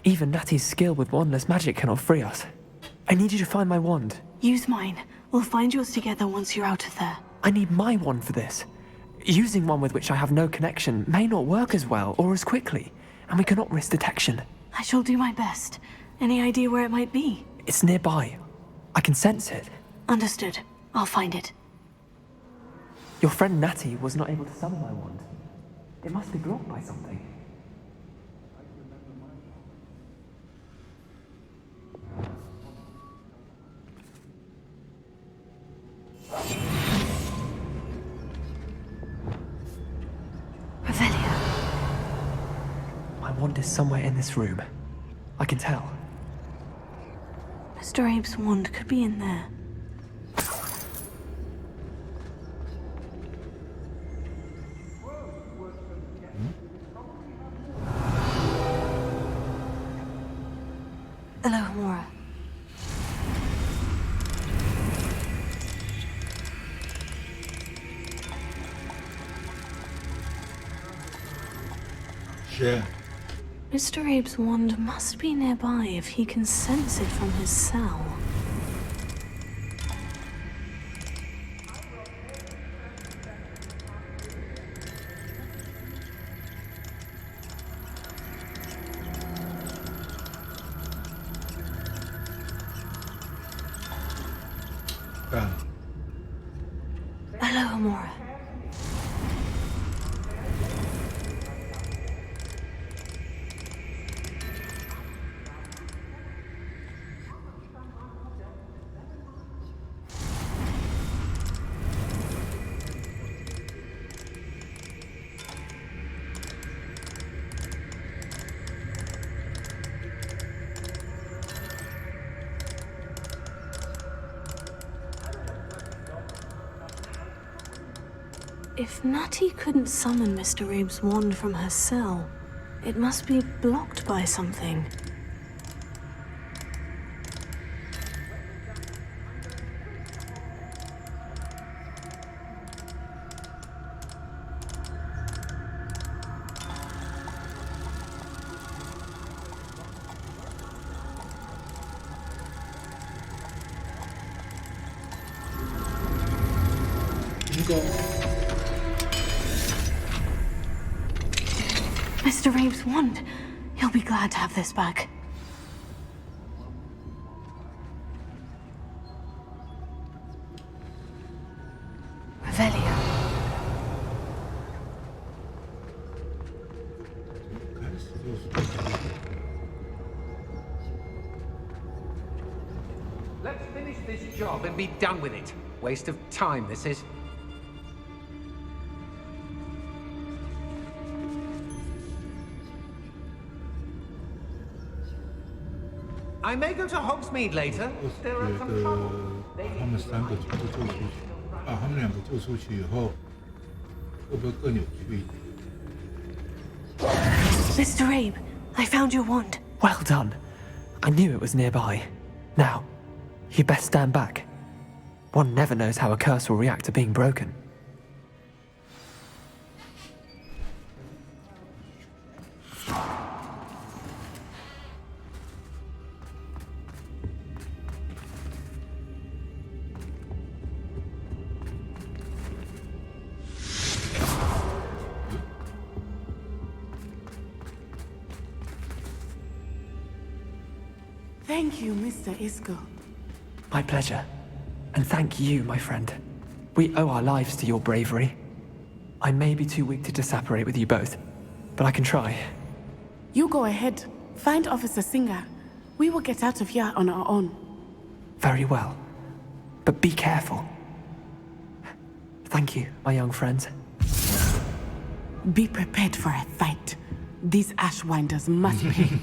Even Natty's skill with wandless magic cannot free us. I need you to find my wand. Use mine. We'll find yours together once you're out of there. I need my wand for this. Using one with which I have no connection may not work as well or as quickly, and we cannot risk detection. I shall do my best. Any idea where it might be? It's nearby. I can sense it. Understood. I'll find it. Your friend Natty was not able to summon my wand. It must be blocked by something. Revelio. My wand is somewhere in this room. I can tell. Mr. Abe's wand could be in there. Hello, Mora. Yeah. Mr. Abe's wand must be nearby if he can sense it from his cell. Hello, Amora. If Natty couldn't summon Mr. Abe's wand from her cell, it must be blocked by something. Mr. Rabe's wand. He'll be glad to have this back. Revelio. Let's finish this job and be done with it. Waste of time, this is. I may go to Hogsmeade later. There are some trouble. 他们3个全部救出去，把他们2个救出去以后，会不会更有趣一点 Mr. Rabe, I found your wand. Well done. I knew it was nearby. Now, you best stand back. One never knows how a curse will react to being broken. Thank you, Mr. Isco. My pleasure. And thank you, my friend. We owe our lives to your bravery. I may be too weak to disapparate with you both, but I can try. You go ahead. Find Officer Singer. We will get out of here on our own. Very well. But be careful. Thank you, my young friends. Be prepared for a fight. These Ashwinders must pay.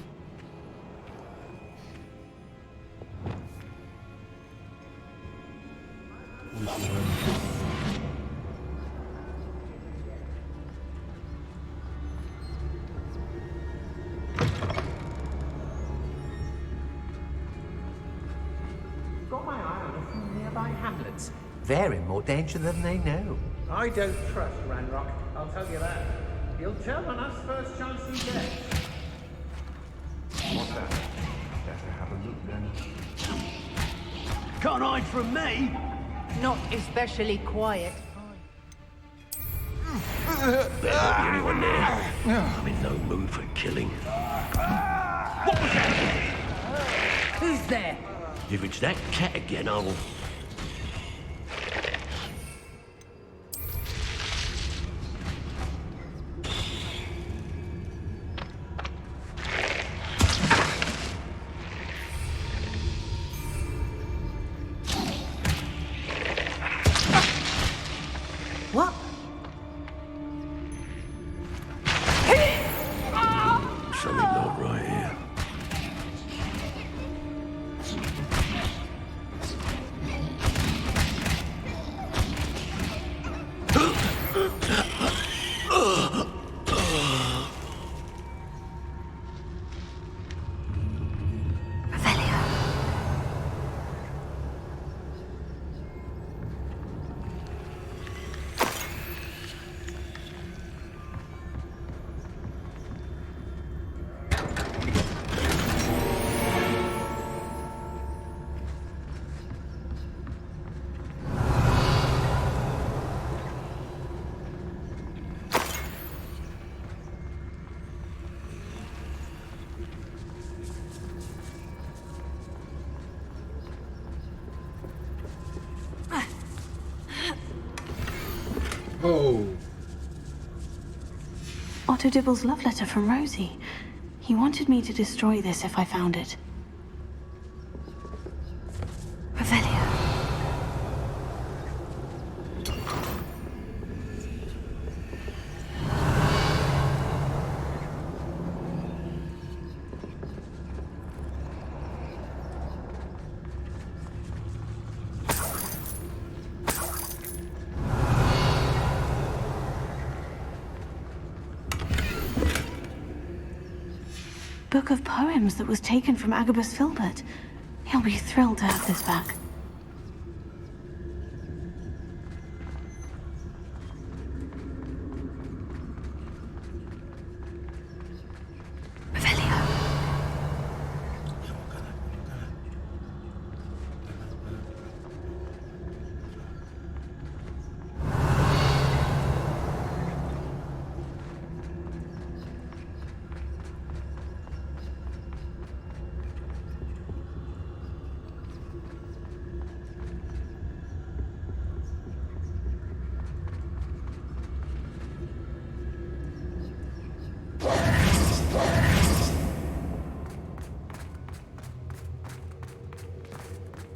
Got my eye on a few nearby hamlets. They're in more danger than they know. I don't trust Ranrock, I'll tell you that. He'll turn on us first chance he gets. What's that? Better have a look then. Can't hide from me! Not especially quiet. There won't be anyone there. I'm in no mood for killing. What was that? Who's there? If it's that cat again, I'll... What? Something not right here. Oh. Otto Dibble's love letter from Rosie. He wanted me to destroy this if I found it. Revelio. Book of poems that was taken from Agabus Filbert. He'll be thrilled to have this back. Revelio.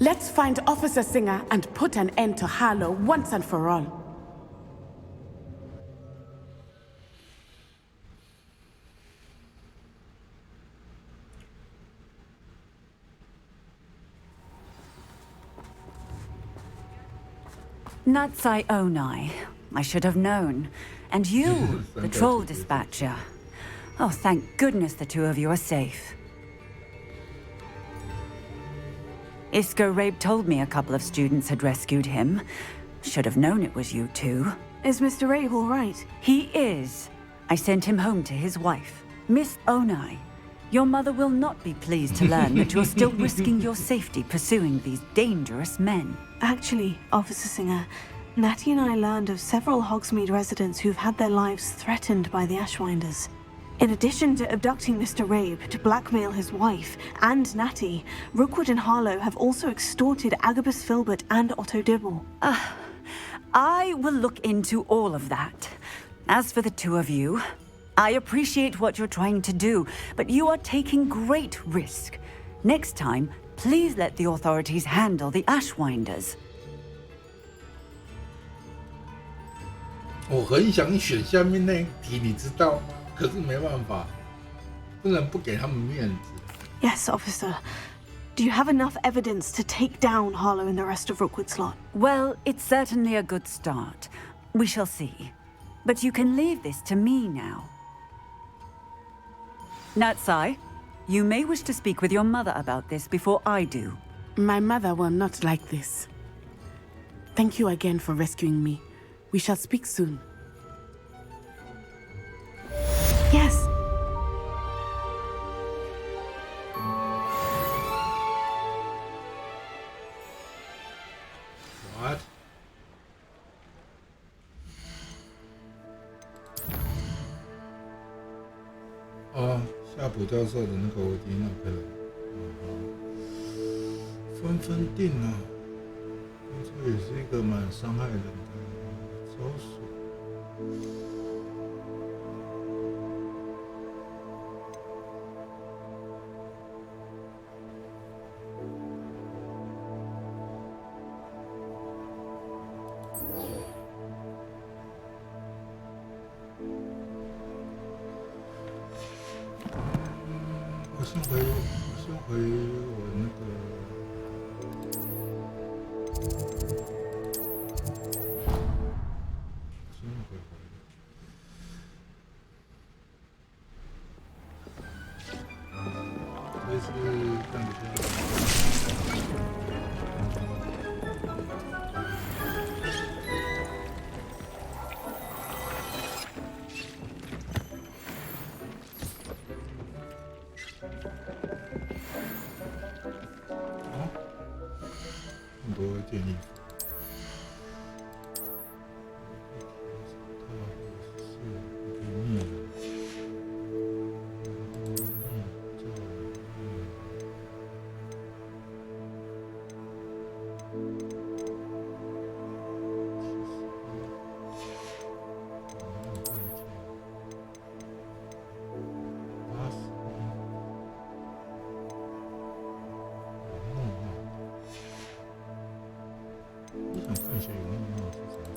Let's find Officer Singer and put an end to Harlow once and for all. Natsai Onai. I should have known. And you, the troll dispatcher. Oh, thank goodness the two of you are safe. Isco Rabe told me a couple of students had rescued him. Should have known it was you two. Is Mr. Rabe all right? He is. I sent him home to his wife. Miss Onai, your mother will not be pleased to learn that you're still risking your safety pursuing these dangerous men. Actually, Officer Singer, Natty and I learned of several Hogsmeade residents who've had their lives threatened by the Ashwinders. In addition to abducting Mr. Rabe to blackmail his wife and Natty, Rookwood and Harlow have also extorted Agabus Filbert and Otto Dibble. I will look into all of that. As for the two of you, I appreciate what you're trying to do, but you are taking great risk. Next time, please let the authorities handle the Ashwinders. 我很想选下面那一题，你知道吗？可是没办法，不能不给他们面子。Yes, officer. Do you have enough evidence to take down Harlow and the rest of Rookwood's lot? Well, it's certainly a good start. We shall see. But you can leave this to me now. Natsai, you may wish to speak with your mother about this before I do. My mother will not like this. Thank you again for rescuing me. We shall speak soon. Yes. What? 哦，夏普教授的那个我已经那个了，纷纷定了，这也是一个蛮伤害人的招数。我先回我那个，先回。这是干不掉。很多建议。我想看一下有没有是什么。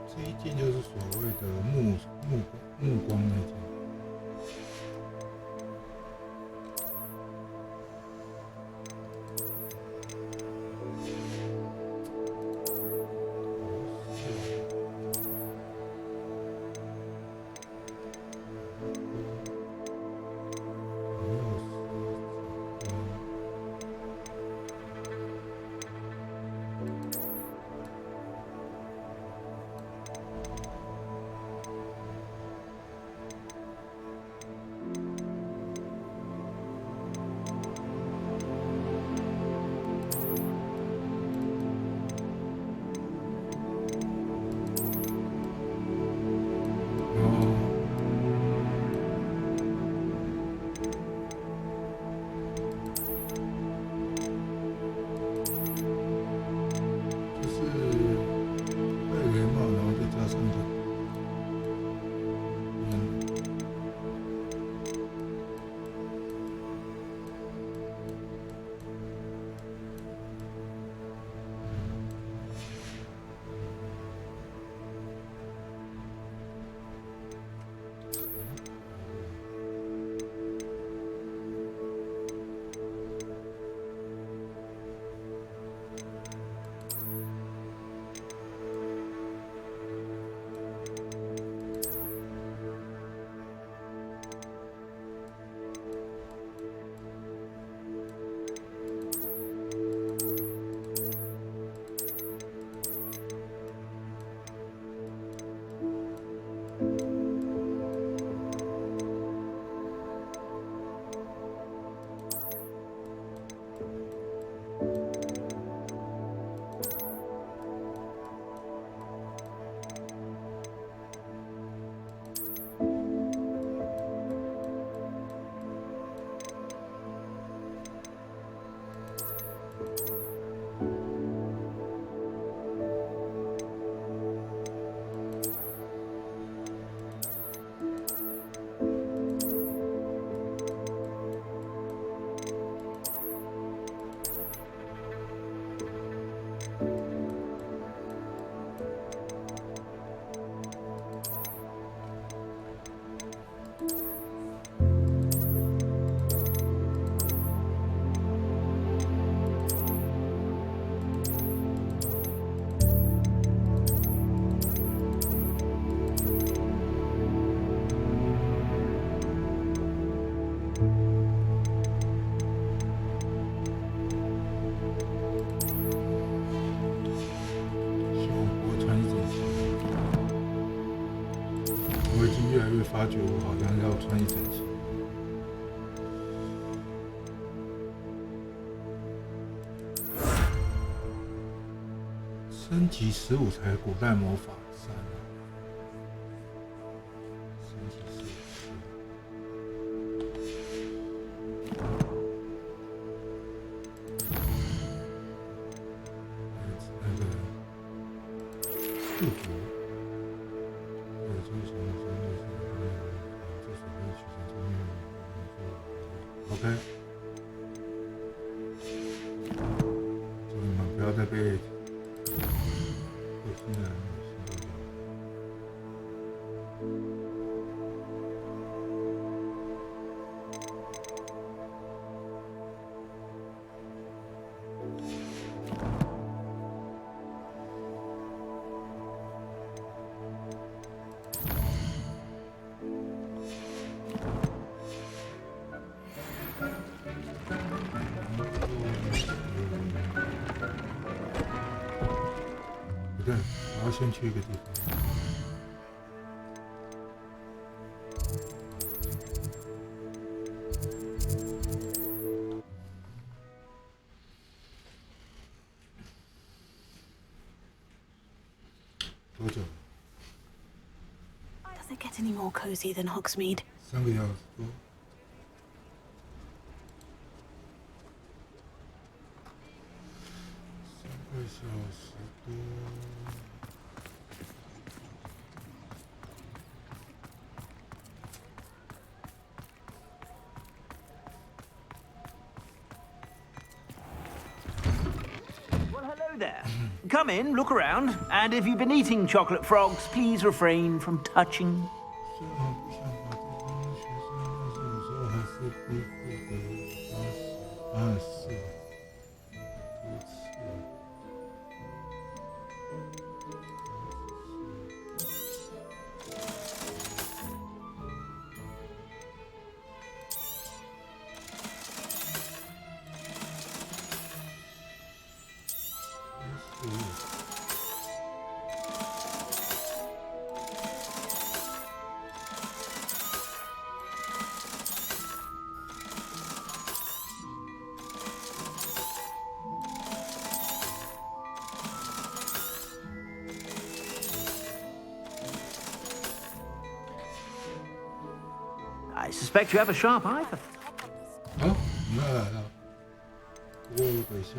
这一件就是所谓的目光那件。发觉我好像要穿一整期。升级15才古代魔法3啊，升级15。那个复活，就是什么什么什么，这手边取成从面，OK。祝你们不要再被。对，我要先去一个地方。多久？Does it get any more cozy than Hogsmeade? 3个小时多。3个小时多。There. Come in, look around, and if you've been eating chocolate frogs, please refrain from touching. I suspect you have a sharp eye for. 好，你们来了。不过等一下。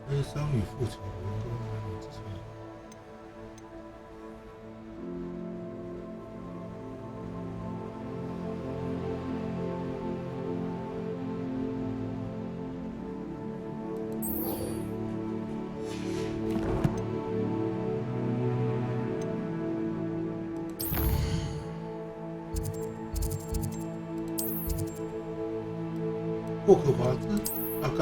悲伤与复仇都难以之间。霍格华兹，阿干。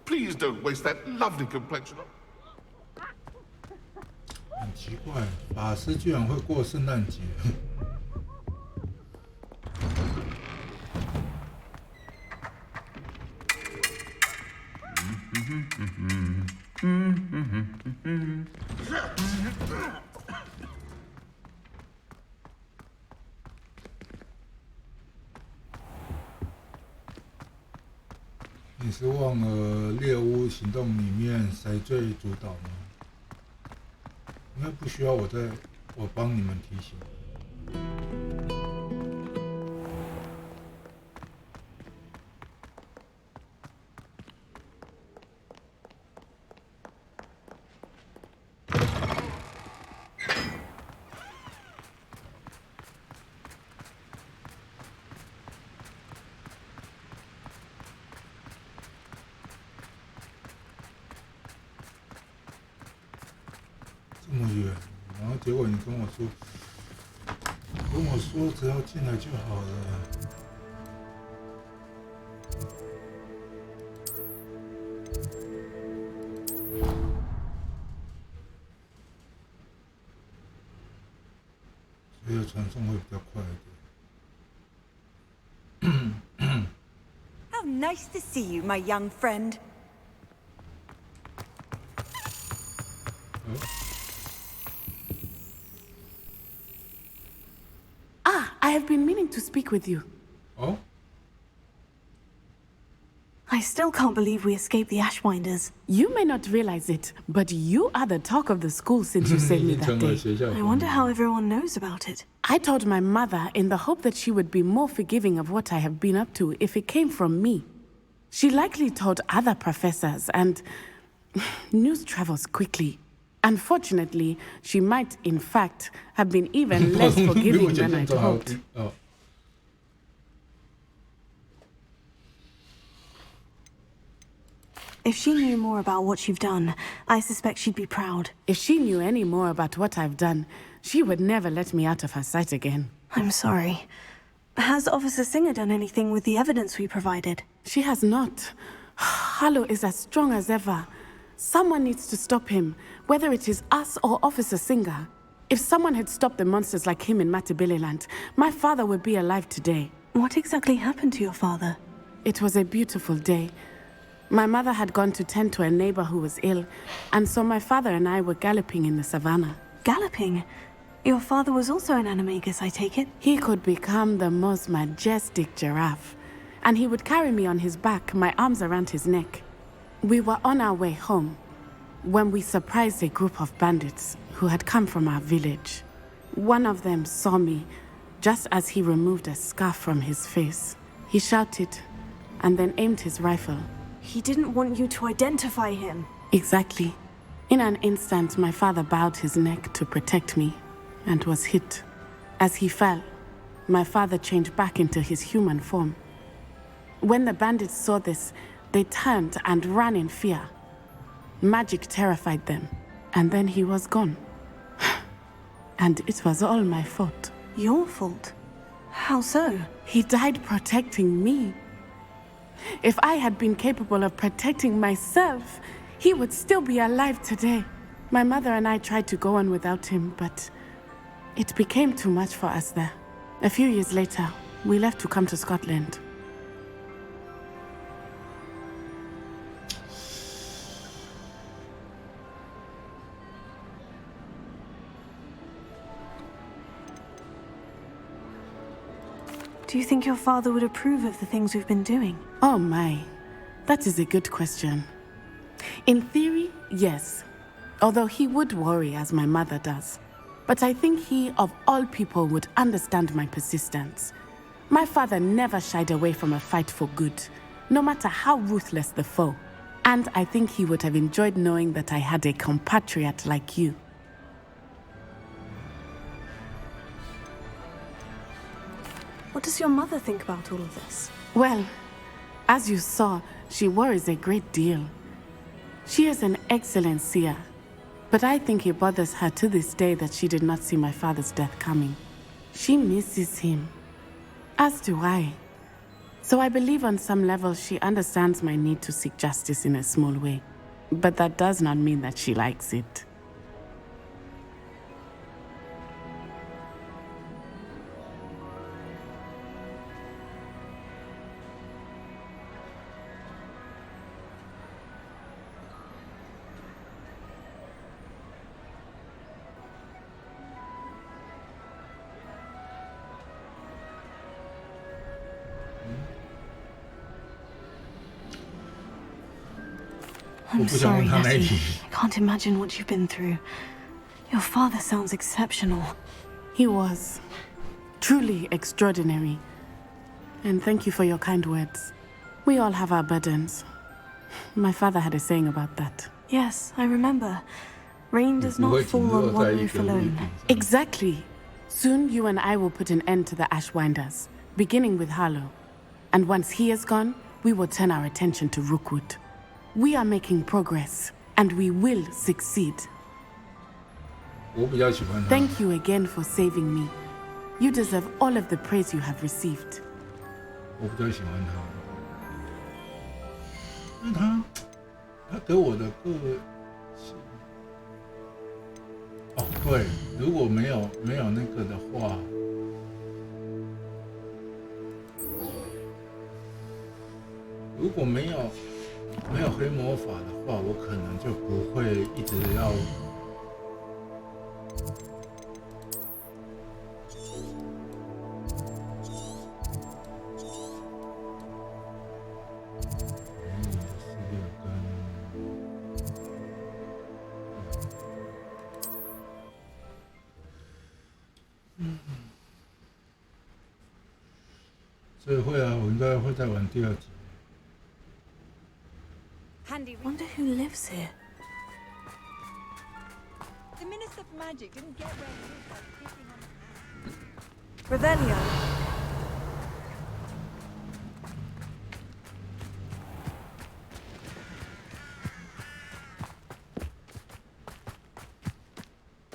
Please don't waste that lovely complexion. 很奇怪，法师居然会过圣诞节。你是忘了猎巫行动里面谁最主导吗？应该不需要我帮你们提醒。这么远，然后结果你跟我说只要进来就好了。所以传送会比较快一点。How nice to see you, my young friend. I have been meaning to speak with you. Oh? I still can't believe we escaped the Ashwinders. You may not realize it, but you are the talk of the school since you saved me that day. I wonder how everyone knows about it. I told my mother in the hope that she would be more forgiving of what I have been up to if it came from me. She likely told other professors, and news travels quickly. Unfortunately, she might, in fact, have been even less forgiving than I'd hoped. If she knew more about what you've done, I suspect she'd be proud. If she knew any more about what I've done, she would never let me out of her sight again. I'm sorry. Has Officer Singer done anything with the evidence we provided? She has not. Harlow is as strong as ever. Someone needs to stop him, whether it is us or Officer Singer. If someone had stopped the monsters like him in Matabeleland, my father would be alive today. What exactly happened to your father? It was a beautiful day. My mother had gone to tend to a neighbor who was ill, and so my father and I were galloping in the savannah. Galloping? Your father was also an animagus, I take it? He could become the most majestic giraffe, and he would carry me on his back, my arms around his neck. We were on our way home when we surprised a group of bandits who had come from our village. One of them saw me just as he removed a scarf from his face. He shouted and then aimed his rifle. He didn't want you to identify him. Exactly. In an instant, my father bowed his neck to protect me and was hit. As he fell, my father changed back into his human form. When the bandits saw this, they turned and ran in fear. Magic terrified them, and then he was gone. And it was all my fault. Your fault? How so? He died protecting me. If I had been capable of protecting myself, he would still be alive today. My mother and I tried to go on without him, but it became too much for us there. A few years later, we left to come to Scotland. Do you think your father would approve of the things we've been doing? Oh my, that is a good question. In theory, yes. Although he would worry as my mother does. But I think he, of all people, would understand my persistence. My father never shied away from a fight for good, no matter how ruthless the foe. And I think he would have enjoyed knowing that I had a compatriot like you. What does your mother think about all of this? Well, as you saw, she worries a great deal. She is an excellent seer, but I think it bothers her to this day that she did not see my father's death coming. She misses him, as do I. So I believe on some level she understands my need to seek justice in a small way, but that does not mean that she likes it. I'm sorry, Natty. I can't imagine what you've been through. Your father sounds exceptional. He was. Truly extraordinary. And thank you for your kind words. We all have our burdens. My father had a saying about that. Yes, I remember. Rain does not fall on one roof alone. Exactly. Soon you and I will put an end to the Ashwinders, beginning with Harlow. And once he is gone, we will turn our attention to Rookwood. We are making progress, and we will succeed. Thank you again for saving me. You deserve all of the praise you have received. 我比较喜欢他，因为他给我的个性，哦，对，如果没有那个的话，如果没有黑魔法的话，我可能就不会一直要。所以会啊，我应该会再玩第二集。Wonder who lives here. The Minister of Magic didn't get where he is by creeping on. Revelio.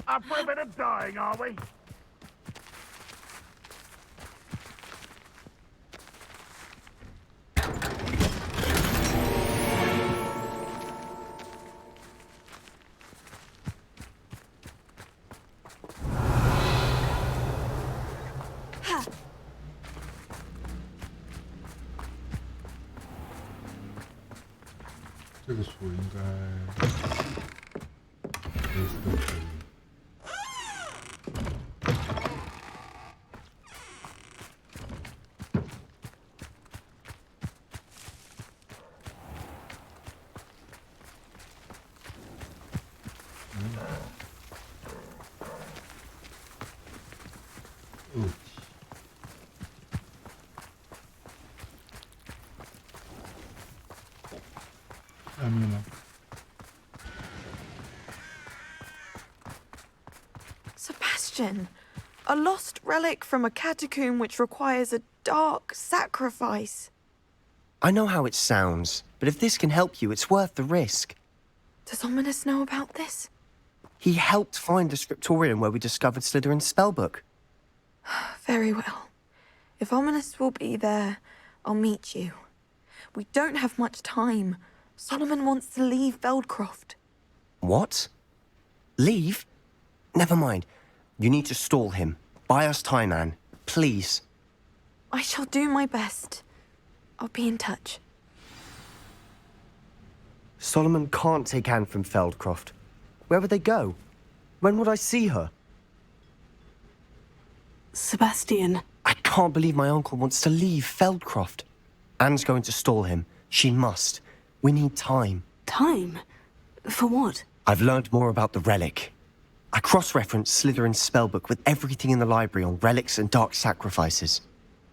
Up for a bit of dying, are we? Ha! 这个书应该都可以。下面吗？ Sebastian, a lost relic from a catacomb which requires a dark sacrifice. I know how it sounds, but if this can help you, it's worth the risk. Does Ominous know about this? He helped find the scriptorium where we discovered Slytherin's spellbook. Very well. If Ominous will be there, I'll meet you. We don't have much time. Solomon wants to leave Feldcroft. What? Leave? Never mind. You need to stall him. Buy us time, Anne. Please. I shall do my best. I'll be in touch. Solomon can't take Anne from Feldcroft. Where would they go? When would I see her? Sebastian. I can't believe my uncle wants to leave Feldcroft. Anne's going to stall him. She must. We need time. Time? For what? I've learned more about the relic. I cross-referenced Slytherin's spellbook with everything in the library on relics and dark sacrifices.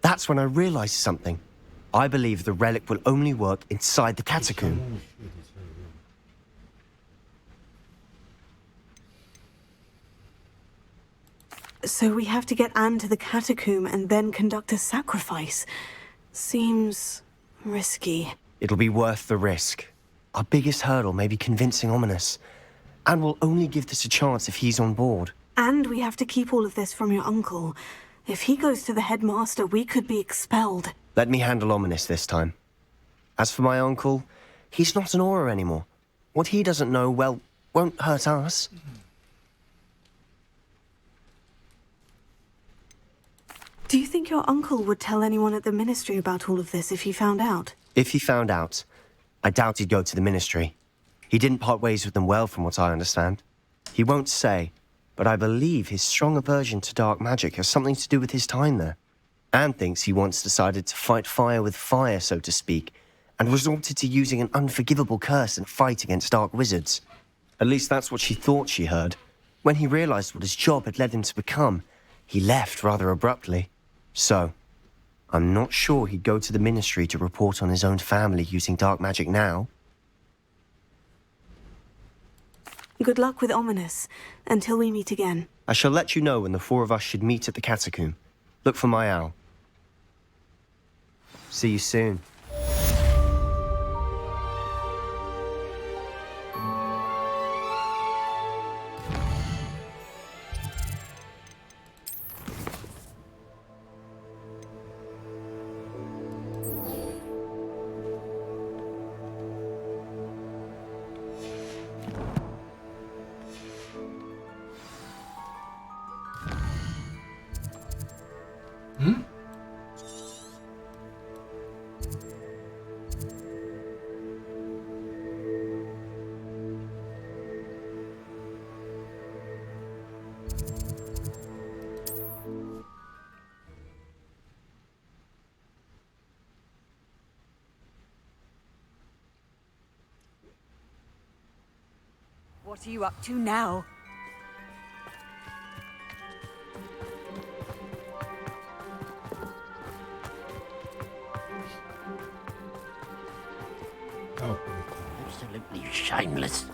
That's when I realized something. I believe the relic will only work inside the catacomb. So we have to get Anne to the catacomb and then conduct a sacrifice. Seems risky. It'll be worth the risk. Our biggest hurdle may be convincing Ominous. And we'll only give this a chance if he's on board. And we have to keep all of this from your uncle. If he goes to the headmaster, we could be expelled. Let me handle Ominous this time. As for my uncle, he's not an Auror anymore. What he doesn't know, well, won't hurt us. Do you think your uncle would tell anyone at the ministry about all of this if he found out? If he found out, I doubt he'd go to the ministry. He didn't part ways with them well, from what I understand. He won't say, but I believe his strong aversion to dark magic has something to do with his time there. Anne thinks he once decided to fight fire with fire, so to speak, and resorted to using an unforgivable curse and fight against dark wizards. At least that's what she thought she heard. When he realized what his job had led him to become, he left rather abruptly. So, I'm not sure he'd go to the Ministry to report on his own family using dark magic now. Good luck with Ominous, until we meet again. I shall let you know when the four of us should meet at the catacomb. Look for my owl. See you soon. What are you up to now? Absolutely shameless.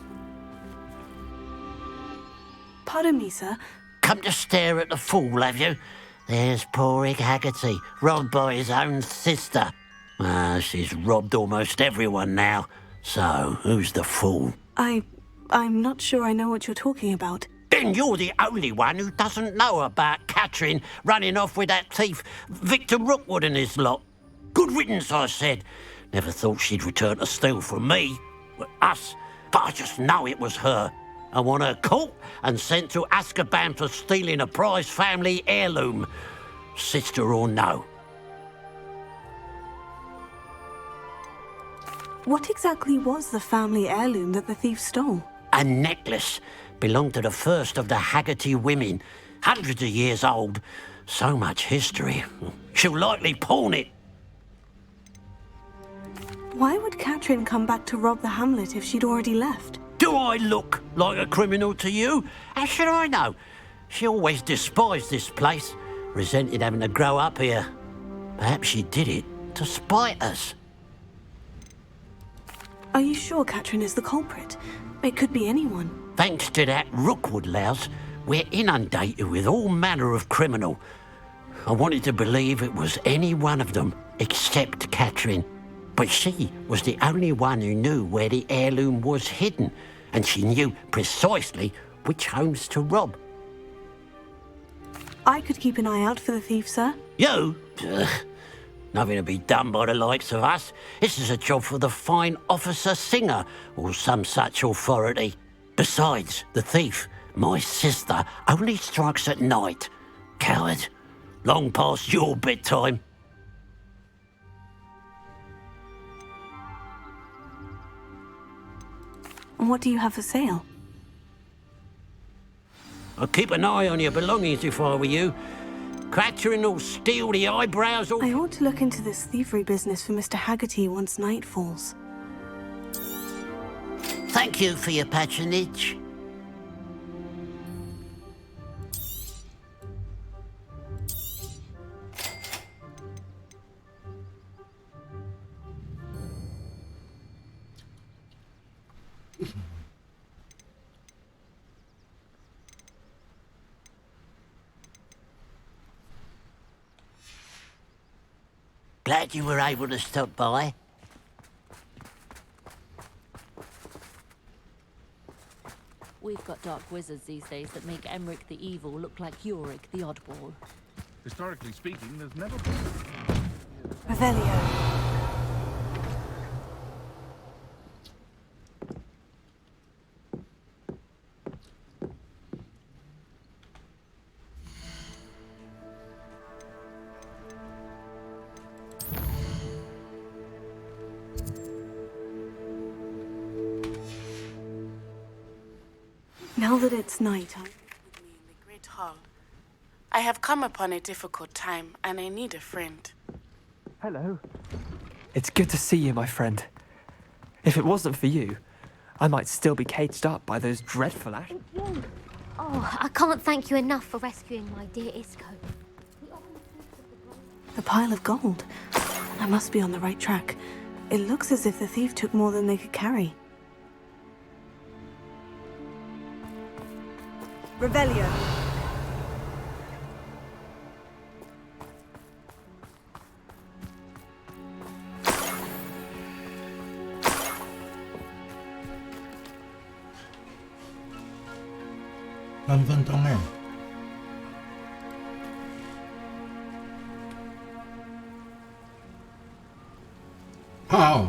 Pardon me, sir. Come to stare at the fool, have you? There's poor Ig Haggerty, robbed by his own sister. She's robbed almost everyone now. So, who's the fool? I'm not sure I know what you're talking about. Then you're the only one who doesn't know about Catherine running off with that thief, Victor Rookwood and his lot. Good riddance, I said. Never thought she'd return to steal from me, us, but I just know it was her. I want her caught and sent to Azkaban for stealing a prized family heirloom, sister or no. What exactly was the family heirloom that the thief stole? A necklace belonged to the first of the Haggerty women, hundreds of years old. So much history. She'll likely pawn it. Why would Catherine come back to rob the hamlet if she'd already left? Do I look like a criminal to you? How should I know? She always despised this place, resented having to grow up here. Perhaps she did it to spite us. Are you sure Catherine is the culprit? It could be anyone. Thanks to that Rookwood louse, we're inundated with all manner of criminal. I wanted to believe it was any one of them, except Catherine. But she was the only one who knew where the heirloom was hidden, and she knew precisely which homes to rob. I could keep an eye out for the thief, sir. You? Nothing to be done by the likes of us. This is a job for the fine officer Singer, or some such authority. Besides, the thief, my sister, only strikes at night. Coward. Long past your bedtime. And what do you have for sale? I'd keep an eye on your belongings if I were you. Catherine will steal the eyebrows off. I ought to look into this thievery business for Mr. Haggerty once night falls. Thank you for your patronage. Glad you were able to stop by. We've got dark wizards these days that make Emmerich the Evil look like Yorick the Oddball. Historically speaking, there's never been... Revelio. Now that it's night, Great Hall. I have come upon a difficult time, and I need a friend. Hello. It's good to see you, my friend. If it wasn't for you, I might still be caged up by those dreadful ash. Oh, I can't thank you enough for rescuing my dear Isco. A pile of gold. I must be on the right track. It looks as if the thief took more than they could carry. Revelio. $3分钟哎。好。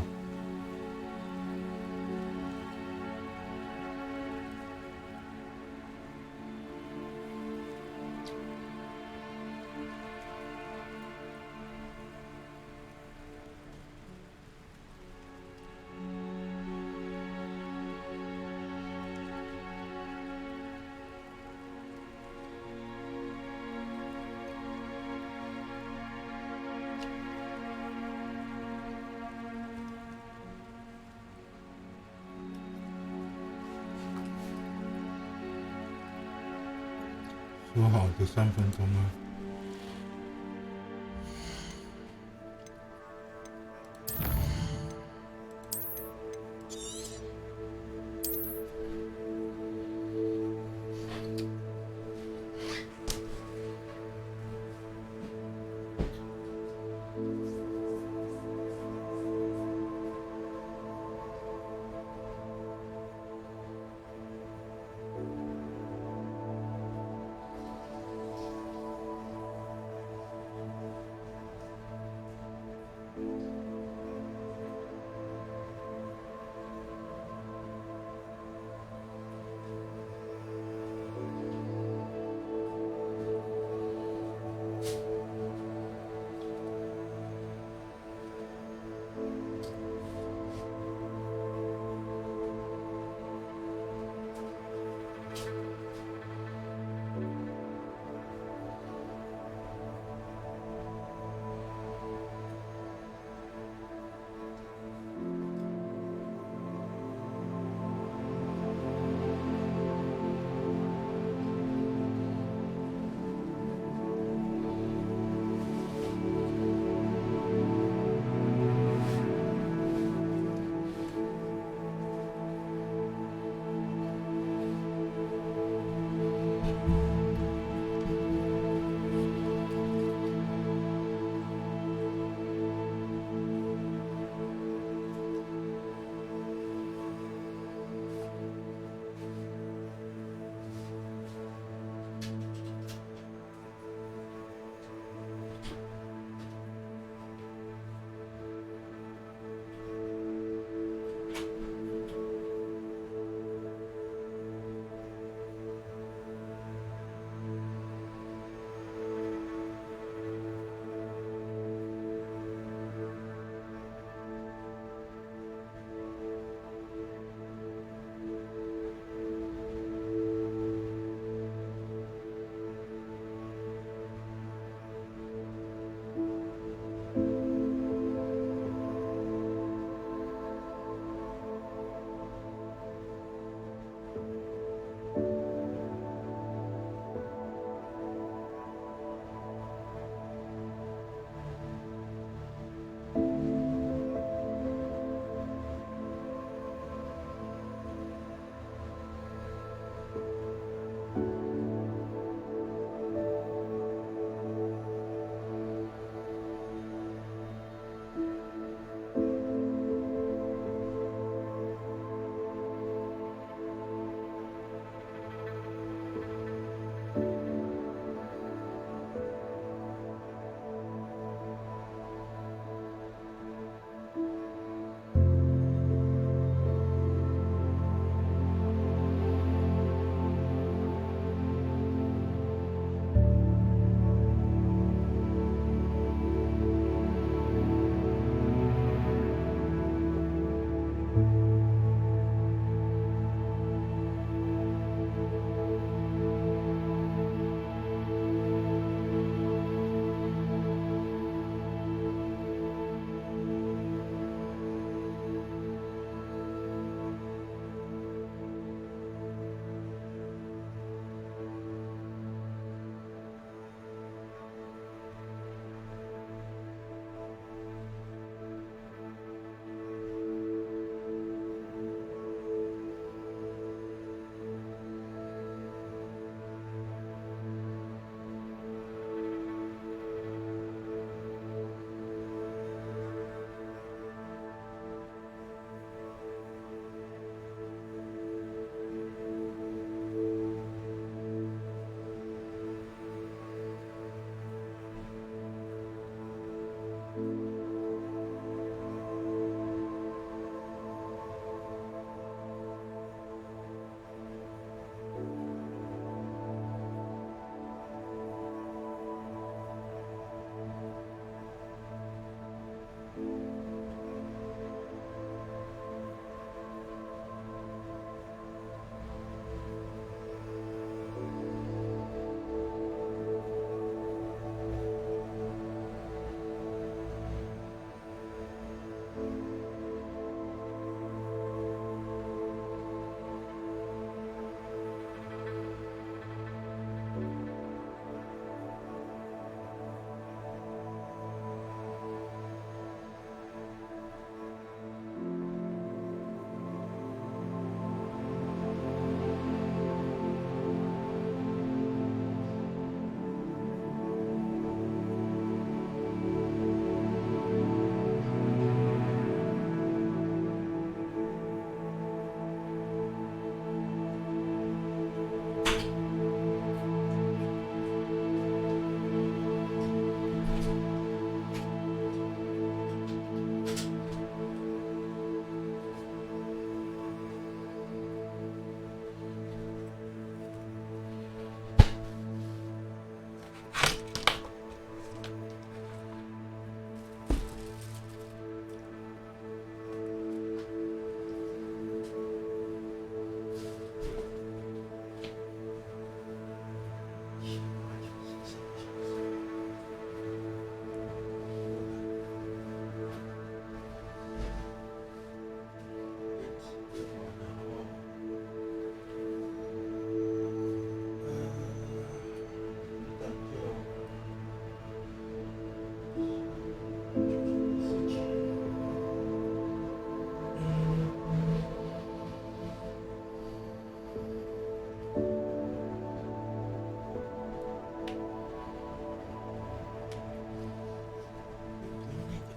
说好的3分钟啊。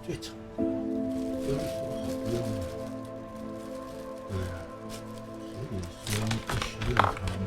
最丑的，有的说好不用了。对啊，所以说不需要他们。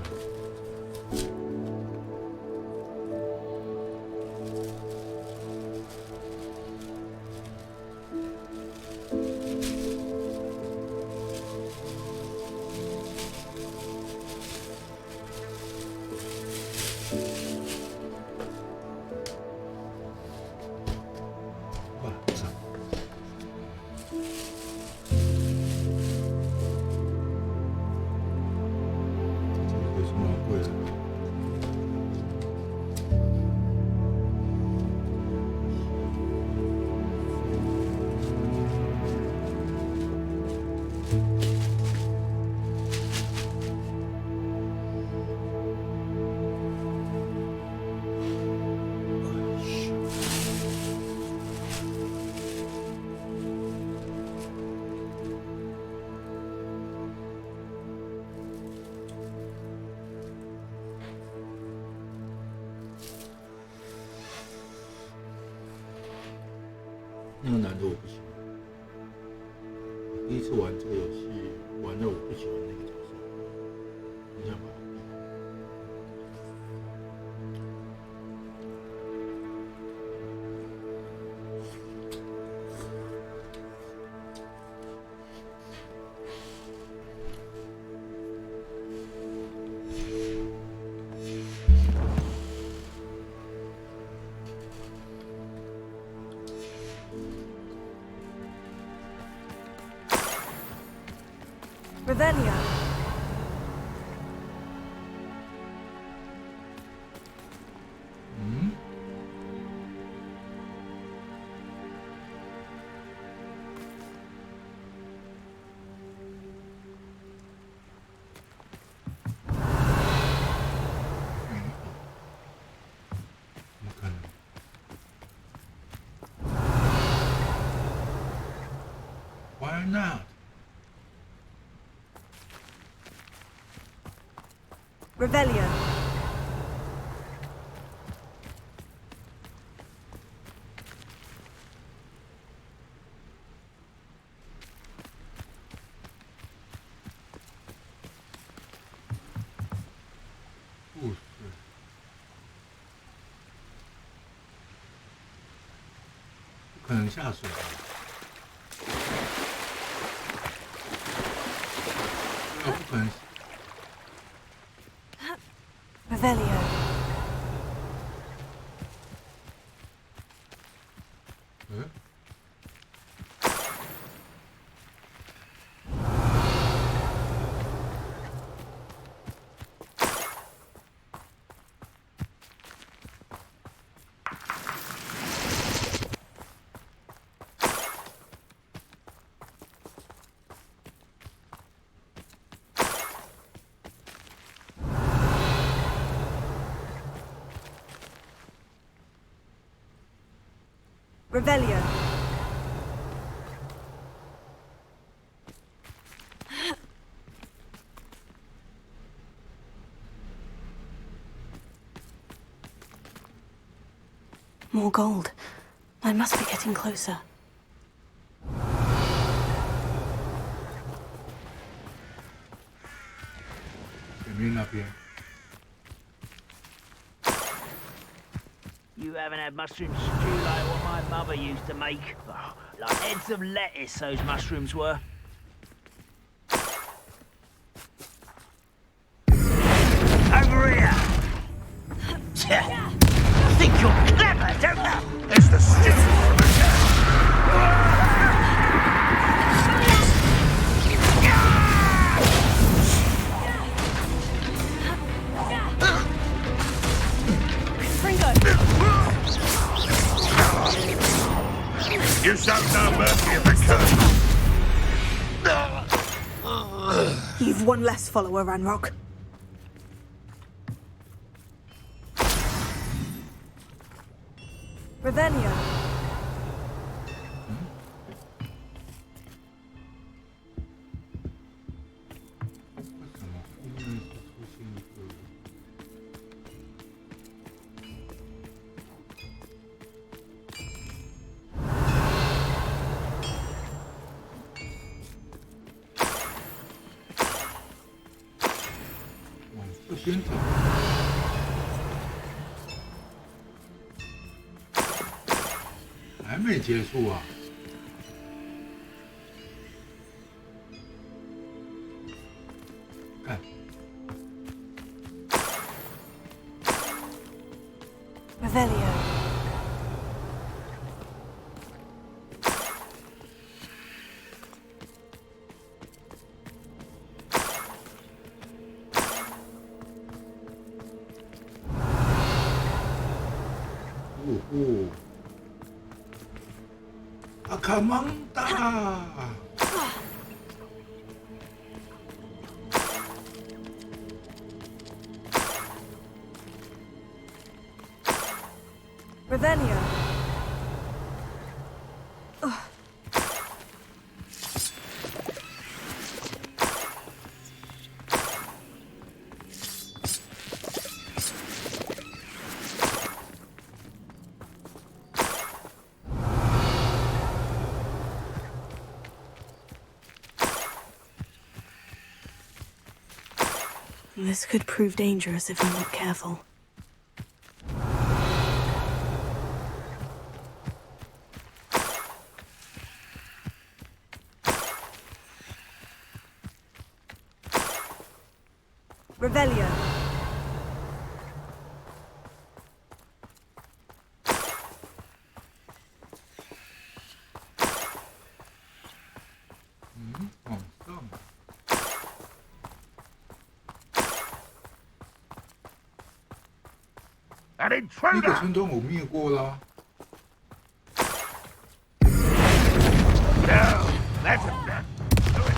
那个男的我不喜欢。我第一次玩这个游戏，玩到我不喜欢那个角色，很想把他毙。Revelio. Why not? Revelio. Ooh, 不可能下水吧？不可能。Revelio. Revelio. More gold. I must be getting closer. You haven't had mushroom stew like what my mother used to make. Oh, like heads of lettuce, those mushrooms were. Over here! You think you're clever, don't you? It's the stew from a You shall know mercy of the curse. You've one less follower, Ranrock. Revelio. 边走。还没结束啊！看。Revelio. Akamanda. Revelio. This could prove dangerous if I'm not careful. Revelio. An 那 intruder! 个村庄我灭过了。 No, let him not do it.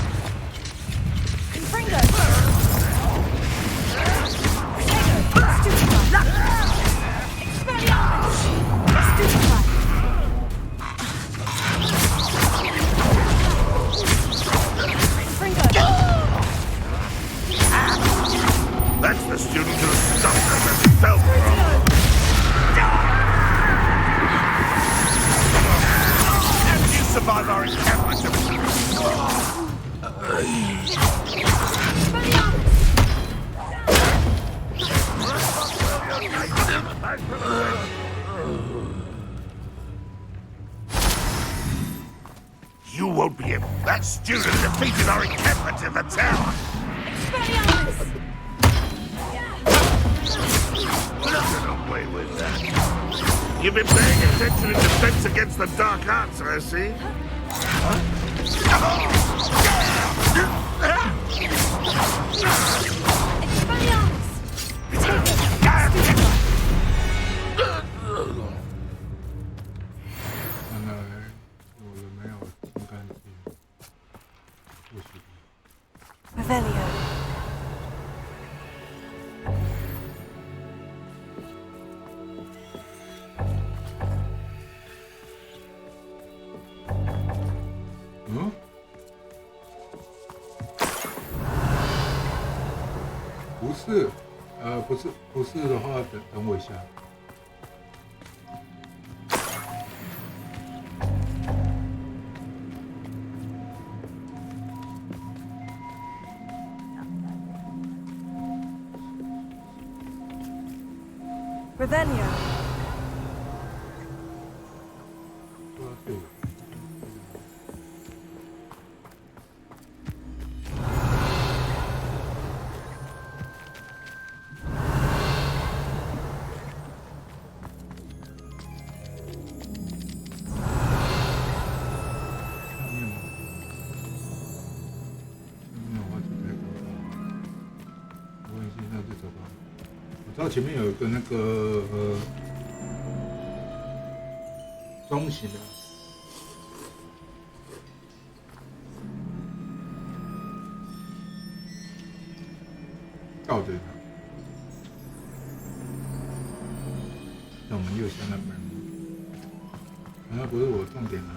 That's the student who stopped us as he fell from. How did you survive our encampment? You won't be able. That student defeated our encampment in the tower. Get away with that. You've been paying attention in defense against the dark arts, I see. Revelio. Huh? 不是的话，等我一下。Revelio.然后前面有一个那个中型的，照着它。那我们右下那边，那不是我重点啊。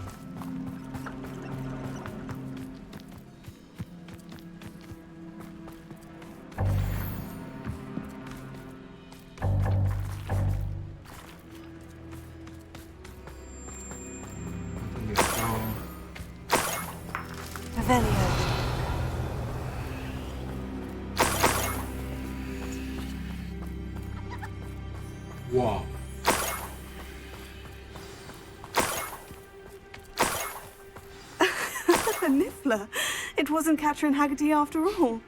Revelio. Niffler. It wasn't Catherine Haggerty after all.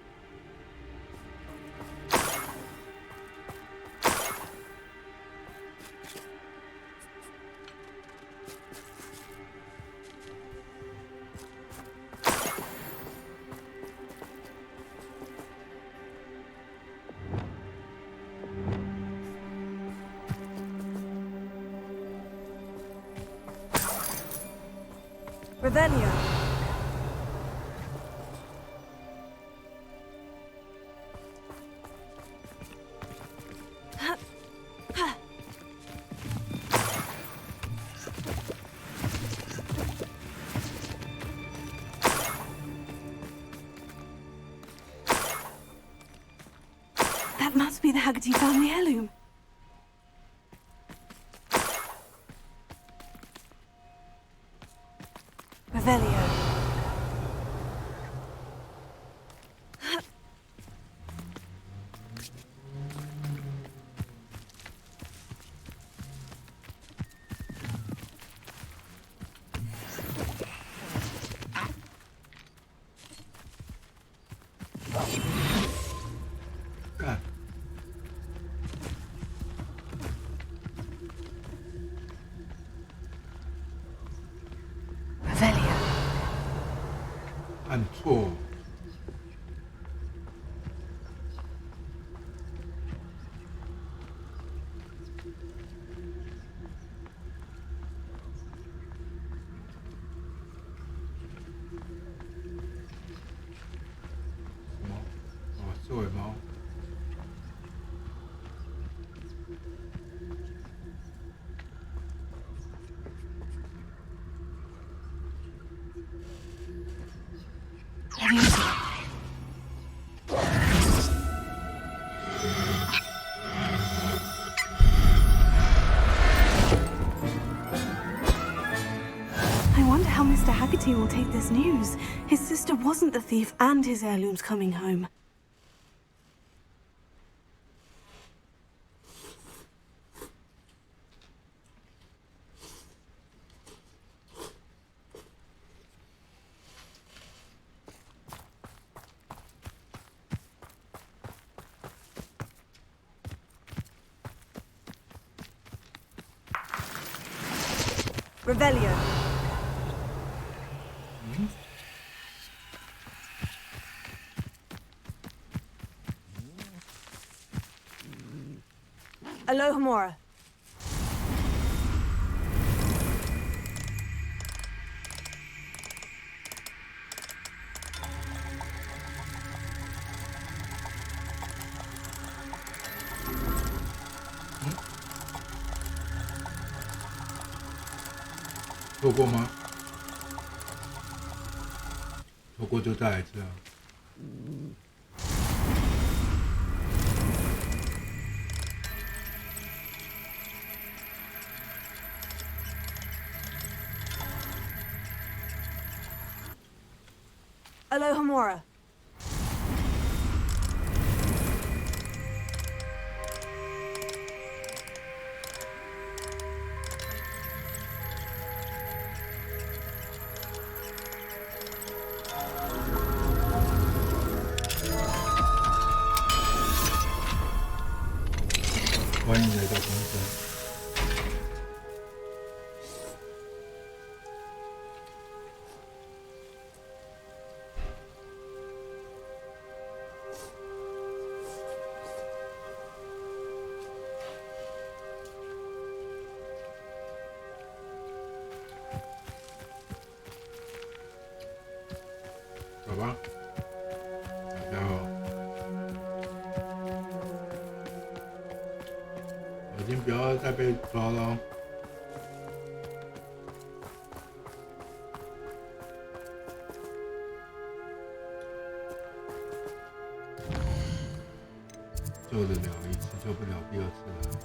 Revelio. That must be the Haggerty family heirloom. Revelio. Revelio. 按错。什么？哦，是尾猫。I wonder how Mr. Haggerty will take this news. His sister wasn't the thief and his heirloom's coming home. Revelio. Alohomora. 응? 错过吗？错过就再来一次啊！ Alohomora.欢迎来到东山。 走吧，大家好。已经不要再被抓了哦。救得了一次，救不了第二次了。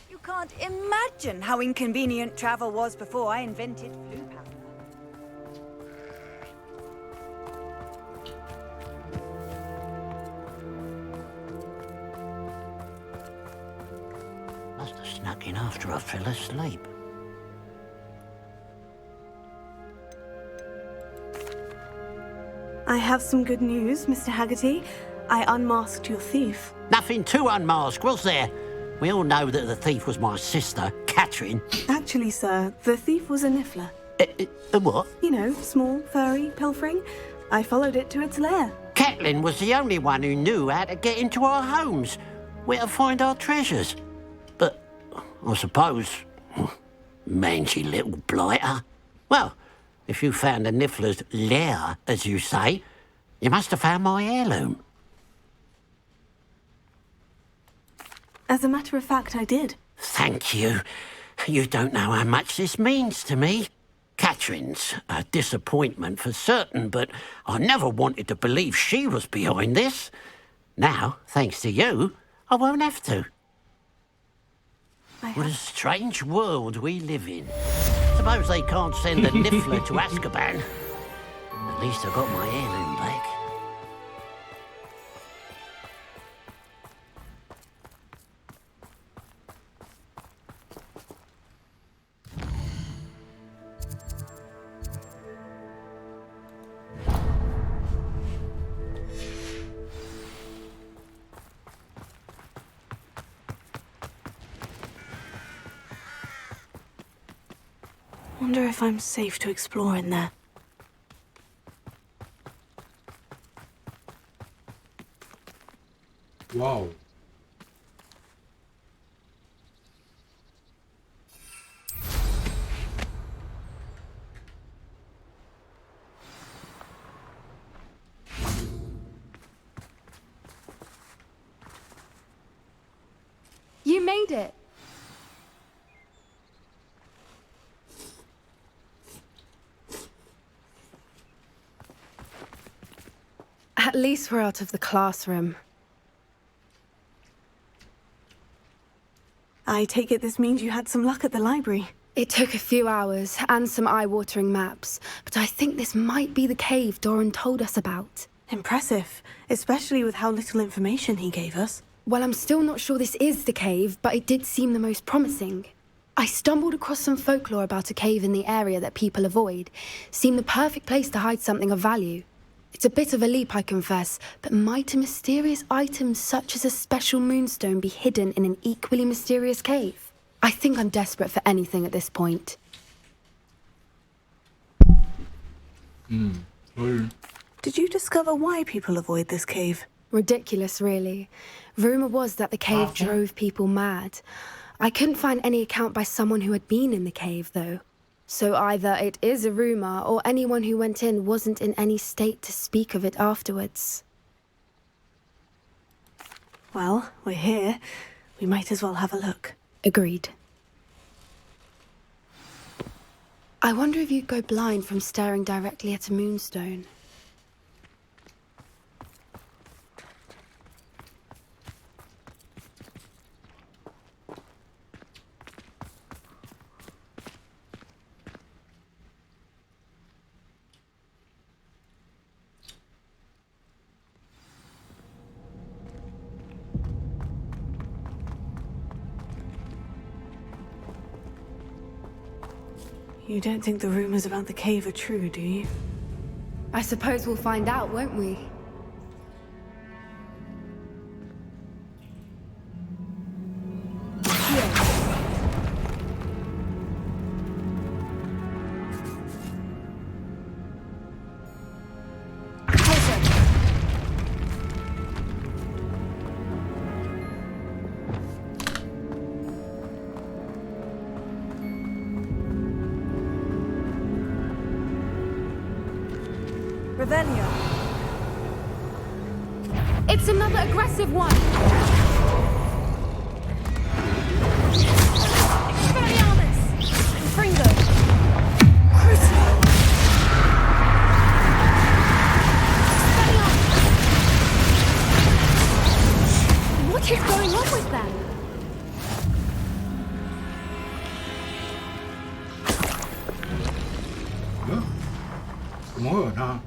You can't imagine how inconvenient travel was before I invented flue powder. after I fell asleep. I have some good news, Mr. Haggerty. I unmasked your thief. Nothing to unmask, was there? We all know that the thief was my sister, Catherine. Actually, sir, the thief was a niffler. A what? You know, small, furry, pilfering. I followed it to its lair. Catelyn was the only one who knew how to get into our homes, where to find our treasures. But I suppose, mangy little blighter. Well, if you found the niffler's lair, as you say, you must have found my heirloom. As a matter of fact, I did. Thank you. You don't know how much this means to me. Catherine's a disappointment for certain, but I never wanted to believe she was behind this. Now, thanks to you, I won't have to. What a strange world we live in. Suppose they can't send a niffler to Azkaban. At least I got my heirloom back. Wonder if I'm safe to explore in there. Wow. You made it. At least we're out of the classroom. I take it this means you had some luck at the library. It took a few hours and some eye-watering maps, but I think this might be the cave Doran told us about. Impressive, especially with how little information he gave us. Well, I'm still not sure this is the cave, but it did seem the most promising. I stumbled across some folklore about a cave in the area that people avoid. Seemed the perfect place to hide something of value. It's a bit of a leap, I confess, but might a mysterious item such as a special moonstone be hidden in an equally mysterious cave? I think I'm desperate for anything at this point. Did you discover why people avoid this cave? Ridiculous, really. Rumour was that the cave drove people mad. I couldn't find any account by someone who had been in the cave, though. So either it is a rumour, or anyone who went in wasn't in any state to speak of it afterwards. Well, we're here. We might as well have a look. Agreed. I wonder if you'd go blind from staring directly at a moonstone. You don't think the rumors about the cave are true, do you? I suppose we'll find out, won't we? Revelio. It's another aggressive one! Expelliarmus! Fringo! Crucio! What is going on with them?怎么会有他？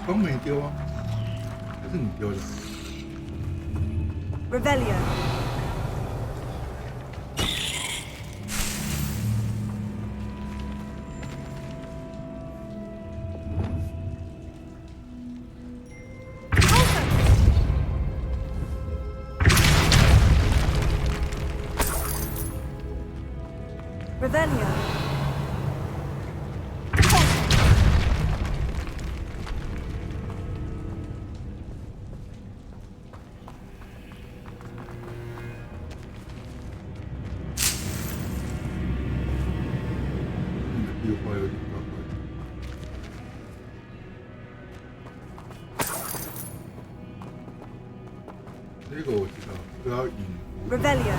我刚没丢啊，还是你丢的 Revelio. Revelio. 绿花有点怪怪的。这个我知道，不要引弧。Revelio.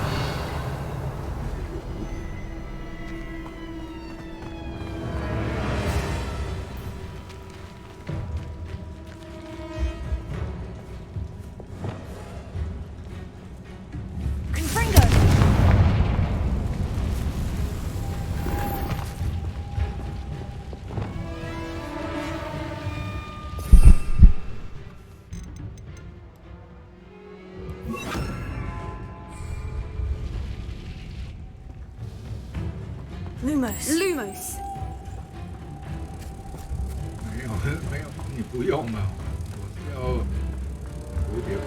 Lumos. 没有，你不用啊，我是要蝴蝶波。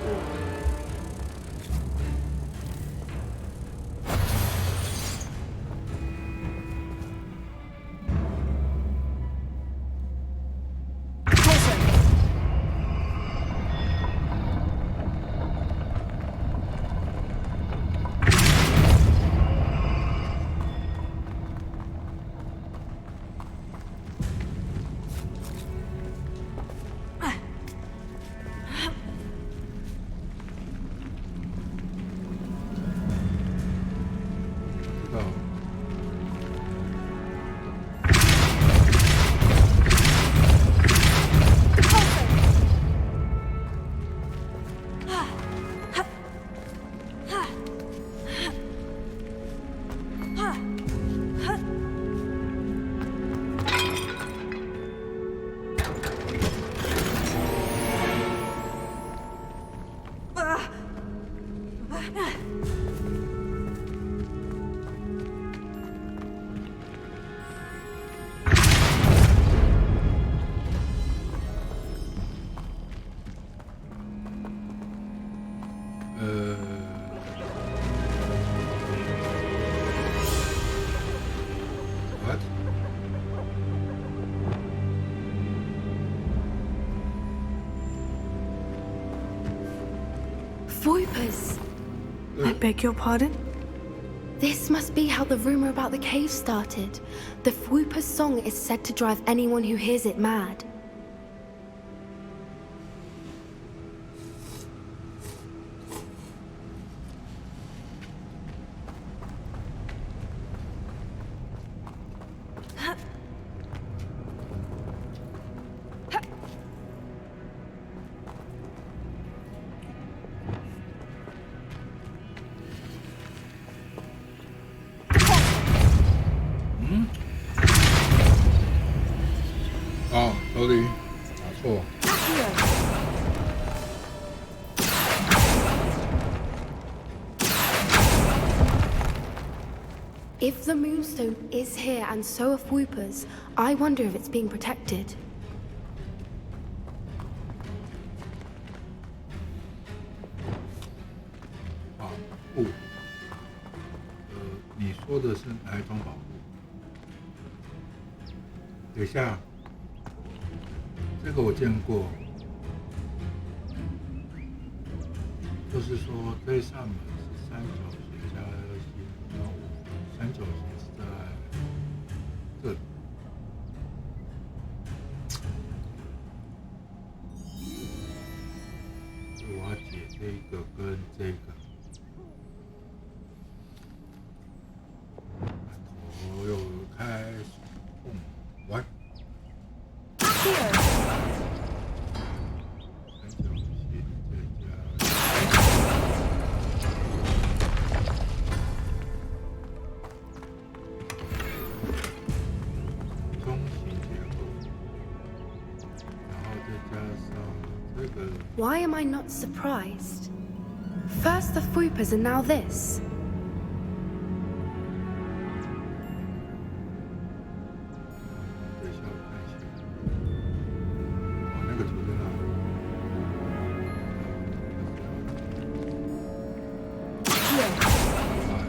What? Voipers! I beg your pardon? This must be how the rumor about the cave started. The Voipers' song is said to drive anyone who hears it mad. sorry， 打错。If the Moonstone is here and so are Voipers, I wonder if it's being protected. 保护，你说的是哪一种保护？等一下，这个我见过，就是说这扇门是三角形加2星，然后三角形是在这里。所以我要解这个跟这个。头又开始玩。Why am I not surprised? First the Voipers and now this.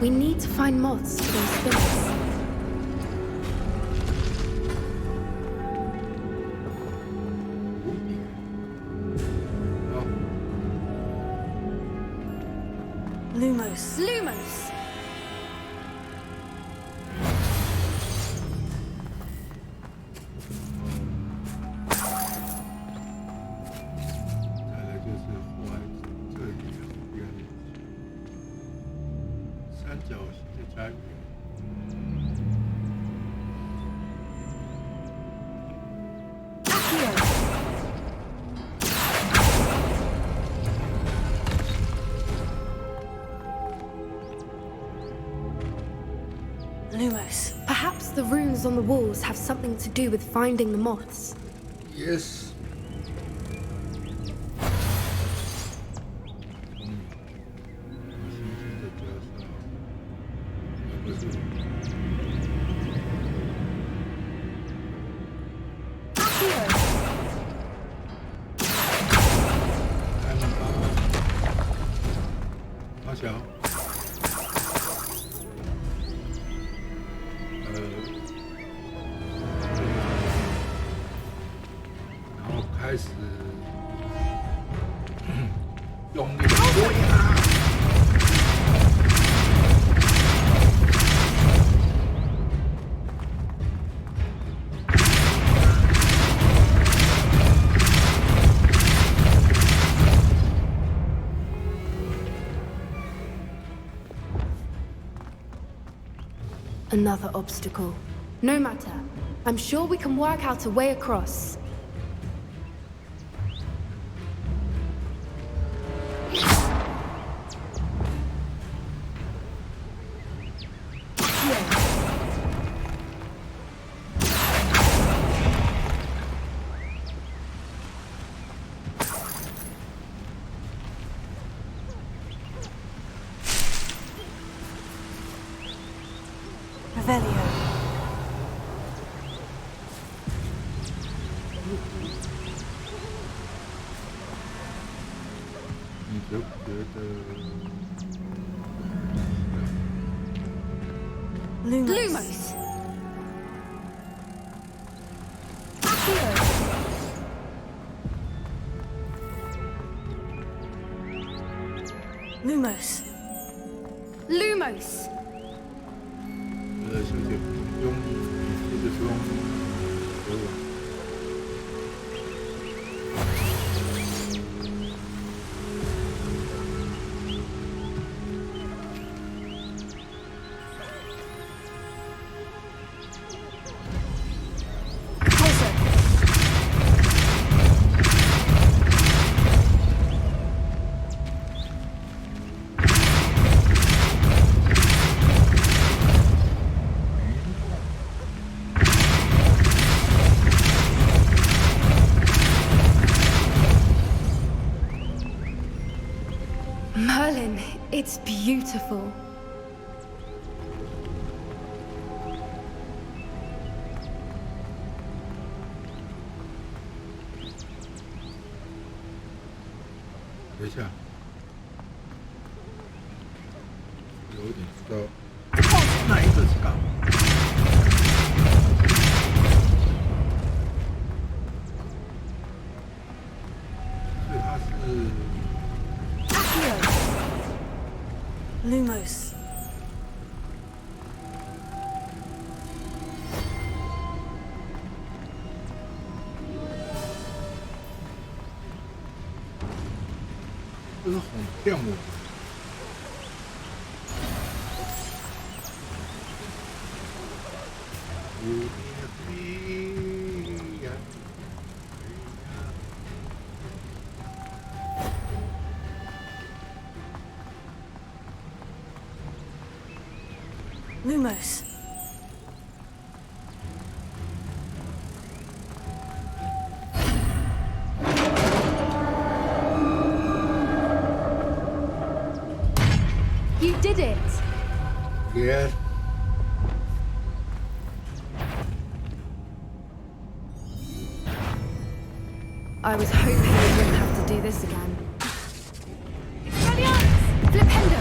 We need to find moths for those spinners. 在Lumos. Perhaps the runes on the walls have something to do with finding the moths. Yes. 阿翔，然后开始用力的推它。Another obstacle. No matter. I'm sure we can work out a way across. Revelio. 你觉得 Lumos. Lumos. Lumos. 小姐用一直说给我。Merlin, it's beautiful. Wait a minute. 有点知道哪一个是杠。所以它是。 Lumos. 这是哄骗我。Lumos. You did it! Yeah. I was hoping we wouldn't have to do this again. Flipendo!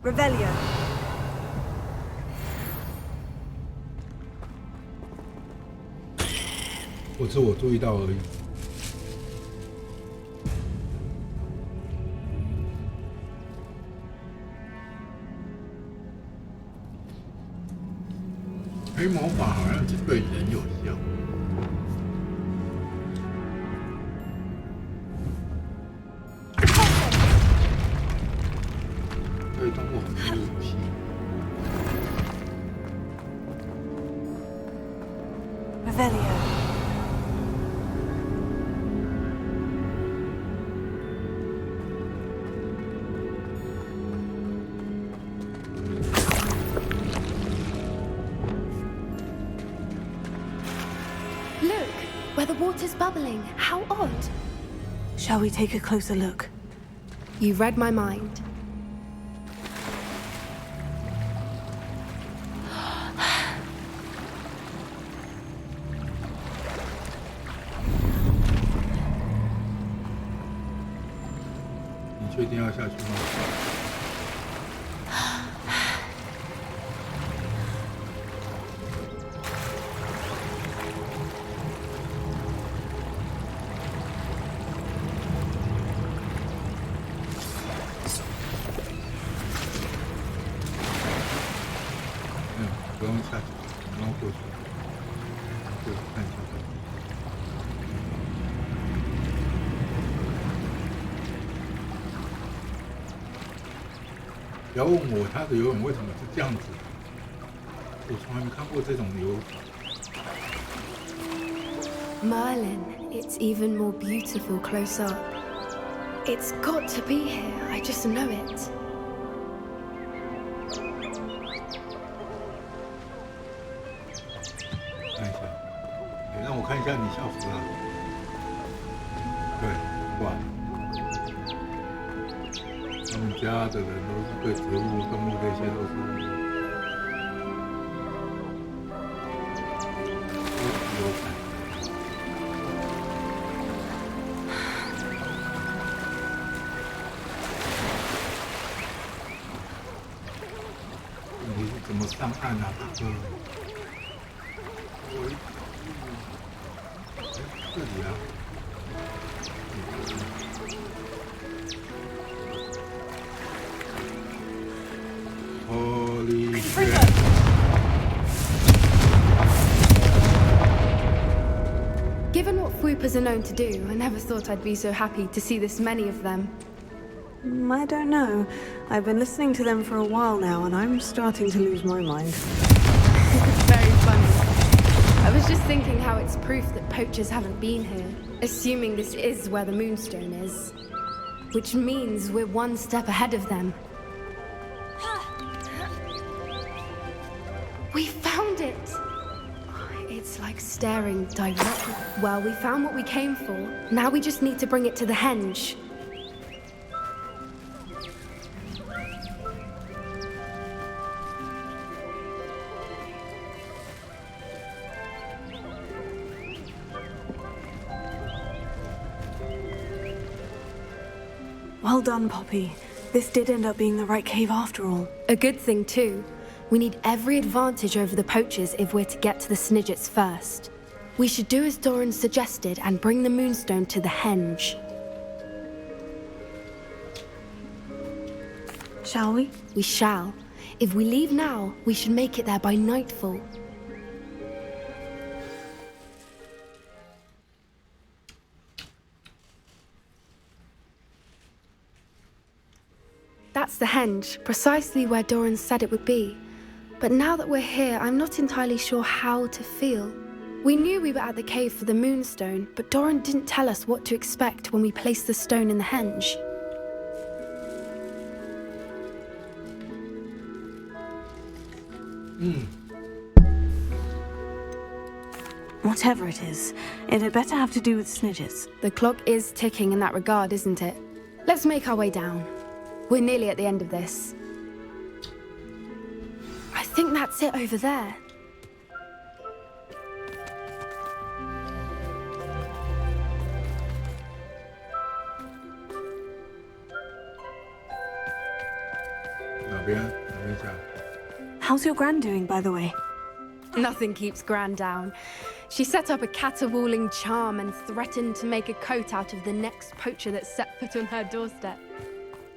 Revelio. 我是我注意到而已。黑魔法好像只对人有效。对动物很多武器。Revelio. Look, where the water's bubbling. How odd. Shall we take a closer look? You read my mind.你确定要下去吗？不用下去，不用过去，过去看一下。不要问我他的游泳为什么是这样子，我从来没看过这种游法。Merlin, it's even more beautiful close up. It's got to be here, I just know it. 看一下，让我看一下你校服啊。对，哇，他们家的人都是对植物、动物这些都是有感。问题是怎么上岸啊，大哥？这里啊。Holy shit. Given what Fwoopas are known to do, I never thought I'd be so happy to see this many of them. I don't know. I've been listening to them for a while now, and I'm starting to lose my mind. Very funny. I was just thinking how it's proof that poachers haven't been here, assuming this is where the Moonstone is. Which means we're one step ahead of them. We found it! It's like staring directly. Well, we found what we came for. Now we just need to bring it to the henge. Well done, Poppy. This did end up being the right cave after all. A good thing, too. We need every advantage over the poachers if we're to get to the Snidgets first. We should do as Doran suggested and bring the Moonstone to the henge. Shall we? We shall. If we leave now, we should make it there by nightfall. That's the henge, precisely where Doran said it would be. But now that we're here, I'm not entirely sure how to feel. We knew we were at the cave for the Moonstone, but Doran didn't tell us what to expect when we placed the stone in the henge. Whatever it is, it had better have to do with Snidgets. The clock is ticking in that regard, isn't it? Let's make our way down. We're nearly at the end of this. I think that's it over there. How's your gran doing, by the way? Nothing keeps Gran down. She set up a caterwauling charm and threatened to make a coat out of the next poacher that set foot on her doorstep.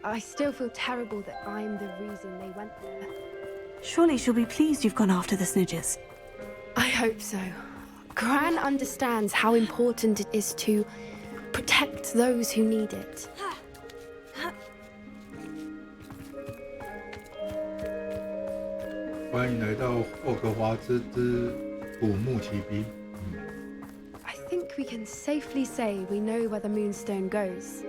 I still feel terrible that I'm the reason they went there. Surely she'll be pleased you've gone after the snidgers. I hope so. Gran understands how important it is to protect those who need it. 欢迎来到霍格华兹之古墓奇兵。 I think we can safely say we know where the Moonstone goes.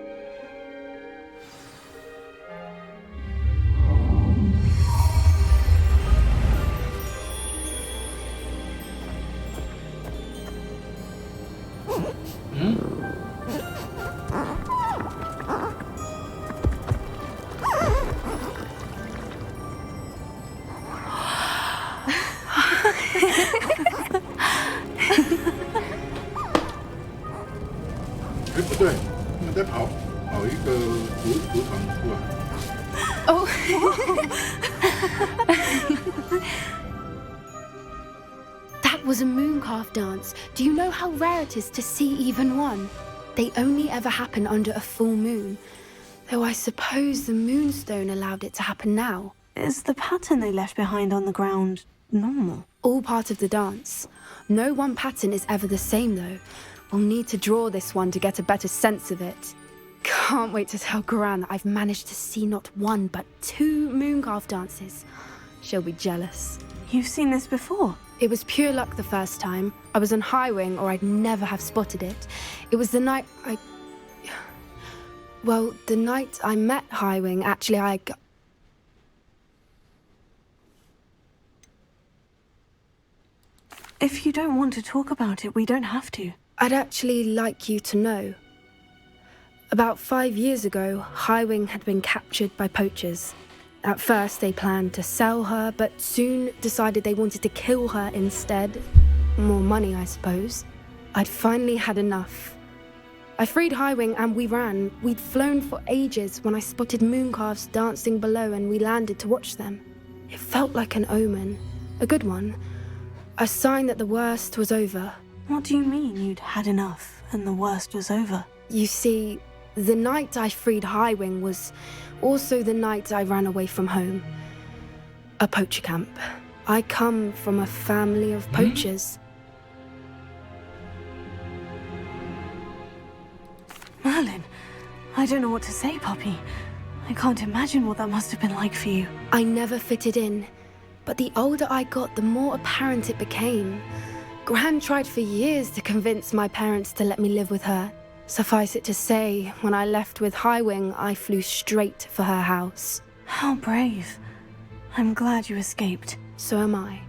That was a mooncalf dance. Do you know how rare it is to see even one? They only ever happen under a full moon. Though I suppose the Moonstone allowed it to happen now. Is the pattern they left behind on the ground normal? All part of the dance. No one pattern is ever the same, though. We'll need to draw this one to get a better sense of it. Can't wait to tell Gran that I've managed to see not one, but 2 mooncalf dances. She'll be jealous. You've seen this before? It was pure luck the first time. I was on Highwing, or I'd never have spotted it. It was the night Well, the night I met Highwing, actually, If you don't want to talk about it, we don't have to. I'd actually like you to know. About 5 years ago, Highwing had been captured by poachers. At first, they planned to sell her, but soon decided they wanted to kill her instead. More money, I suppose. I'd finally had enough. I freed Highwing and we ran. We'd flown for ages when I spotted mooncalves dancing below and we landed to watch them. It felt like an omen. A good one. A sign that the worst was over. What do you mean you'd had enough and the worst was over? You see, the night I freed Highwing was also the night I ran away from home. A poacher camp. I come from a family of poachers. Merlin, I don't know what to say, Poppy. I can't imagine what that must have been like for you. I never fitted in, but the older I got, the more apparent it became. Gran tried for years to convince my parents to let me live with her. Suffice it to say, when I left with Highwing, I flew straight for her house. How brave. I'm glad you escaped. So am I.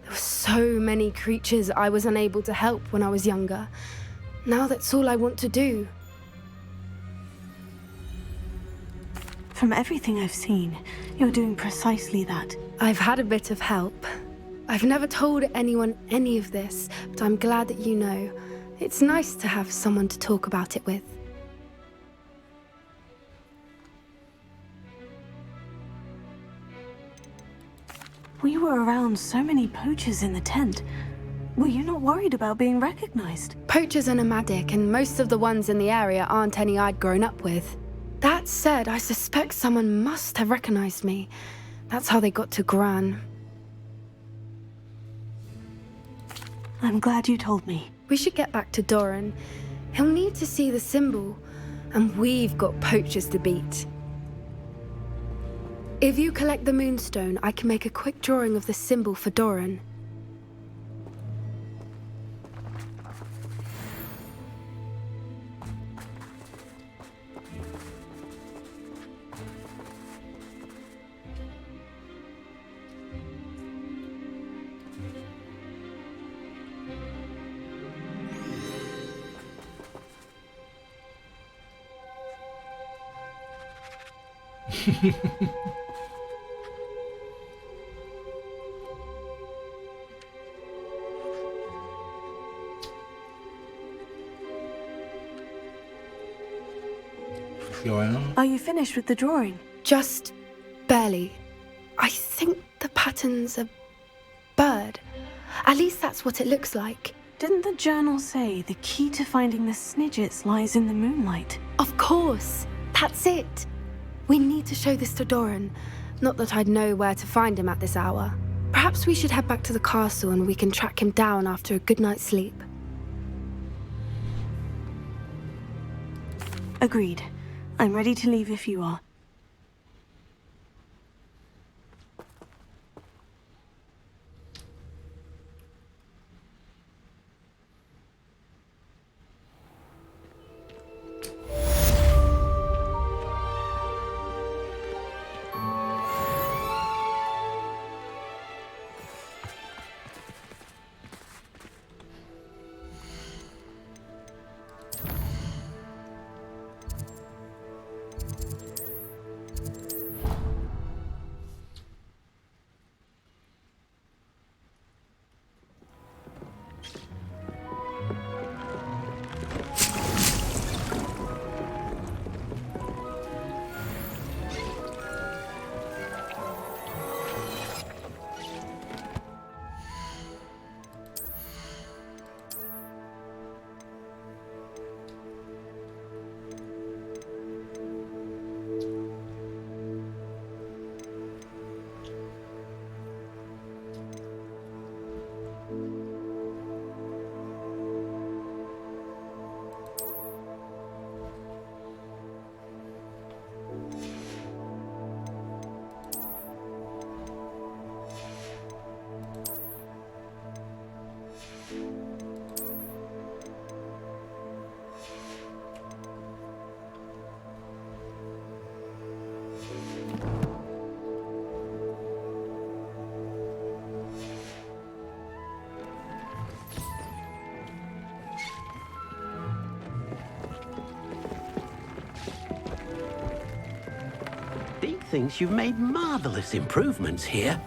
There were so many creatures I was unable to help when I was younger. Now that's all I want to do. From everything I've seen, you're doing precisely that. I've had a bit of help. I've never told anyone any of this, but I'm glad that you know. It's nice to have someone to talk about it with. We were around so many poachers in the tent. Were you not worried about being recognized? Poachers are nomadic, and most of the ones in the area aren't any I'd grown up with. That said, I suspect someone must have recognized me. That's how they got to Gran. I'm glad you told me. We should get back to Doran. He'll need to see the symbol, and we've got poachers to beat. If you collect the Moonstone, I can make a quick drawing of the symbol for Doran. Are you finished with the drawing? Just Barely. I think the pattern's a bird. At least that's what it looks like. Didn't the journal say the key to finding the Snidgets lies in the moonlight? Of course. That's it. We need to show this to Doran. Not that I'd know where to find him at this hour. Perhaps we should head back to the castle and we can track him down after a good night's sleep. Agreed. I'm ready to leave if you are. Dee thinks you've made marvelous improvements here.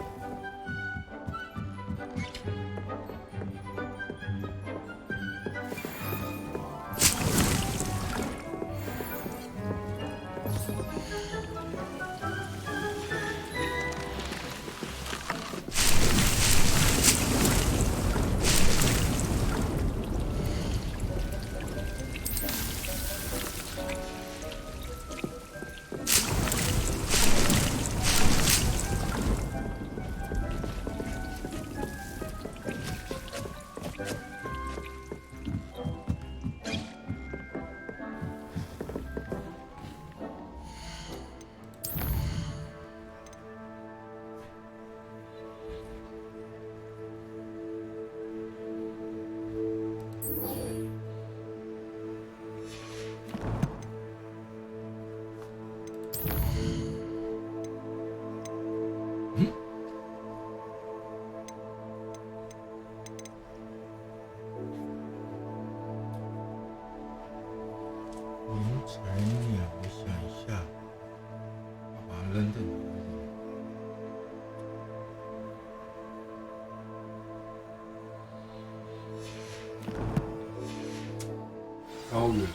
高原。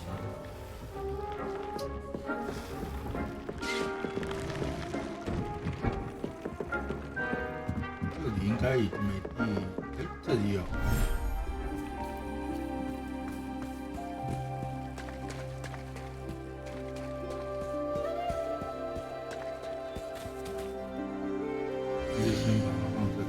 这里应该已经没地，这里有。那就先把它放这里。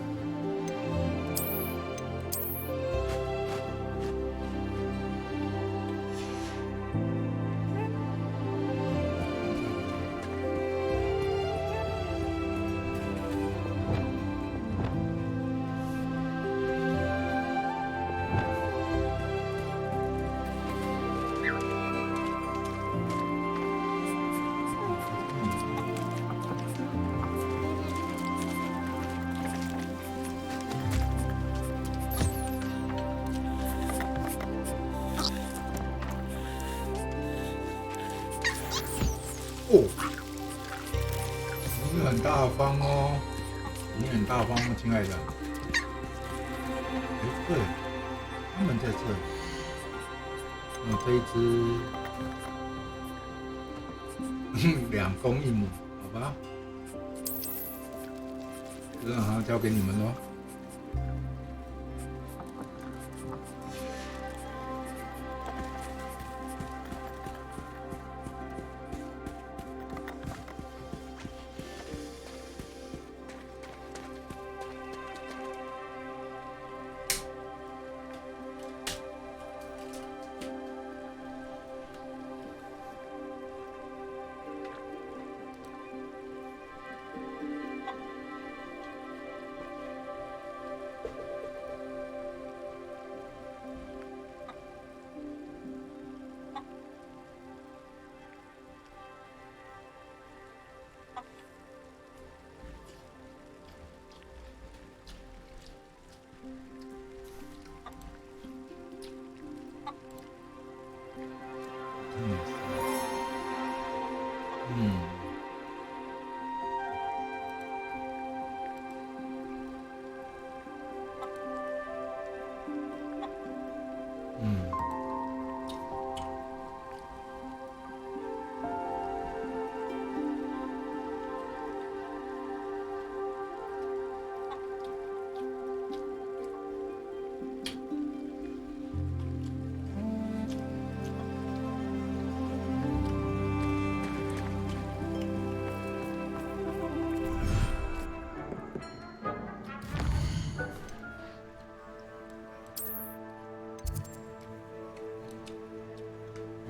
哦，你很大方哦，你很大方，亲爱的。哎，对，他们在这里。那这一只2公1母，好吧？就让它交给你们咯。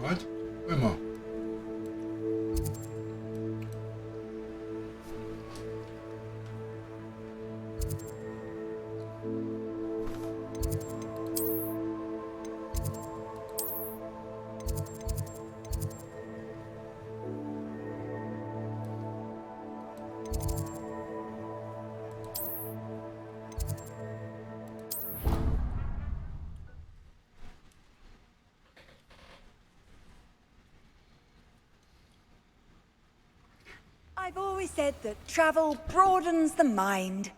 What？ 为什么？I've always said that travel broadens the mind.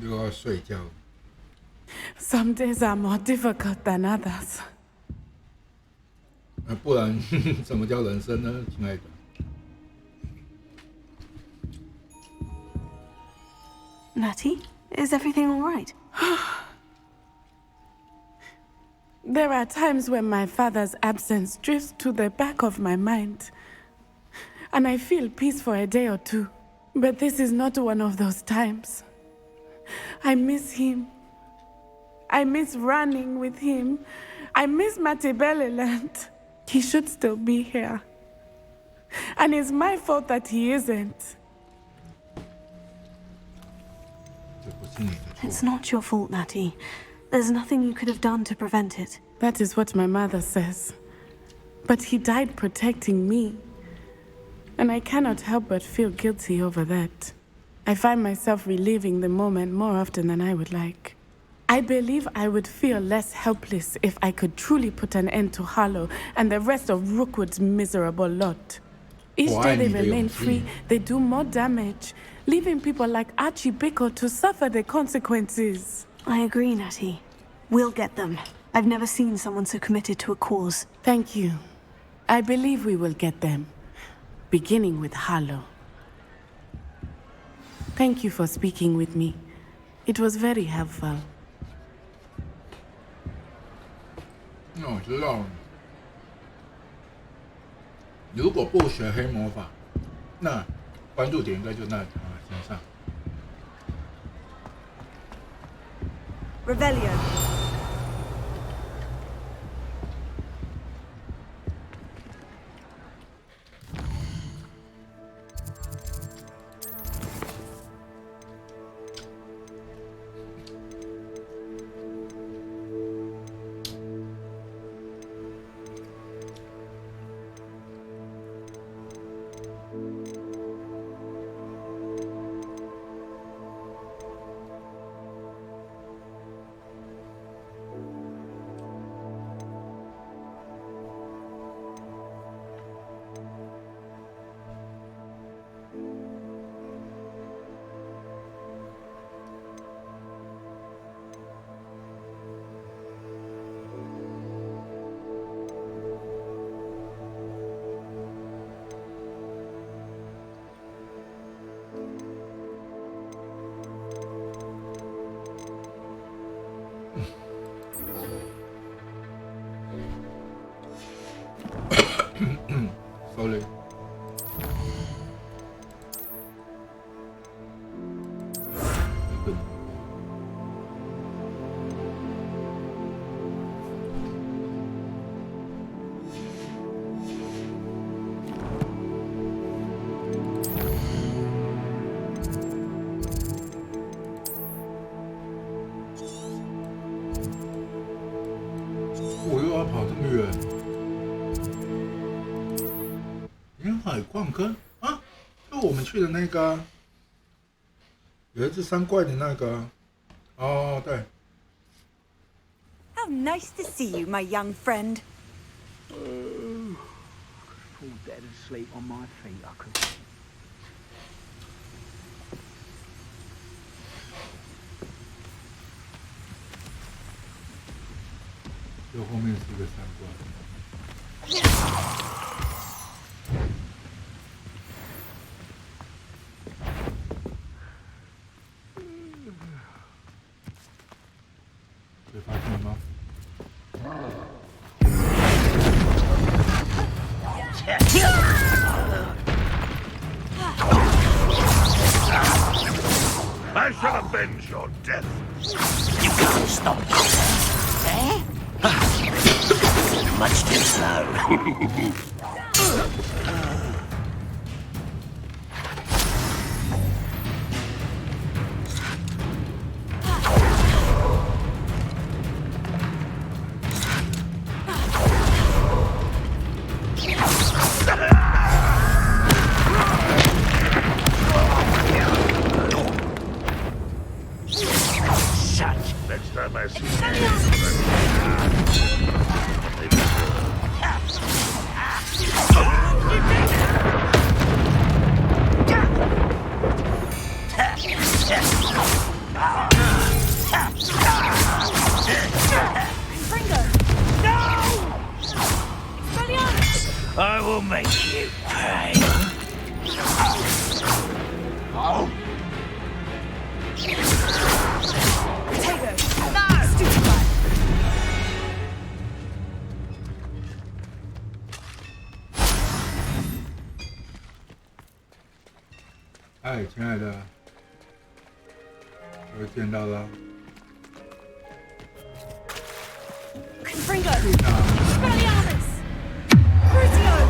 又要睡觉。Some days are more difficult than others. 不然什么叫人生呢，亲爱的？ Natty, is everything all right? There are times when my father's absence drifts to the back of my mind, and I feel peace for a day or two. But this is not one of those times. I miss him. I miss running with him. I miss Matibeleland. He should still be here. And it's my fault that he isn't. It's not your fault, Natty. There's nothing you could have done to prevent it. That is what my mother says. But he died protecting me. And I cannot help but feel guilty over that. I find myself reliving the moment more often than I would like. I believe I would feel less helpless if I could truly put an end to Harlow and the rest of Rookwood's miserable lot. Each day they remain free, they do more damage, leaving people like Archie Bickle to suffer the consequences. I agree, Natty. We'll get them. I've never seen someone so committed to a cause. Thank you. I believe we will get them, beginning with Harlow. Thank you for speaking with me. It was very helpful. 那我知道了。如果不学黑魔法，那关注点应该就在他身上。 Revelio. ，sorry。我又要跑这么远，沿海矿坑啊，就我们去的那个、啊，有一只山怪的那个、啊，哦，对。 How nice to see you, my young friend. Fall dead asleep on my feet, I could. 就后面是个山怪。被发现了吗？ I shall avenge your death. You can't stop this. Eh? Much too slow. Next time I see you. I will make you pay. Oh. Stupid. 嗨，亲爱的，又见到了。Confringo! Expelliarmus! Crucio!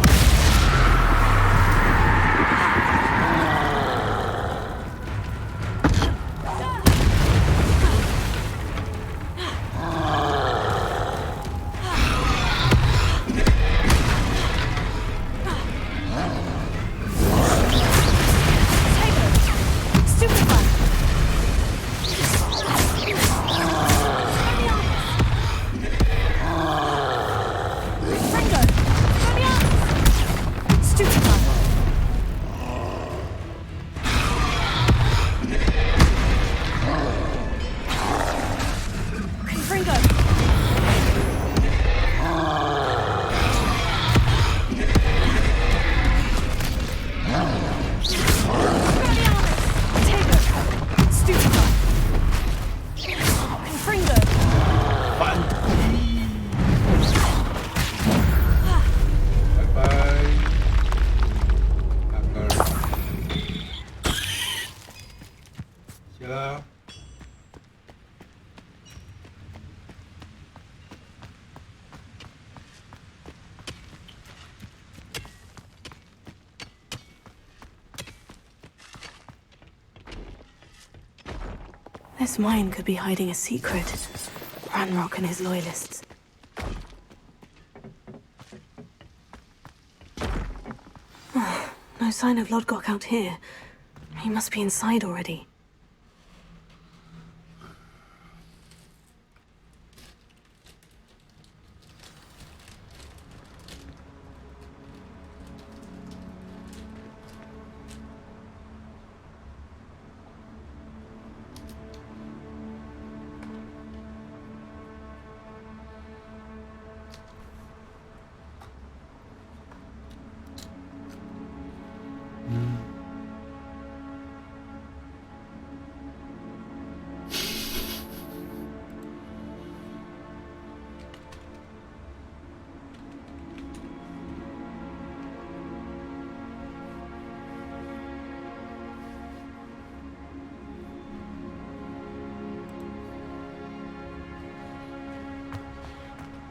This mine could be hiding a secret. Ranrock and his loyalists. No sign of Lodgok out here. He must be inside already.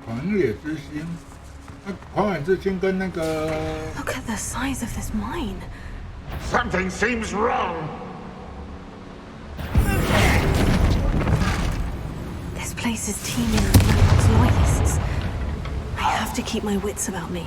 狂野之心，那狂野之心跟那个 Look at the size of this mine. Something seems wrong. This place is teeming with Ranrock's loyalists. I have to keep my wits about me.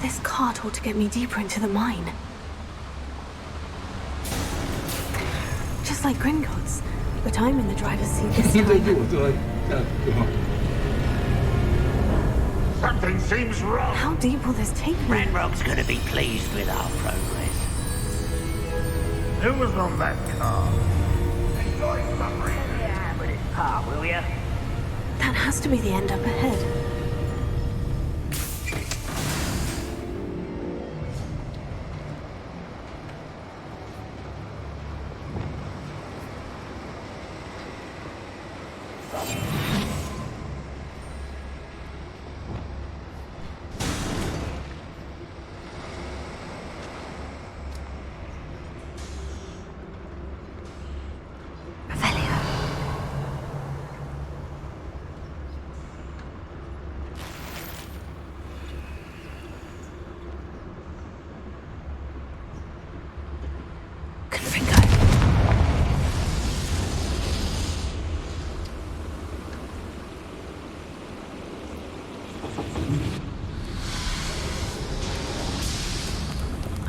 This cart ought to get me deeper into the mine. Just like Gringotts, but I'm in the driver's seat this time. Something seems wrong. How deep will this take me? Ranrock's gonna be pleased with our progress. Who was on that car? Enjoy suffering. Yeah, but it's par, will ya? That has to be the end up ahead.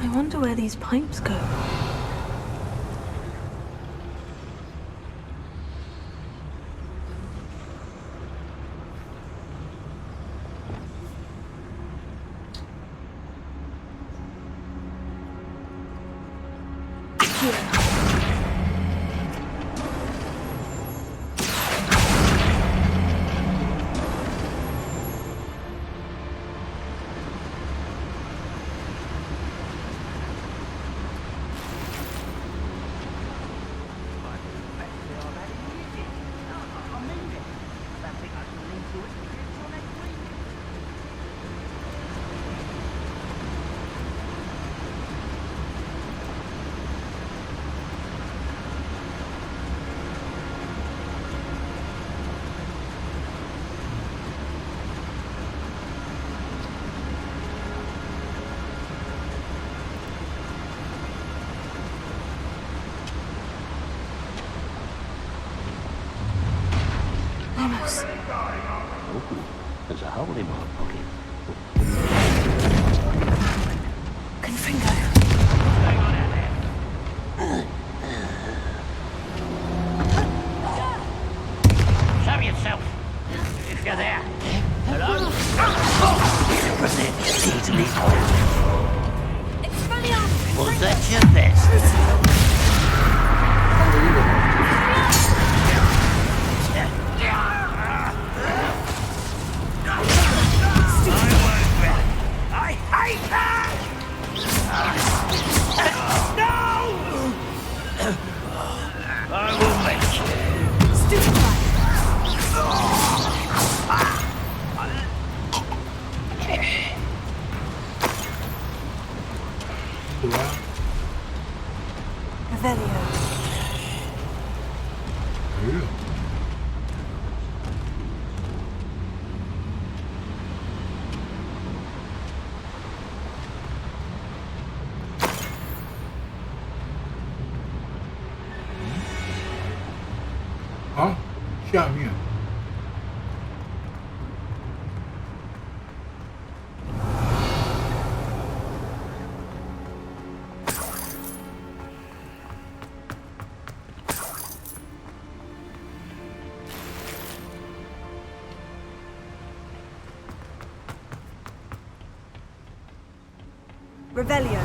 I wonder where these pipes go. Almost. Oh, there's a hole in my pocket. Confringo. Hang on out there. Show yourself, if you're there. Hello? Easily. Was that your best? I hate that! No! I will make you. Stupid. Revelio. Ah, 下面。Revelio.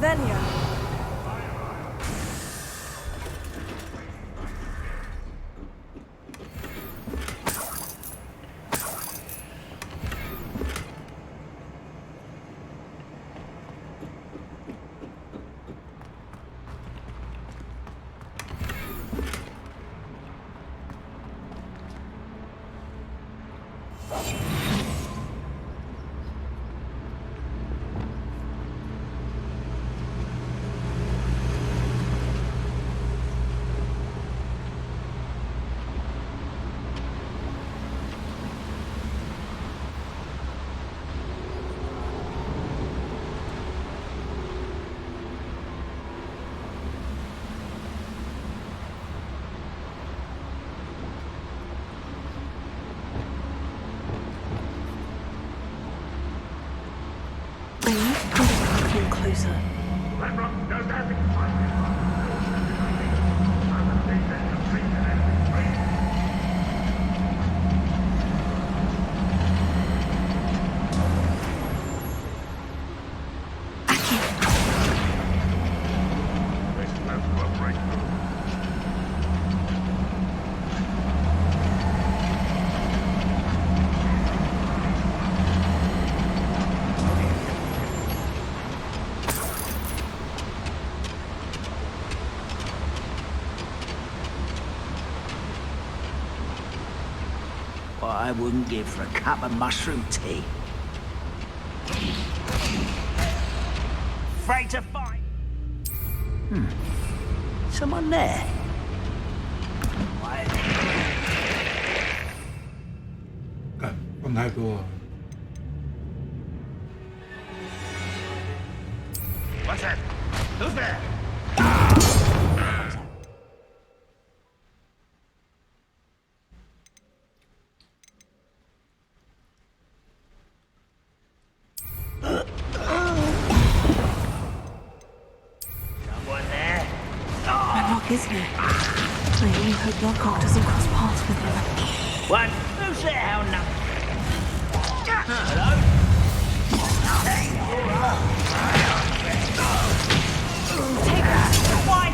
Revelio. I need to pull the curtain closer. What I wouldn't give for a cup of mushroom tea. Afraid to fight? Someone there?干，放太多了。 What's that? Who's there? Someone there? Ranrock is here. I only hope Lockhart doesn't cross paths with him. What? Who's there? How Hello? Take that! Why?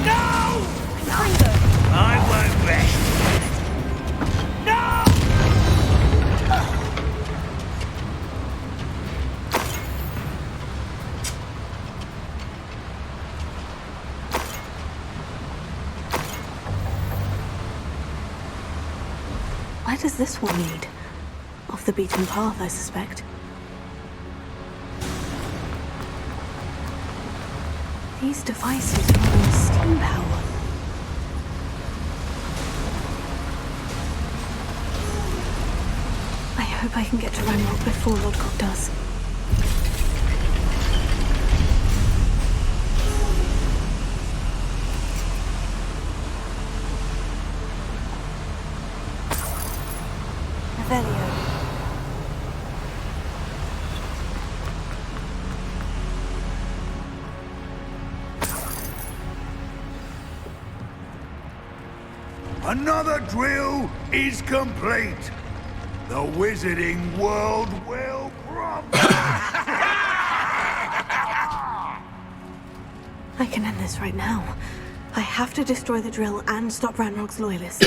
No! I won't rest. No! Where does this one lead? Off the beaten path, I suspect. These devices run on steam power. I hope I can get to Ranrock before Lodgok does. Revelio. Another drill is complete. The wizarding world will prosper. I can end this right now. I have to destroy the drill and stop Ranrock's loyalists.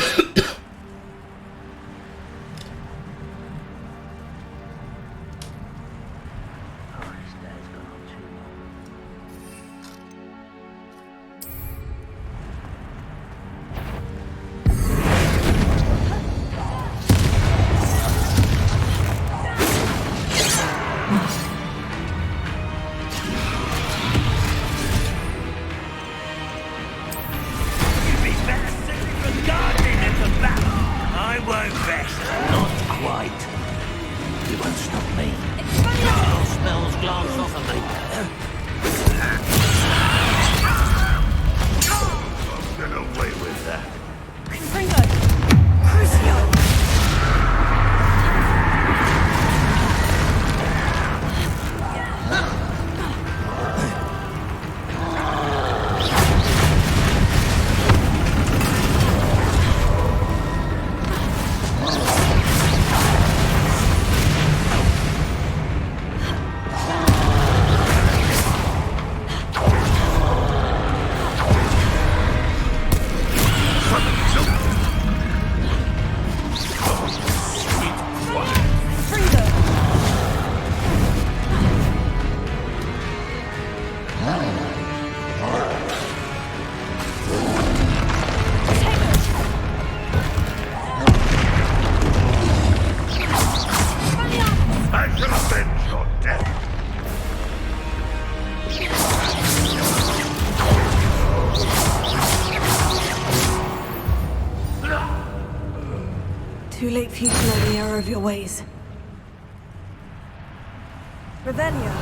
You'd be better suited for gardening than for Too late for you to know the error of your ways. Revelio.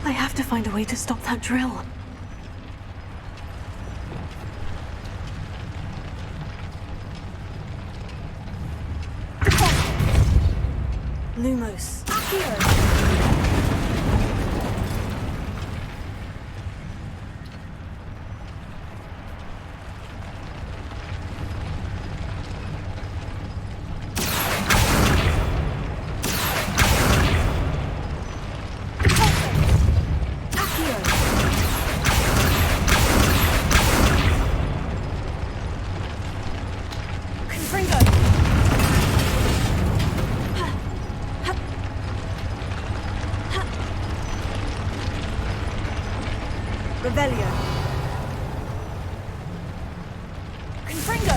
I have to find a way to stop that drill. Lumos. Revelio. Confringo.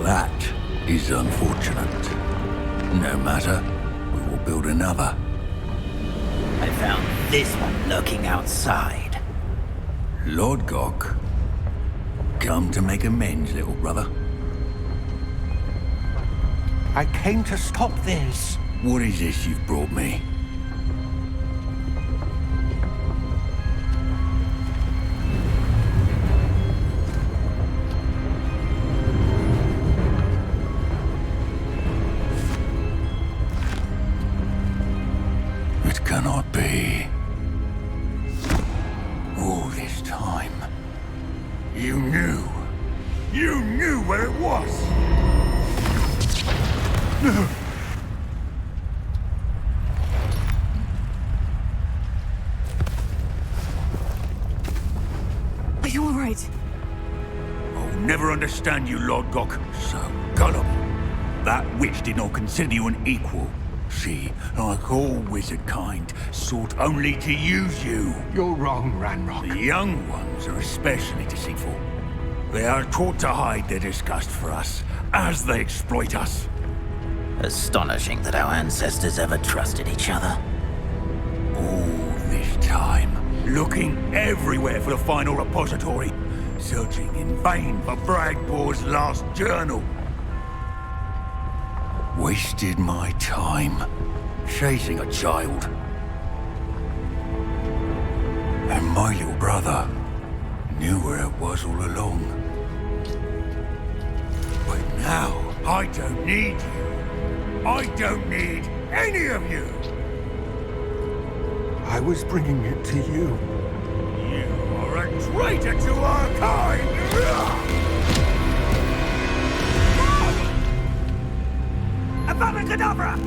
That is unfortunate. No matter, we will build another. I found this one lurking outside. Lord Gok, come to make amends, little brother. I came to stop this. What is this you've brought me? It cannot be. All this time, you knew what it was. Are you all right? I'll never understand you, Lord Gok. So gullible. That witch did not consider you an equal. She, like all wizard kind, sought only to use you. You're wrong, Ranrock. The young ones are especially deceitful. They are taught to hide their disgust for us, as they exploit us. Astonishing that our ancestors ever trusted each other. All this time, looking everywhere for the final repository, searching in vain for Bragbor's last journal. Wasted my time, chasing a child. And my little brother knew where it was all along. But now, I don't need you. I don't need any of you. I was bringing it to you. You are a traitor to our kind! Abracadabra!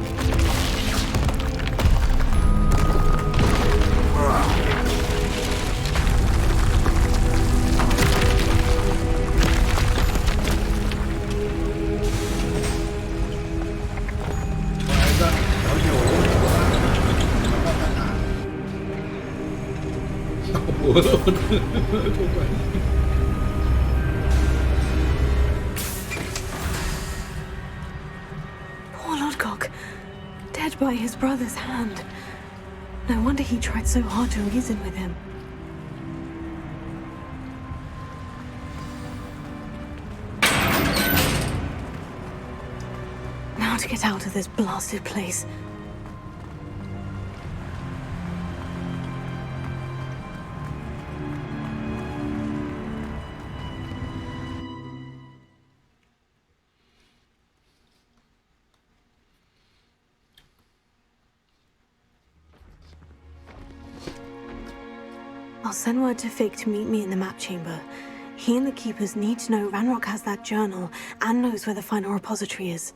Poor Lodgok, dead by his brother's hand. No wonder he tried so hard to reason with him. Now to get out of this blasted place. I'll send word to Fig to meet me in the map chamber. He and the Keepers need to know Ranrock has that journal and knows where the final repository is.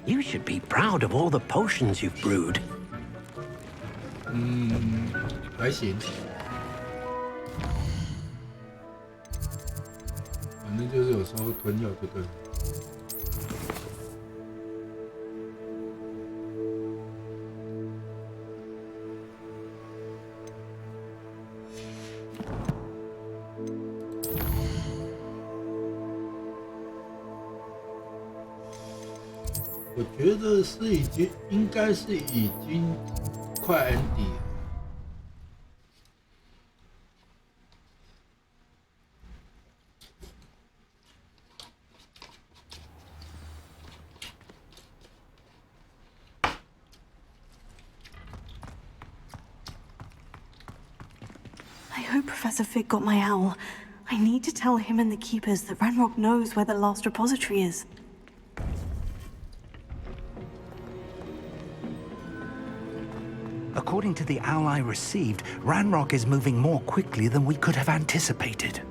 You should be proud of all the potions you've brewed. 还行，反正就是有时候吞药就对了。我觉得是应该是已经快 ending 了。I hope Professor Fig got my owl. I need to tell him and the keepers that Ranrock knows where the last repository is. According to the owl I received, Ranrock is moving more quickly than we could have anticipated.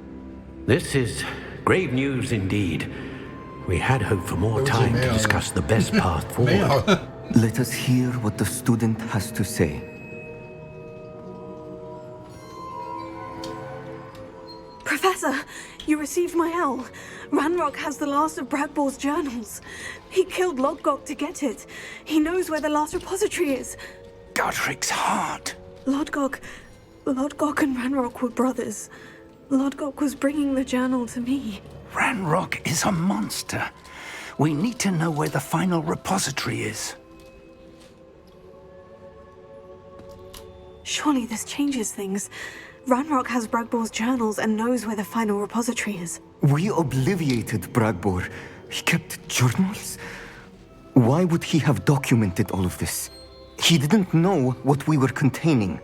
This is grave news indeed. We had hoped for more time to discuss the best path forward. Let us hear what the student has to say. Professor, you received my owl. Ranrock has the last of Bragbor's journals. He killed Lodgok to get it. He knows where the last repository is. Godric's heart. Lodgok and Ranrock were brothers. Lodgok was bringing the journal to me. Ranrock is a monster. We need to know where the final repository is. Surely this changes things. Ranrock has Bragbor's journals and knows where the final repository is. We obliviated Bragbor. He kept journals? Why would he have documented all of this? He didn't know what we were containing.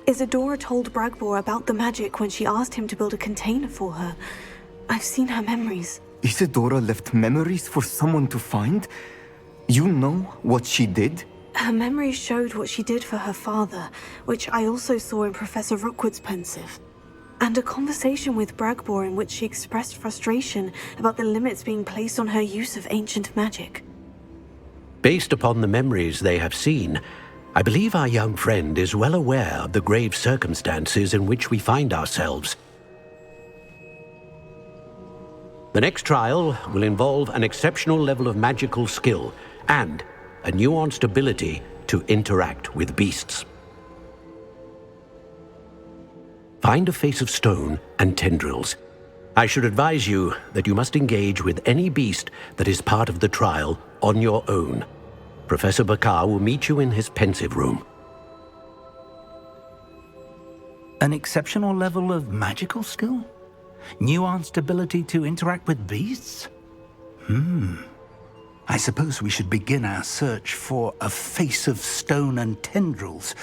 Isadora told Bragbor about the magic when she asked him to build a container for her. I've seen her memories. Isadora left memories for someone to find? You know what she did? Her memories showed what she did for her father, which I also saw in Professor Rookwood's pensive. And a conversation with Bragbor in which she expressed frustration about the limits being placed on her use of ancient magic. Based upon the memories they have seen, I believe our young friend is well aware of the grave circumstances in which we find ourselves. The next trial will involve an exceptional level of magical skill and a nuanced ability to interact with beasts. Find a face of stone and tendrils. I should advise you that you must engage with any beast that is part of the trial on your own. Professor Bakar will meet you in his pensive room. An exceptional level of magical skill? Nuanced ability to interact with beasts? I suppose we should begin our search for a face of stone and tendrils,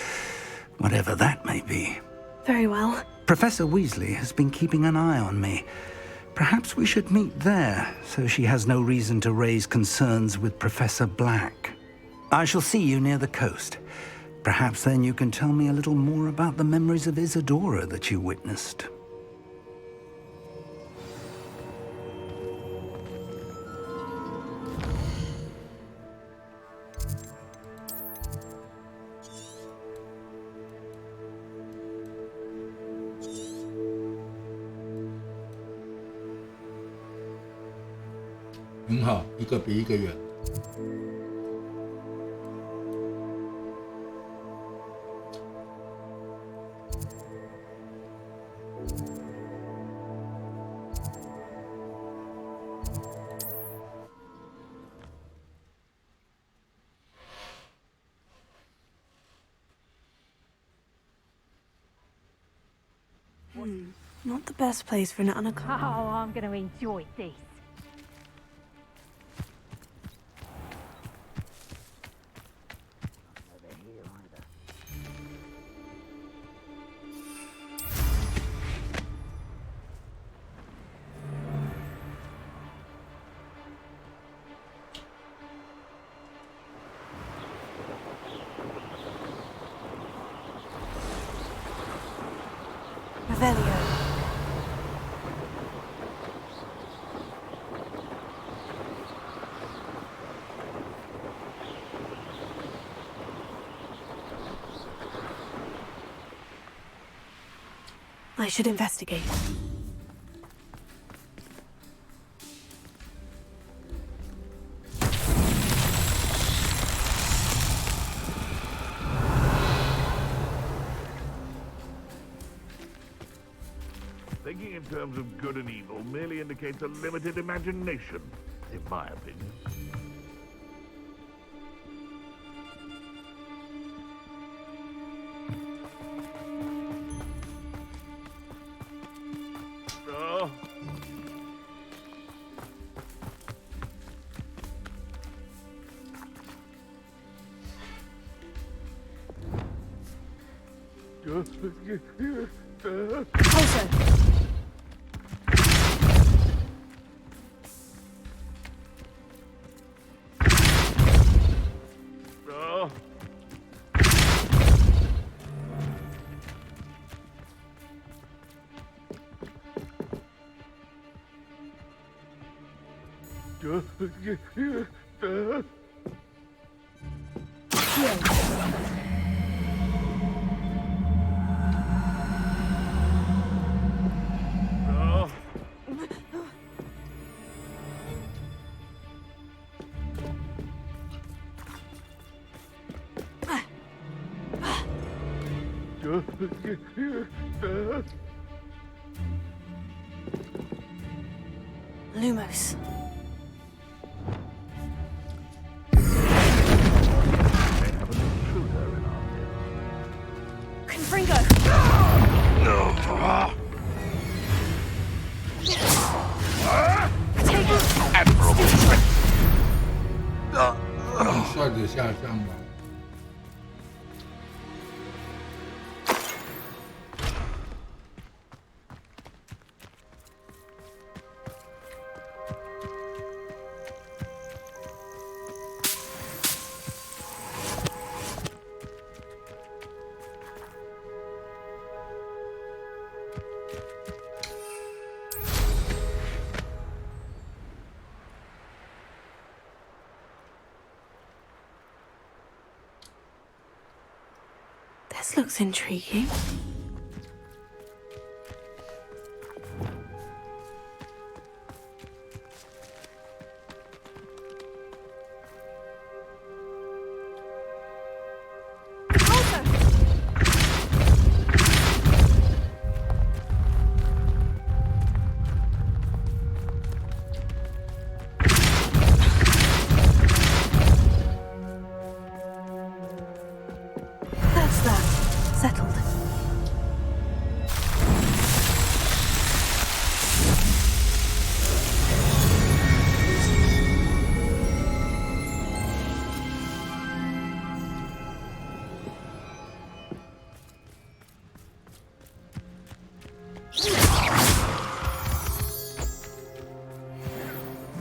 whatever that may be. Very well. Professor Weasley has been keeping an eye on me. Perhaps we should meet there, so she has no reason to raise concerns with Professor Black. I shall see you near the coast. Perhaps then you can tell me a little more about the memories of Isadora that you witnessed.很好，一个比一个远。Not the best place for an anaconda. Oh, I'm going to enjoy this. Revelio. I should investigate. Thinking in terms of good and evil merely indicates a limited imagination, in my opinion. Oh. Closer. Lumos. Confringo! Take it! Admirable trick! 帅的下降吧。This looks intriguing. That's that. Settled.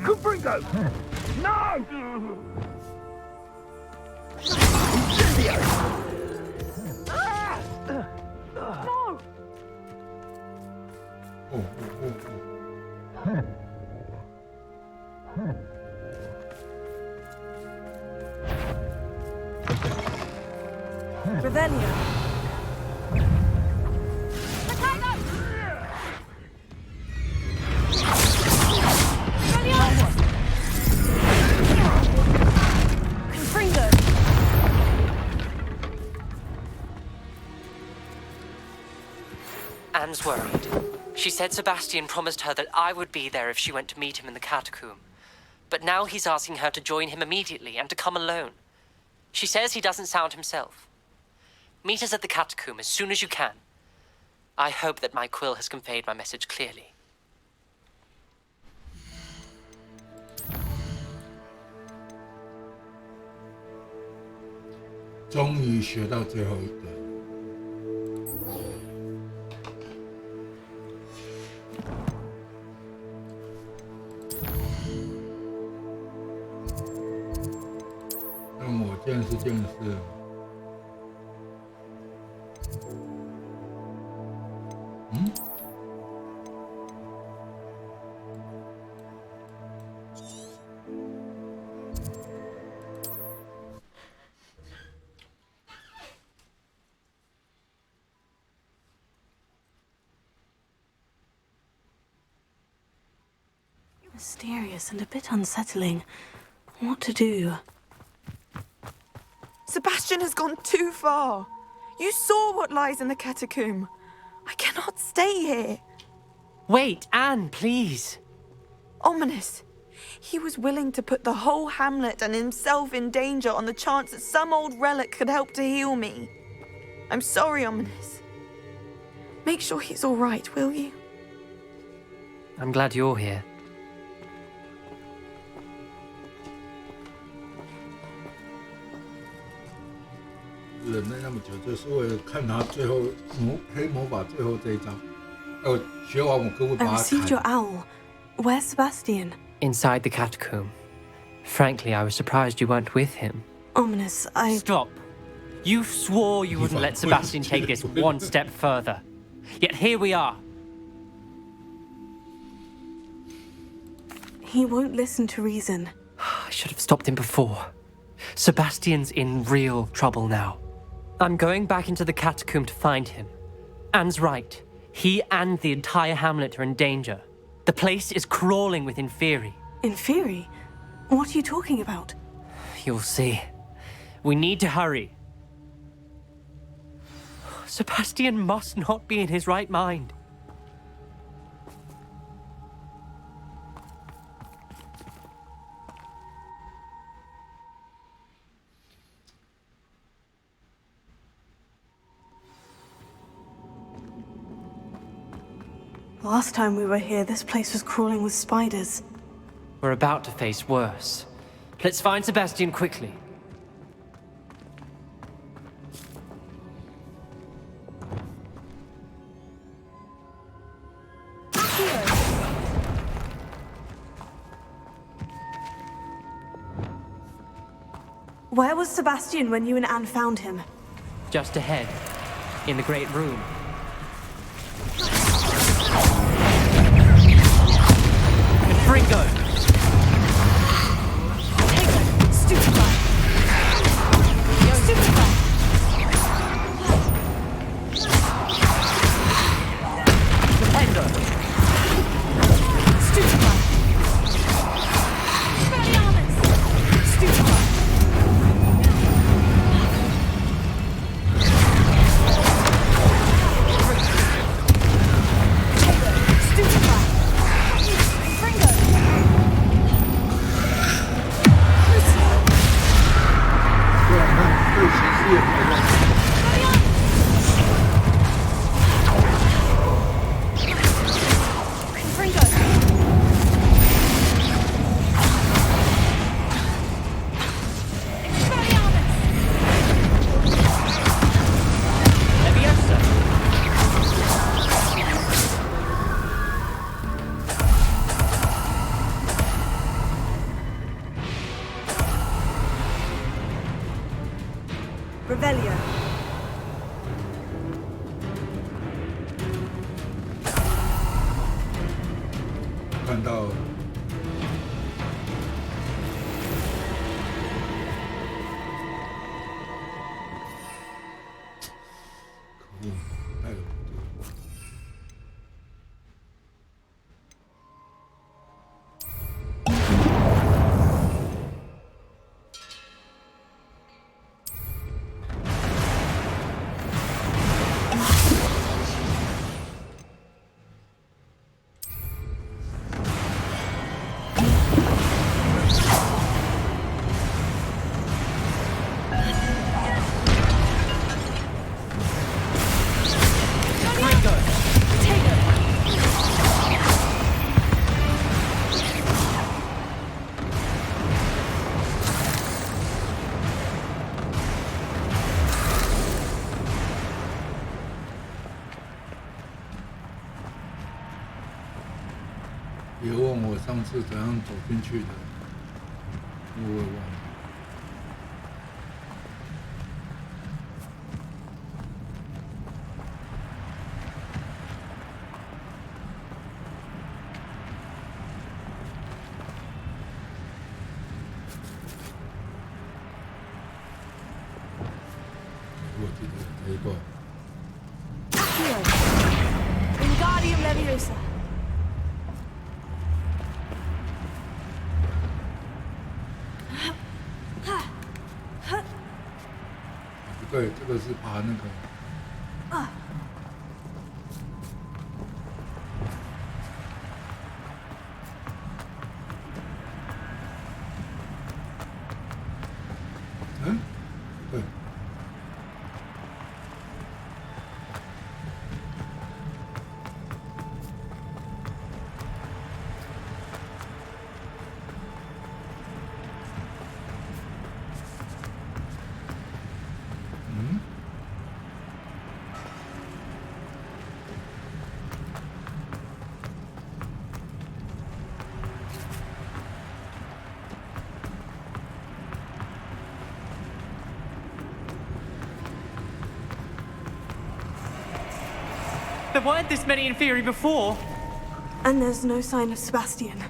Confringo! No! No! Revelio. Confringo. Anne's worried. She said Sebastian promised her that I would be there if she went to meet him in the catacomb. But now he's asking her to join him immediately and to come alone. She says he doesn't sound himself. Meet us at the catacomb as soon as you can. I hope that my quill has conveyed my message clearly. 终于学到最后一个。让我见识见识。嗯？ Mysterious and a bit unsettling. What to do? Sebastian has gone too far. You saw what lies in the catacomb. I cannot stay here. Wait, Anne, please. Ominous. He was willing to put the whole hamlet and himself in danger on the chance that some old relic could help to heal me. I'm sorry, Ominous. Make sure he's all right, will you? I'm glad you're here. 忍耐那么久，就是为了看他最后黑魔法最后这一招。学完我可不可以把 I 它 received 砍 your owl. Where's Sebastian? Inside the catacomb. Frankly, I was surprised you weren't with him. Ominous, Stop. You swore you wouldn't let Sebastian take this one step further. Yet here we are. He won't listen to reason. I should have stopped him before. Sebastian's in real trouble now. I'm going back into the catacomb to find him. Anne's right. He and the entire hamlet are in danger. The place is crawling with Inferi. Inferi? What are you talking about? You'll see. We need to hurry. Sebastian must not be in his right mind. Last time we were here, this place was crawling with spiders. We're about to face worse. Let's find Sebastian quickly. Where was Sebastian when you and Anne found him? Just ahead, in the Great Room. Fringo! Stupefy! Stupefy! Dependo! Stupefy! Expelliarmus! Stupefy! Revelio. 看到了。可恶，带了不对。别问我上次怎样走进去的，我也忘了。我记得这一段。Wingardium Leviosa. 对，这个是爬那个。嗯，对。嗯。There weren't this many in theory before. And there's no sign of Sebastian.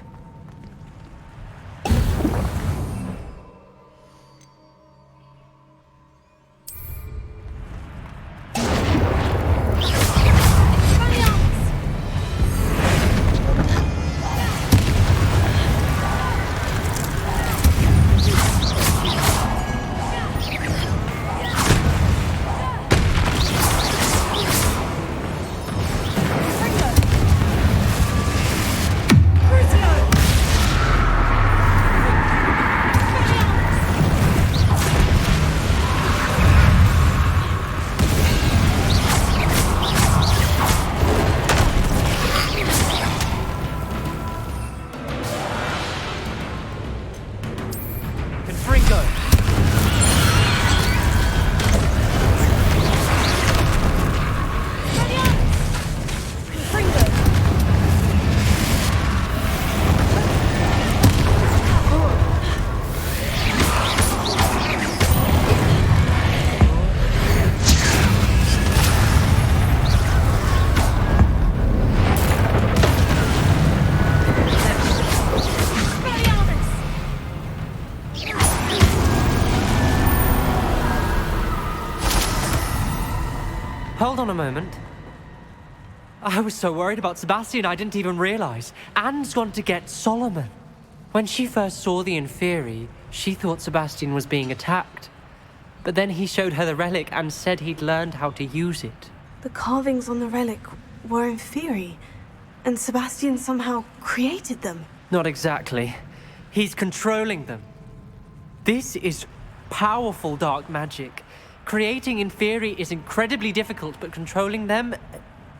Hold on a moment. I was so worried about Sebastian I didn't even realize. Anne's gone to get Solomon. When she first saw the Inferi, she thought Sebastian was being attacked. But then he showed her the relic and said he'd learned how to use it. The carvings on the relic were Inferi, and Sebastian somehow created them. Not exactly. He's controlling them. This is powerful dark magic. Creating Inferi is incredibly difficult, but controlling them...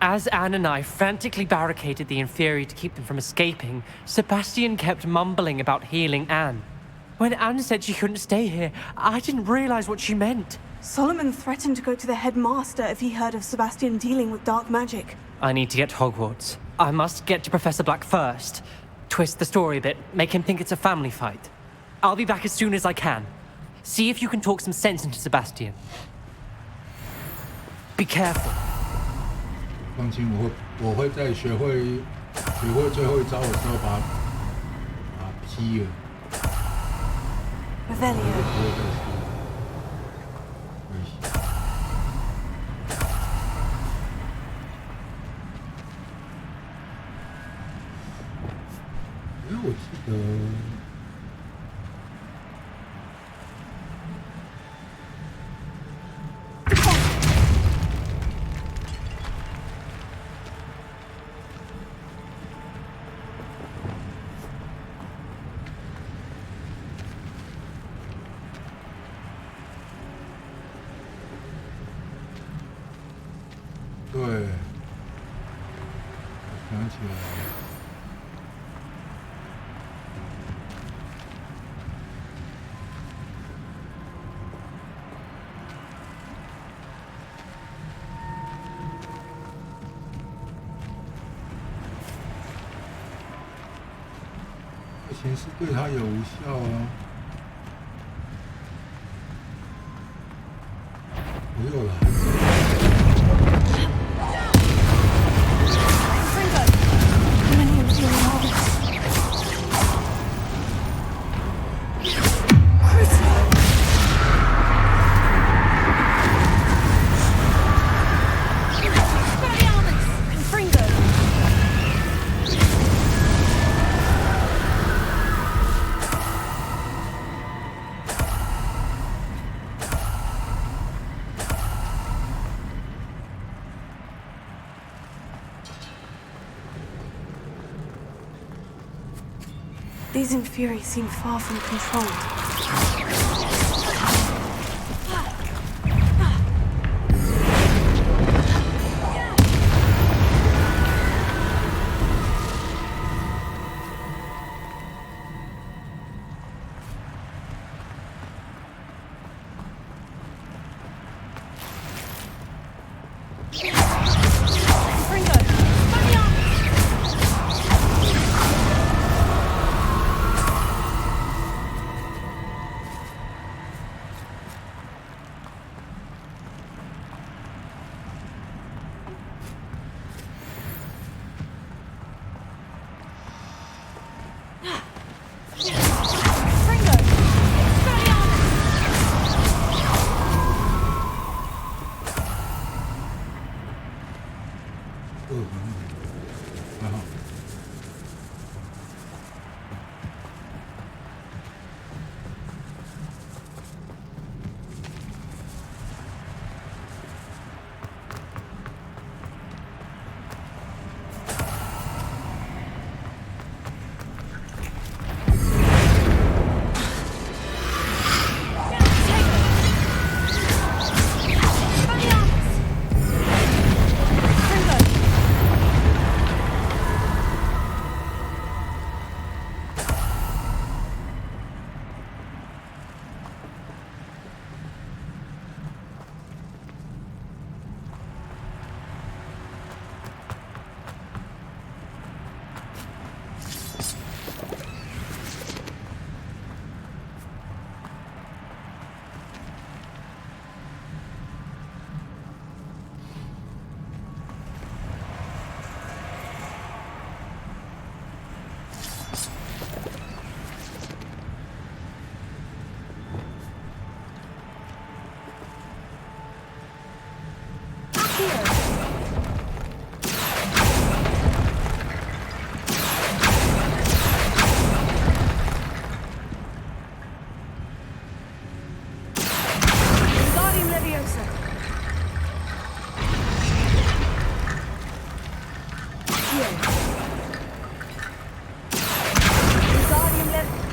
As Anne and I frantically barricaded the Inferi to keep them from escaping, Sebastian kept mumbling about healing Anne. When Anne said she couldn't stay here, I didn't realize what she meant. Solomon threatened to go to the headmaster if he heard of Sebastian dealing with dark magic. I need to get to Hogwarts. I must get to Professor Black first. Twist the story a bit, make him think it's a family fight. I'll be back as soon as I can. See if you can talk some sense into Sebastian. Be careful. 放心，我会在学会最后一招的时候把劈了。Revelio. 我记得。对，我想起来了。以前是对他有无效啊。我又来。These Inferi seem far from controlled.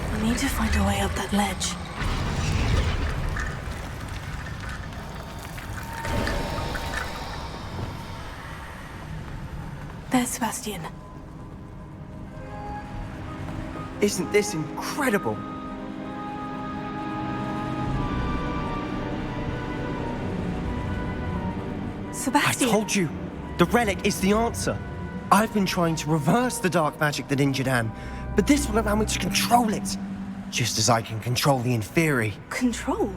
I need to find a way up that ledge. There's Sebastian. Isn't this incredible? Sebastian! I told you, the relic is the answer. I've been trying to reverse the dark magic that injured Anne, but this will allow me to control it, just as I can control the Inferi. Control?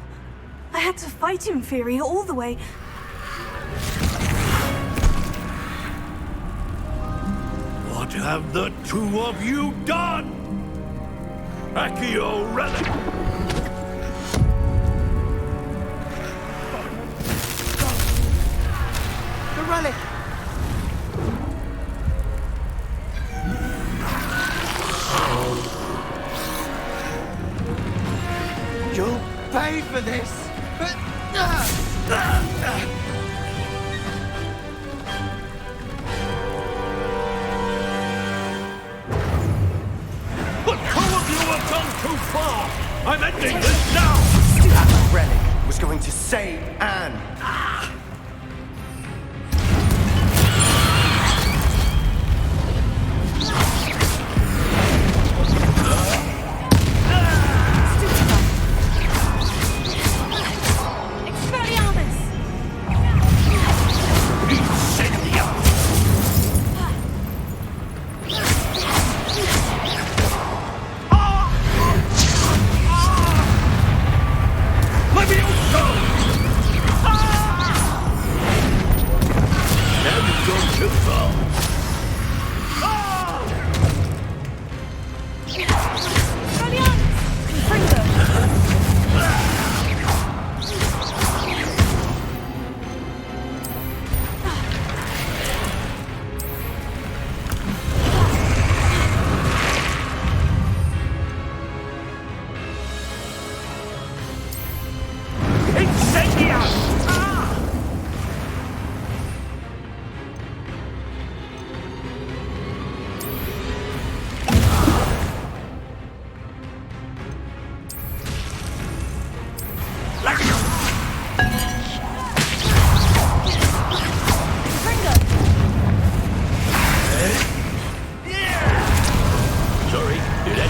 I had to fight Inferi all the way. What have the two of you done? Accio relic! The relic! You'll pay for this! But two of you have gone too far! I'm ending this now! That relic was going to save Anne.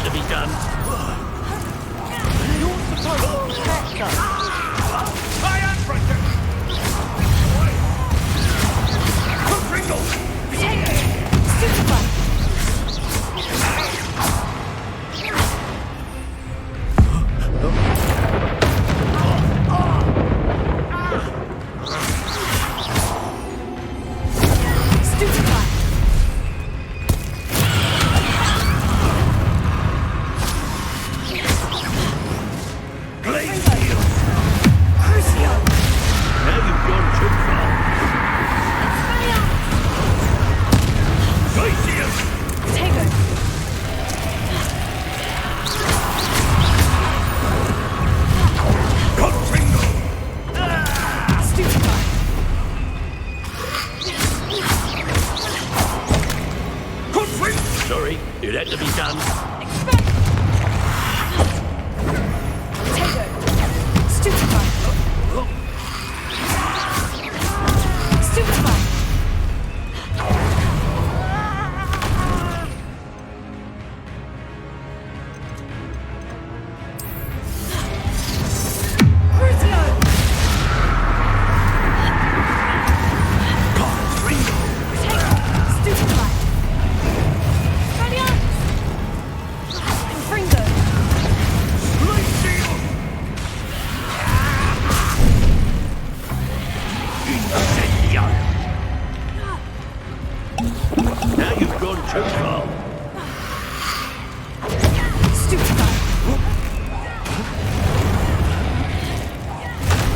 to be done. You're supposed to protect us. Fire project! Pringle! Superfly! Sorry, it had to be done. Now you've gone too far.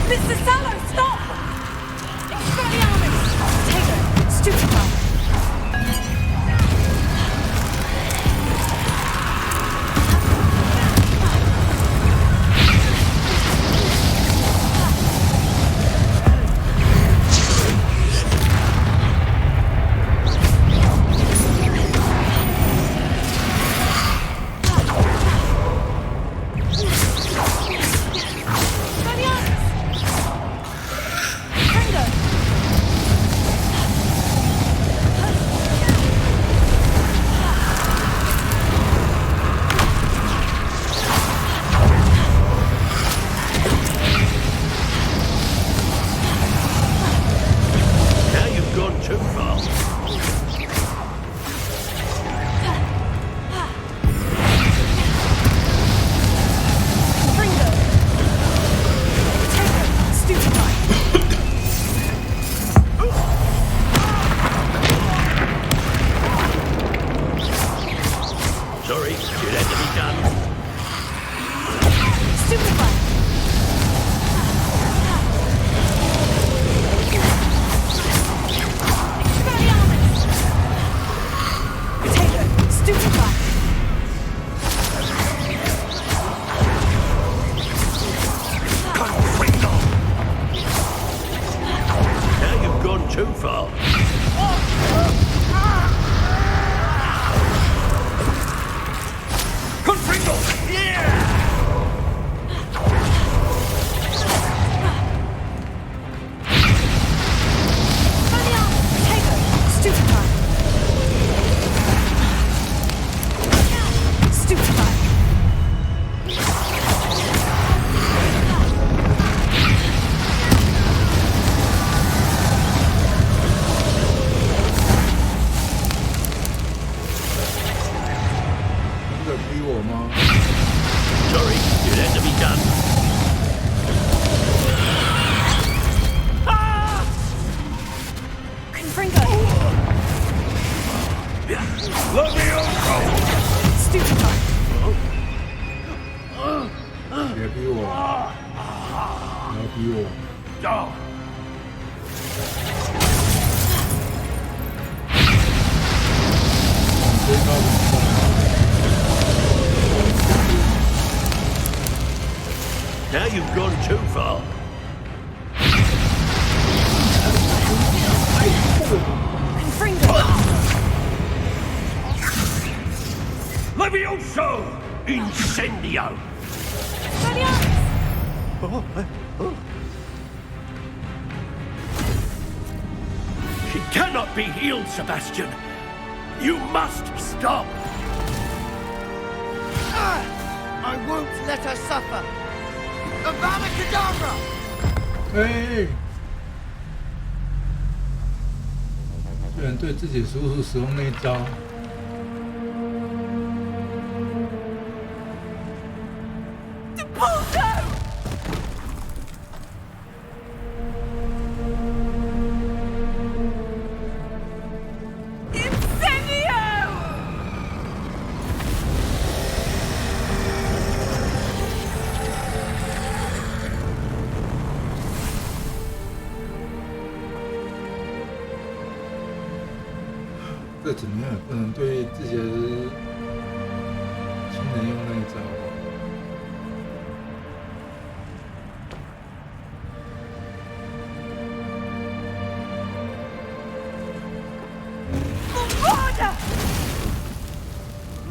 Mr. Sallow, stop! Expelliarmus! Take it! Stupefy! Sorry, it had to be done. Stupefy! Expelliarmus! Take it! Stupefy! Now you've gone too far. Sorry, it had to be done. Confringo! Stupefy! 别逼我！不要逼我！你最高比赛啊！ Now you've gone too far. Levioso! Incendio! She cannot be healed, Sebastian. You must stop. won't let her suffer. Avada Kedavra! 哎，居然对自己叔叔使用那一招。这怎么样也不能对自己的亲人用那一招。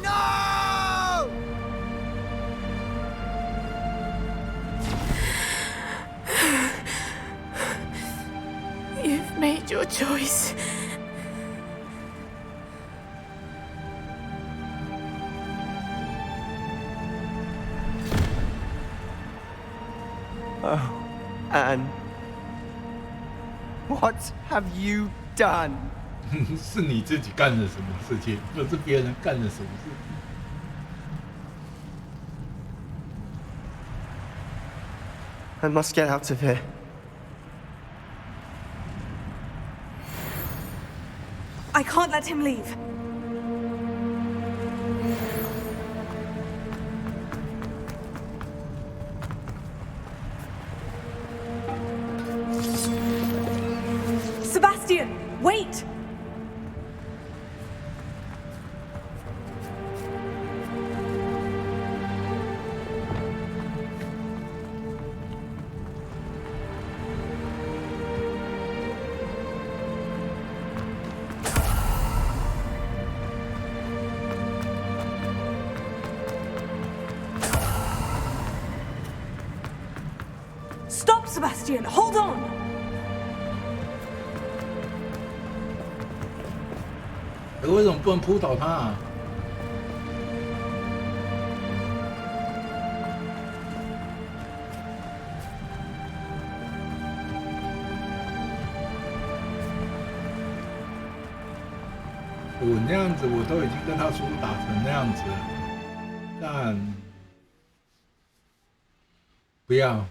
No! You've made your choice. Oh, Anne. What have you done? 是你自己干了什么事情，不是别人干了什么事情。I must get out of here. I can't let him leave. Sebastian, wait! Stop, Sebastian! Hold on! 为什么不能扑倒他啊？我那样子，我都已经跟他叔叔打成那样子了，但不要。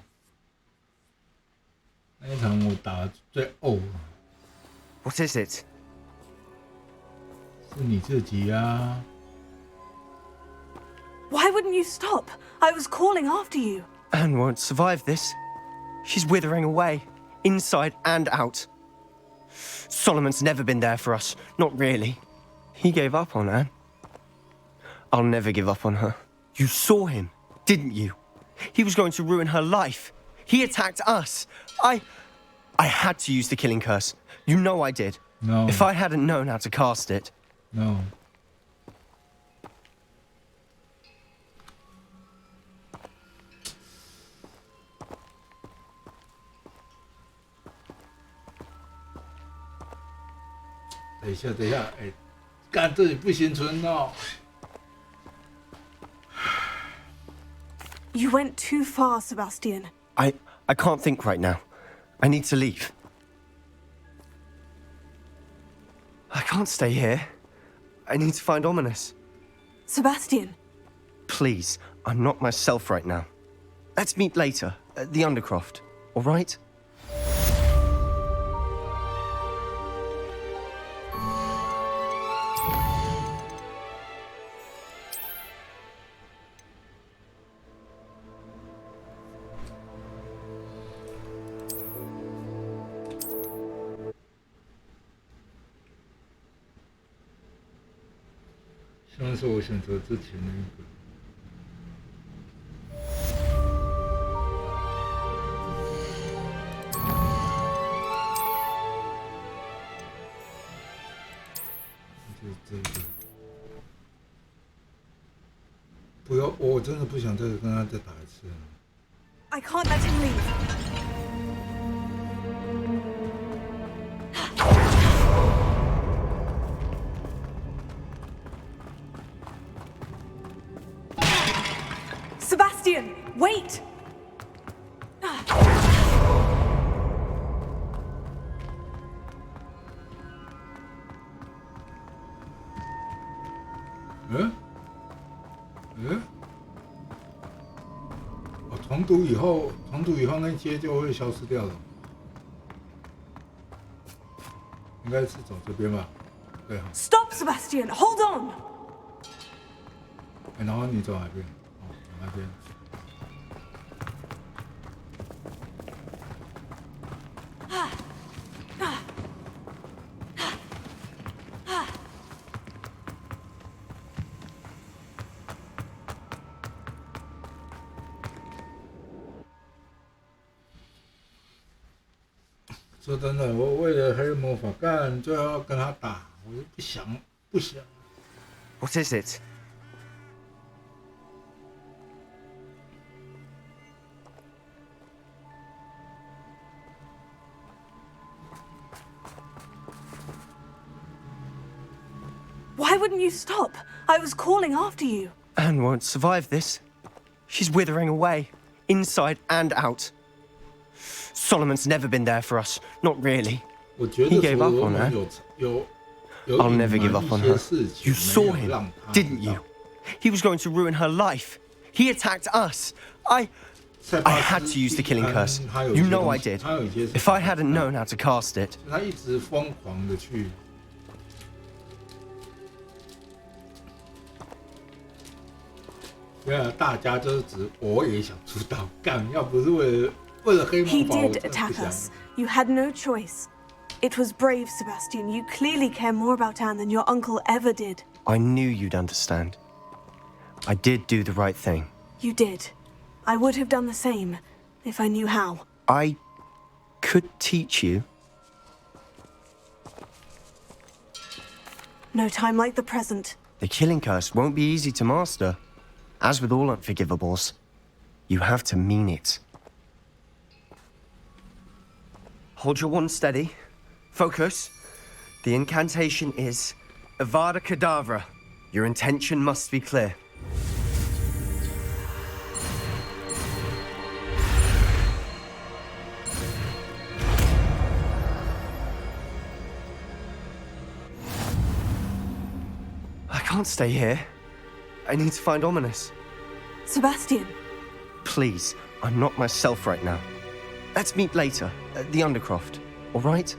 那一场我打得最呕了。What is it? 是你自己啊。Why wouldn't you stop? I was calling after you. Anne won't survive this. She's withering away, inside and out. Solomon's never been there for us. Not really. He gave up on Anne. I'll never give up on her. You saw him, didn't you? He was going to ruin her life. He attacked us. I had to use the killing curse. You know I did. No. If I hadn't known how to cast it. No. 等一下，等一下，哎，干这里不行存哦。You went too far, Sebastian. I can't think right now. I need to leave. I can't stay here. I need to find Ominous. Sebastian. Please, I'm not myself right now. Let's meet later at the Undercroft, all right?虽然说我选择之前那个。就是这个，不要，我真的不想再跟他再打一次了。I can't let him leave. Sebastian, wait!重读以后那些就会消失掉了。应该是走这边吧？对啊。Stop, Sebastian! Hold on! 然后你走哪边？走那边。说真的，我为了黑魔法干，最后要跟他打，我就不想。What is it? Why wouldn't you stop? I was calling after you. Anne won't survive this. She's withering away, inside and out. Solomon's never been there for us, not really. He gave up on her. I'll never give up on her. You saw him, didn't you? He was going to ruin her life. He attacked us. I had to use the killing curse. You know I did. If I hadn't known how to cast it. 他一直疯狂的去。原来大家就是指我也想出道干，要不是为了黑魔法， He did attack us. You had no choice. It was brave, Sebastian. You clearly care more about Anne than your uncle ever did. I knew you'd understand. I did do the right thing. You did. I would have done the same if I knew how. I could teach you. No time like the present. The killing curse won't be easy to master. As with all unforgivables, you have to mean it. Hold your wand steady. Focus. The incantation is Avada Kedavra. Your intention must be clear. I can't stay here. I need to find Ominous. Sebastian. Please, I'm not myself right now. Let's meet later at the Undercroft, all right?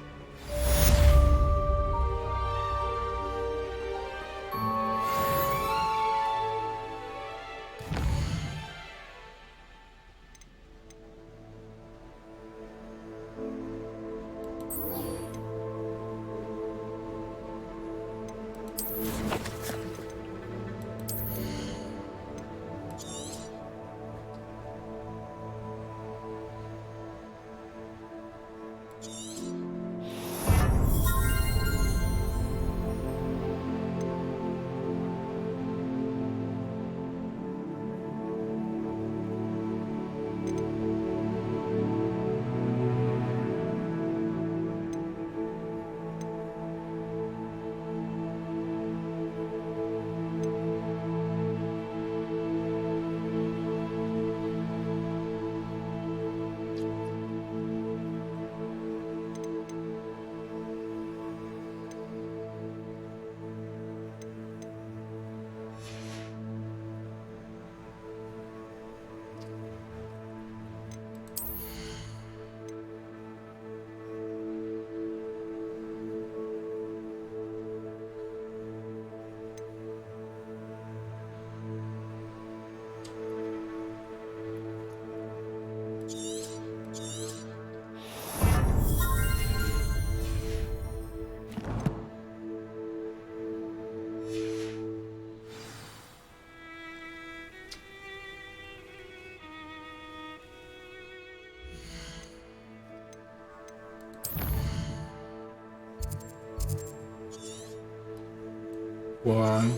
One.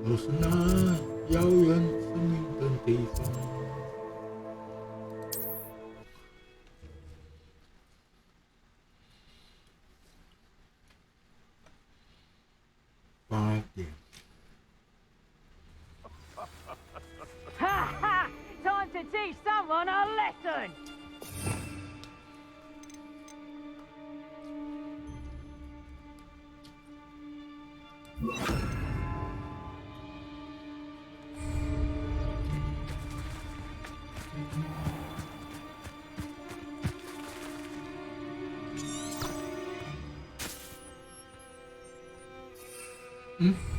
都是那遥远生命的地方。嗯。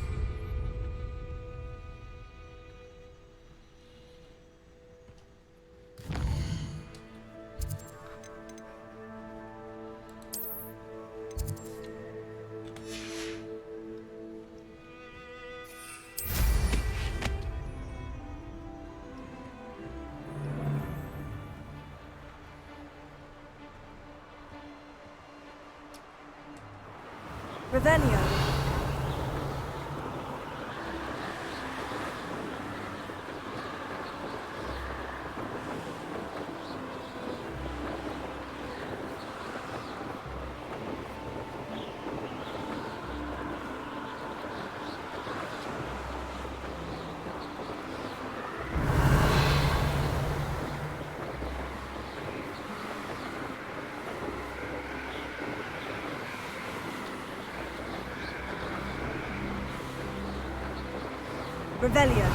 Revelio. Revelio.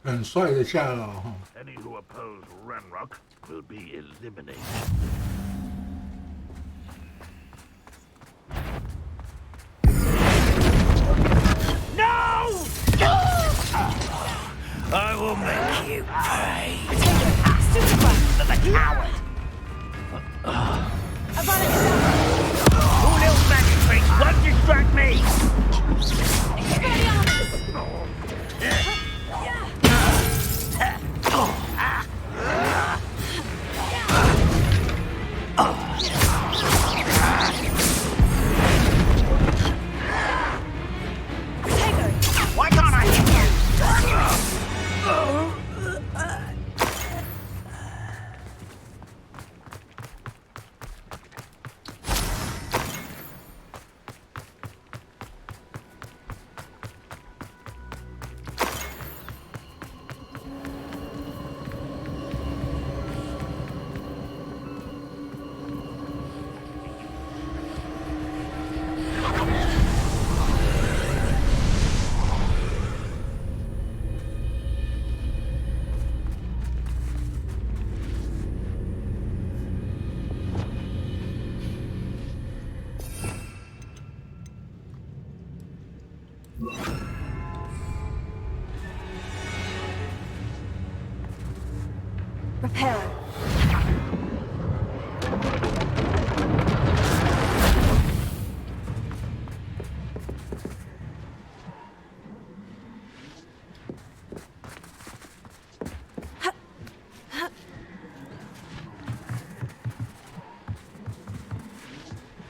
很帅的夏老哈。 Any who oppose Ranrock will be eliminated. No! I will make you pay. For the coward. All else magic tricks won't distract me. Why can't I hit you? Repair.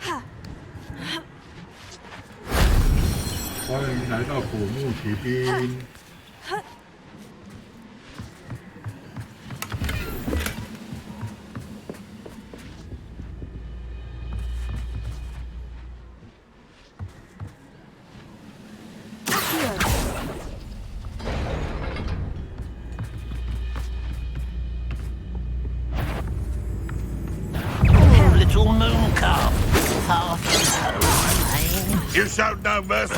Ha. 欢迎来到古墓奇兵。 Little moon calf. Half You showed no mercy.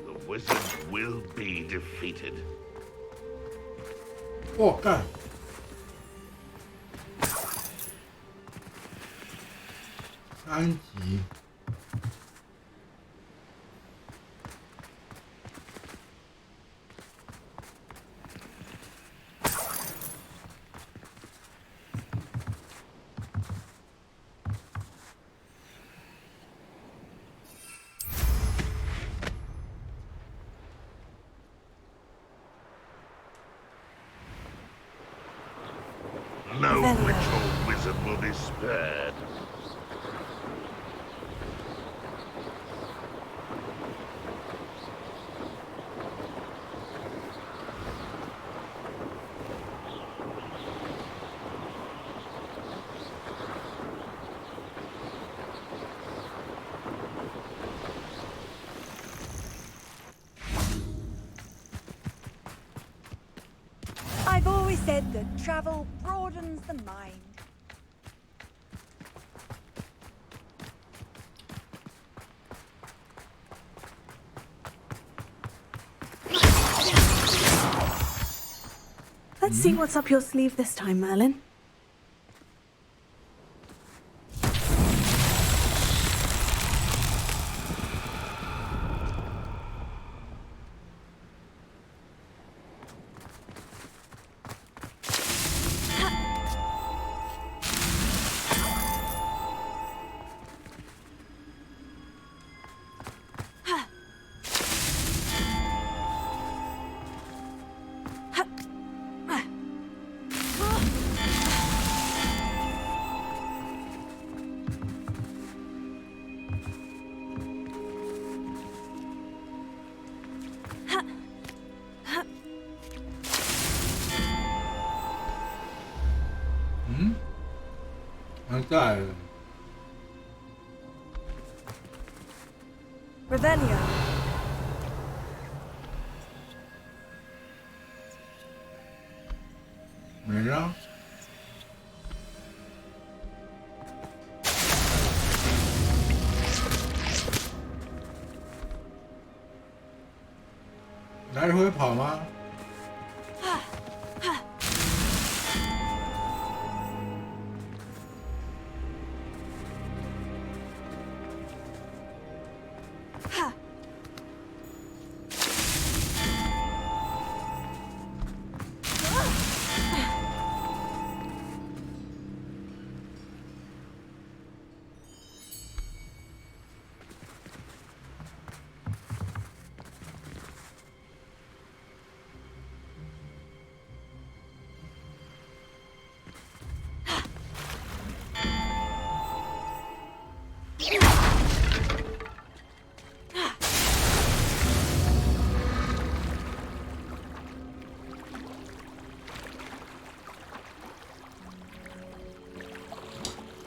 The wizard will be defeated. 我干！3级。will be spared. I've always said that travel broadens the mind. Let's see what's up your sleeve this time, Merlin. Revelio. 没了。来回跑吗？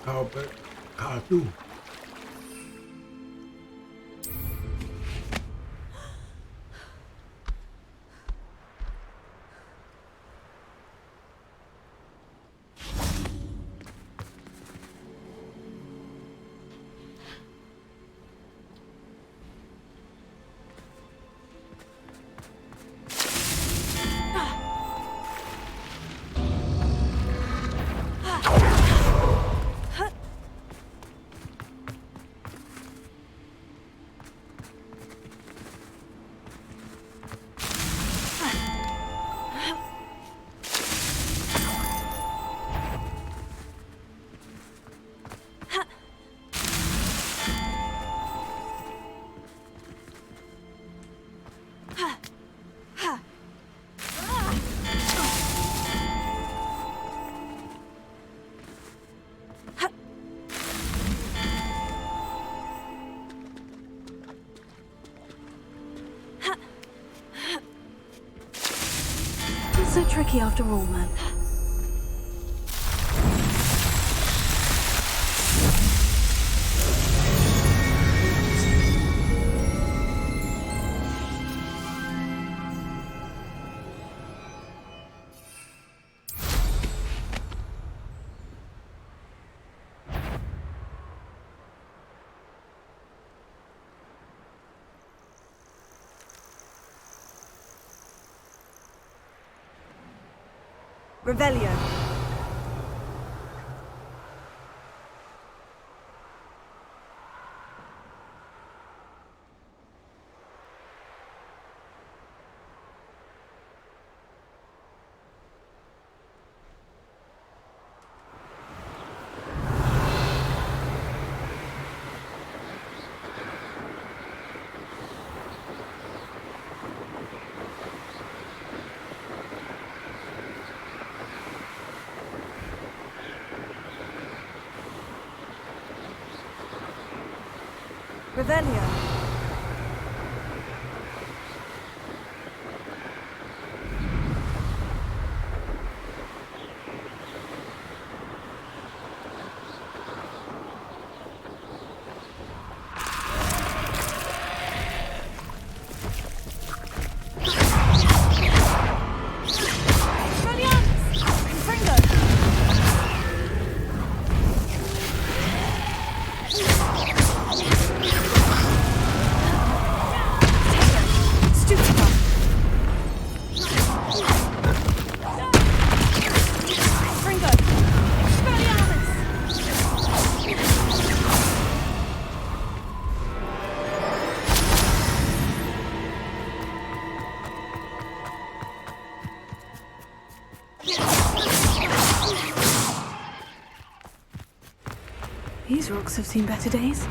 靠背卡住。So tricky after all, man. Revelio. Revelio. These rocks have seen better days.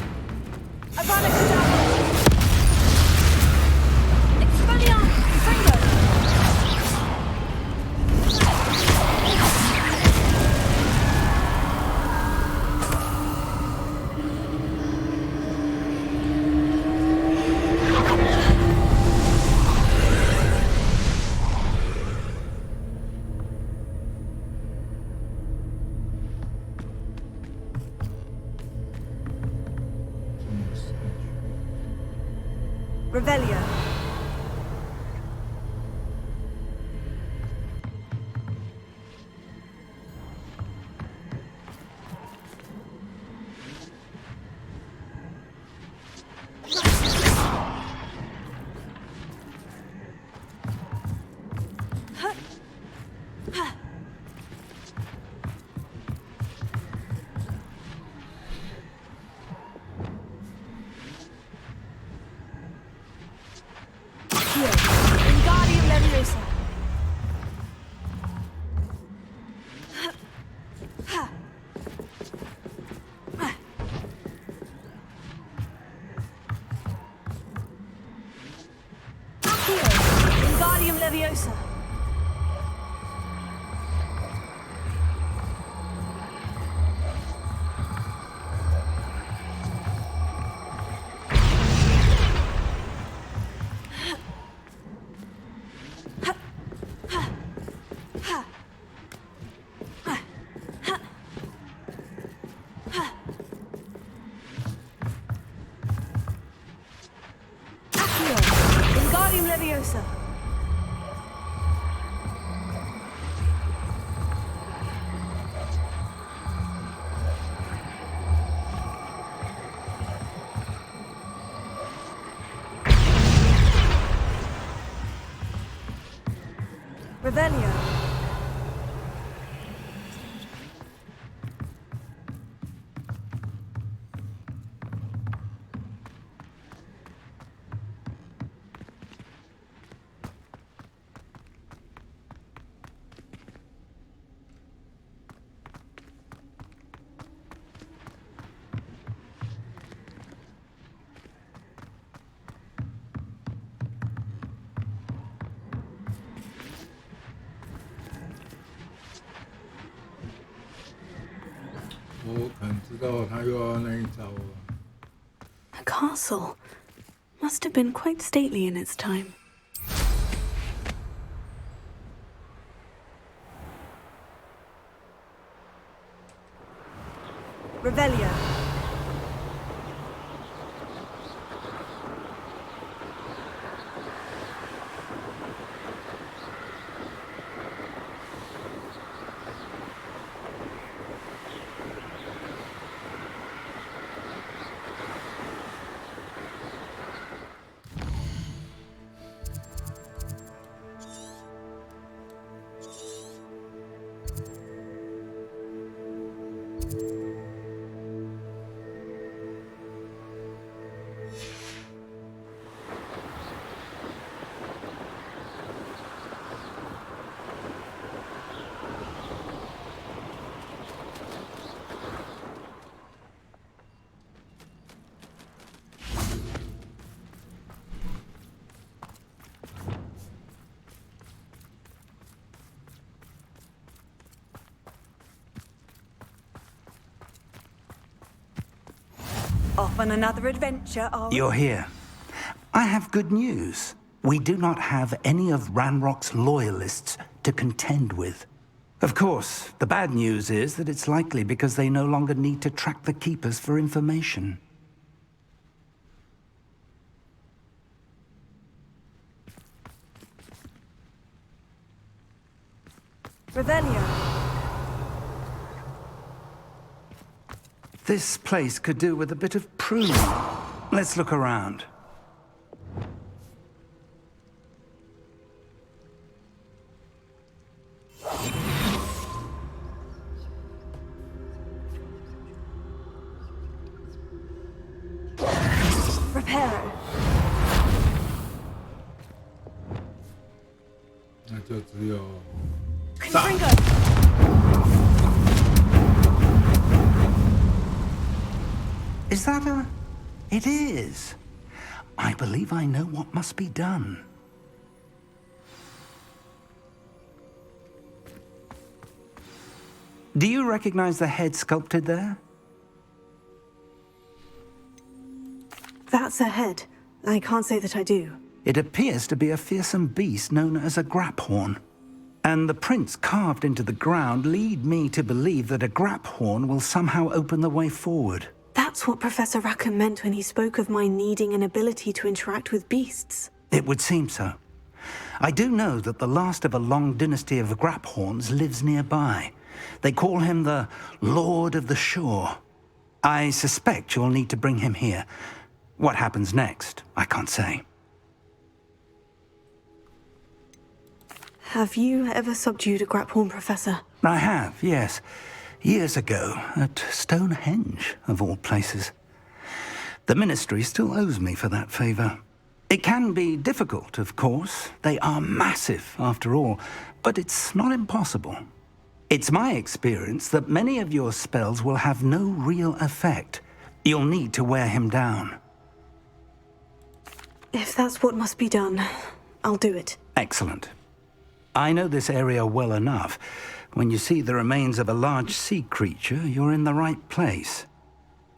Revelio. Leviosa. Leviosa. Revelio. A castle. Must have been quite stately in its time. Revelio. Off on another adventure, are we? You're here. I have good news. We do not have any of Ranrock's loyalists to contend with. Of course, the bad news is that it's likely because they no longer need to track the Keepers for information. Revelio. This place could do with a bit of pruning. Let's look around. Reparo. 那就只有 Confringo. Is that a... It is. I believe I know what must be done. Do you recognize the head sculpted there? That's a head. I can't say that I do. It appears to be a fearsome beast known as a graphorn. And the prints carved into the ground lead me to believe that a graphorn will somehow open the way forward. That's what Professor Rackham meant when he spoke of my needing an ability to interact with beasts. It would seem so. I do know that the last of a long dynasty of graphorns lives nearby. They call him the Lord of the Shore. I suspect you'll need to bring him here. What happens next, I can't say. Have you ever subdued a graphorn, Professor? I have, yes. Years ago, at Stonehenge, of all places. The Ministry still owes me for that favor. It can be difficult, of course. They are massive, after all, but it's not impossible. It's my experience that many of your spells will have no real effect. You'll need to wear him down. If that's what must be done, I'll do it. Excellent. I know this area well enough. When you see the remains of a large sea creature, you're in the right place.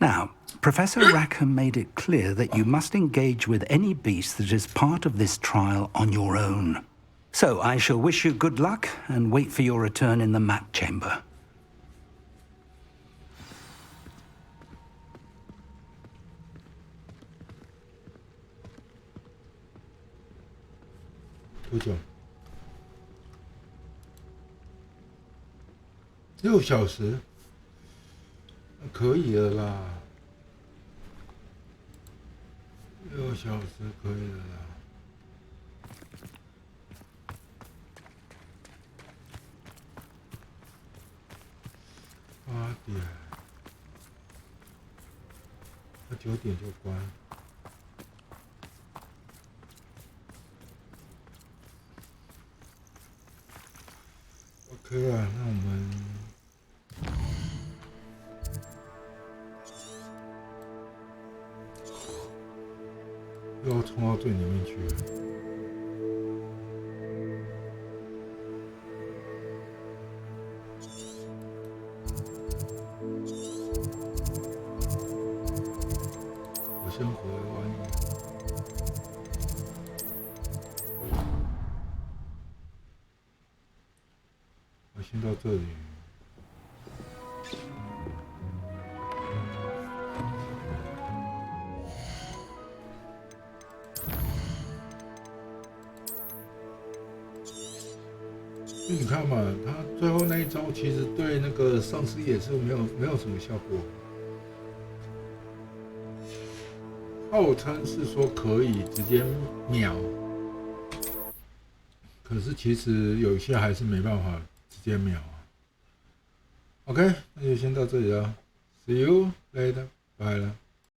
Now, Professor Rackham made it clear that you must engage with any beast that is part of this trial on your own. So I shall wish you good luck and wait for your return in the map chamber.6小时，可以了啦。6小时可以了啦。8点，那9点就关。OK 啊，那我们。又要冲到最里面去了。我先回完。我先到这里。你看嘛，他最后那一招其实对那个丧尸也是没有什么效果，号称是说可以直接秒，可是其实有一些还是没办法直接秒啊。OK， 那就先到这里了 ，See you later，拜了。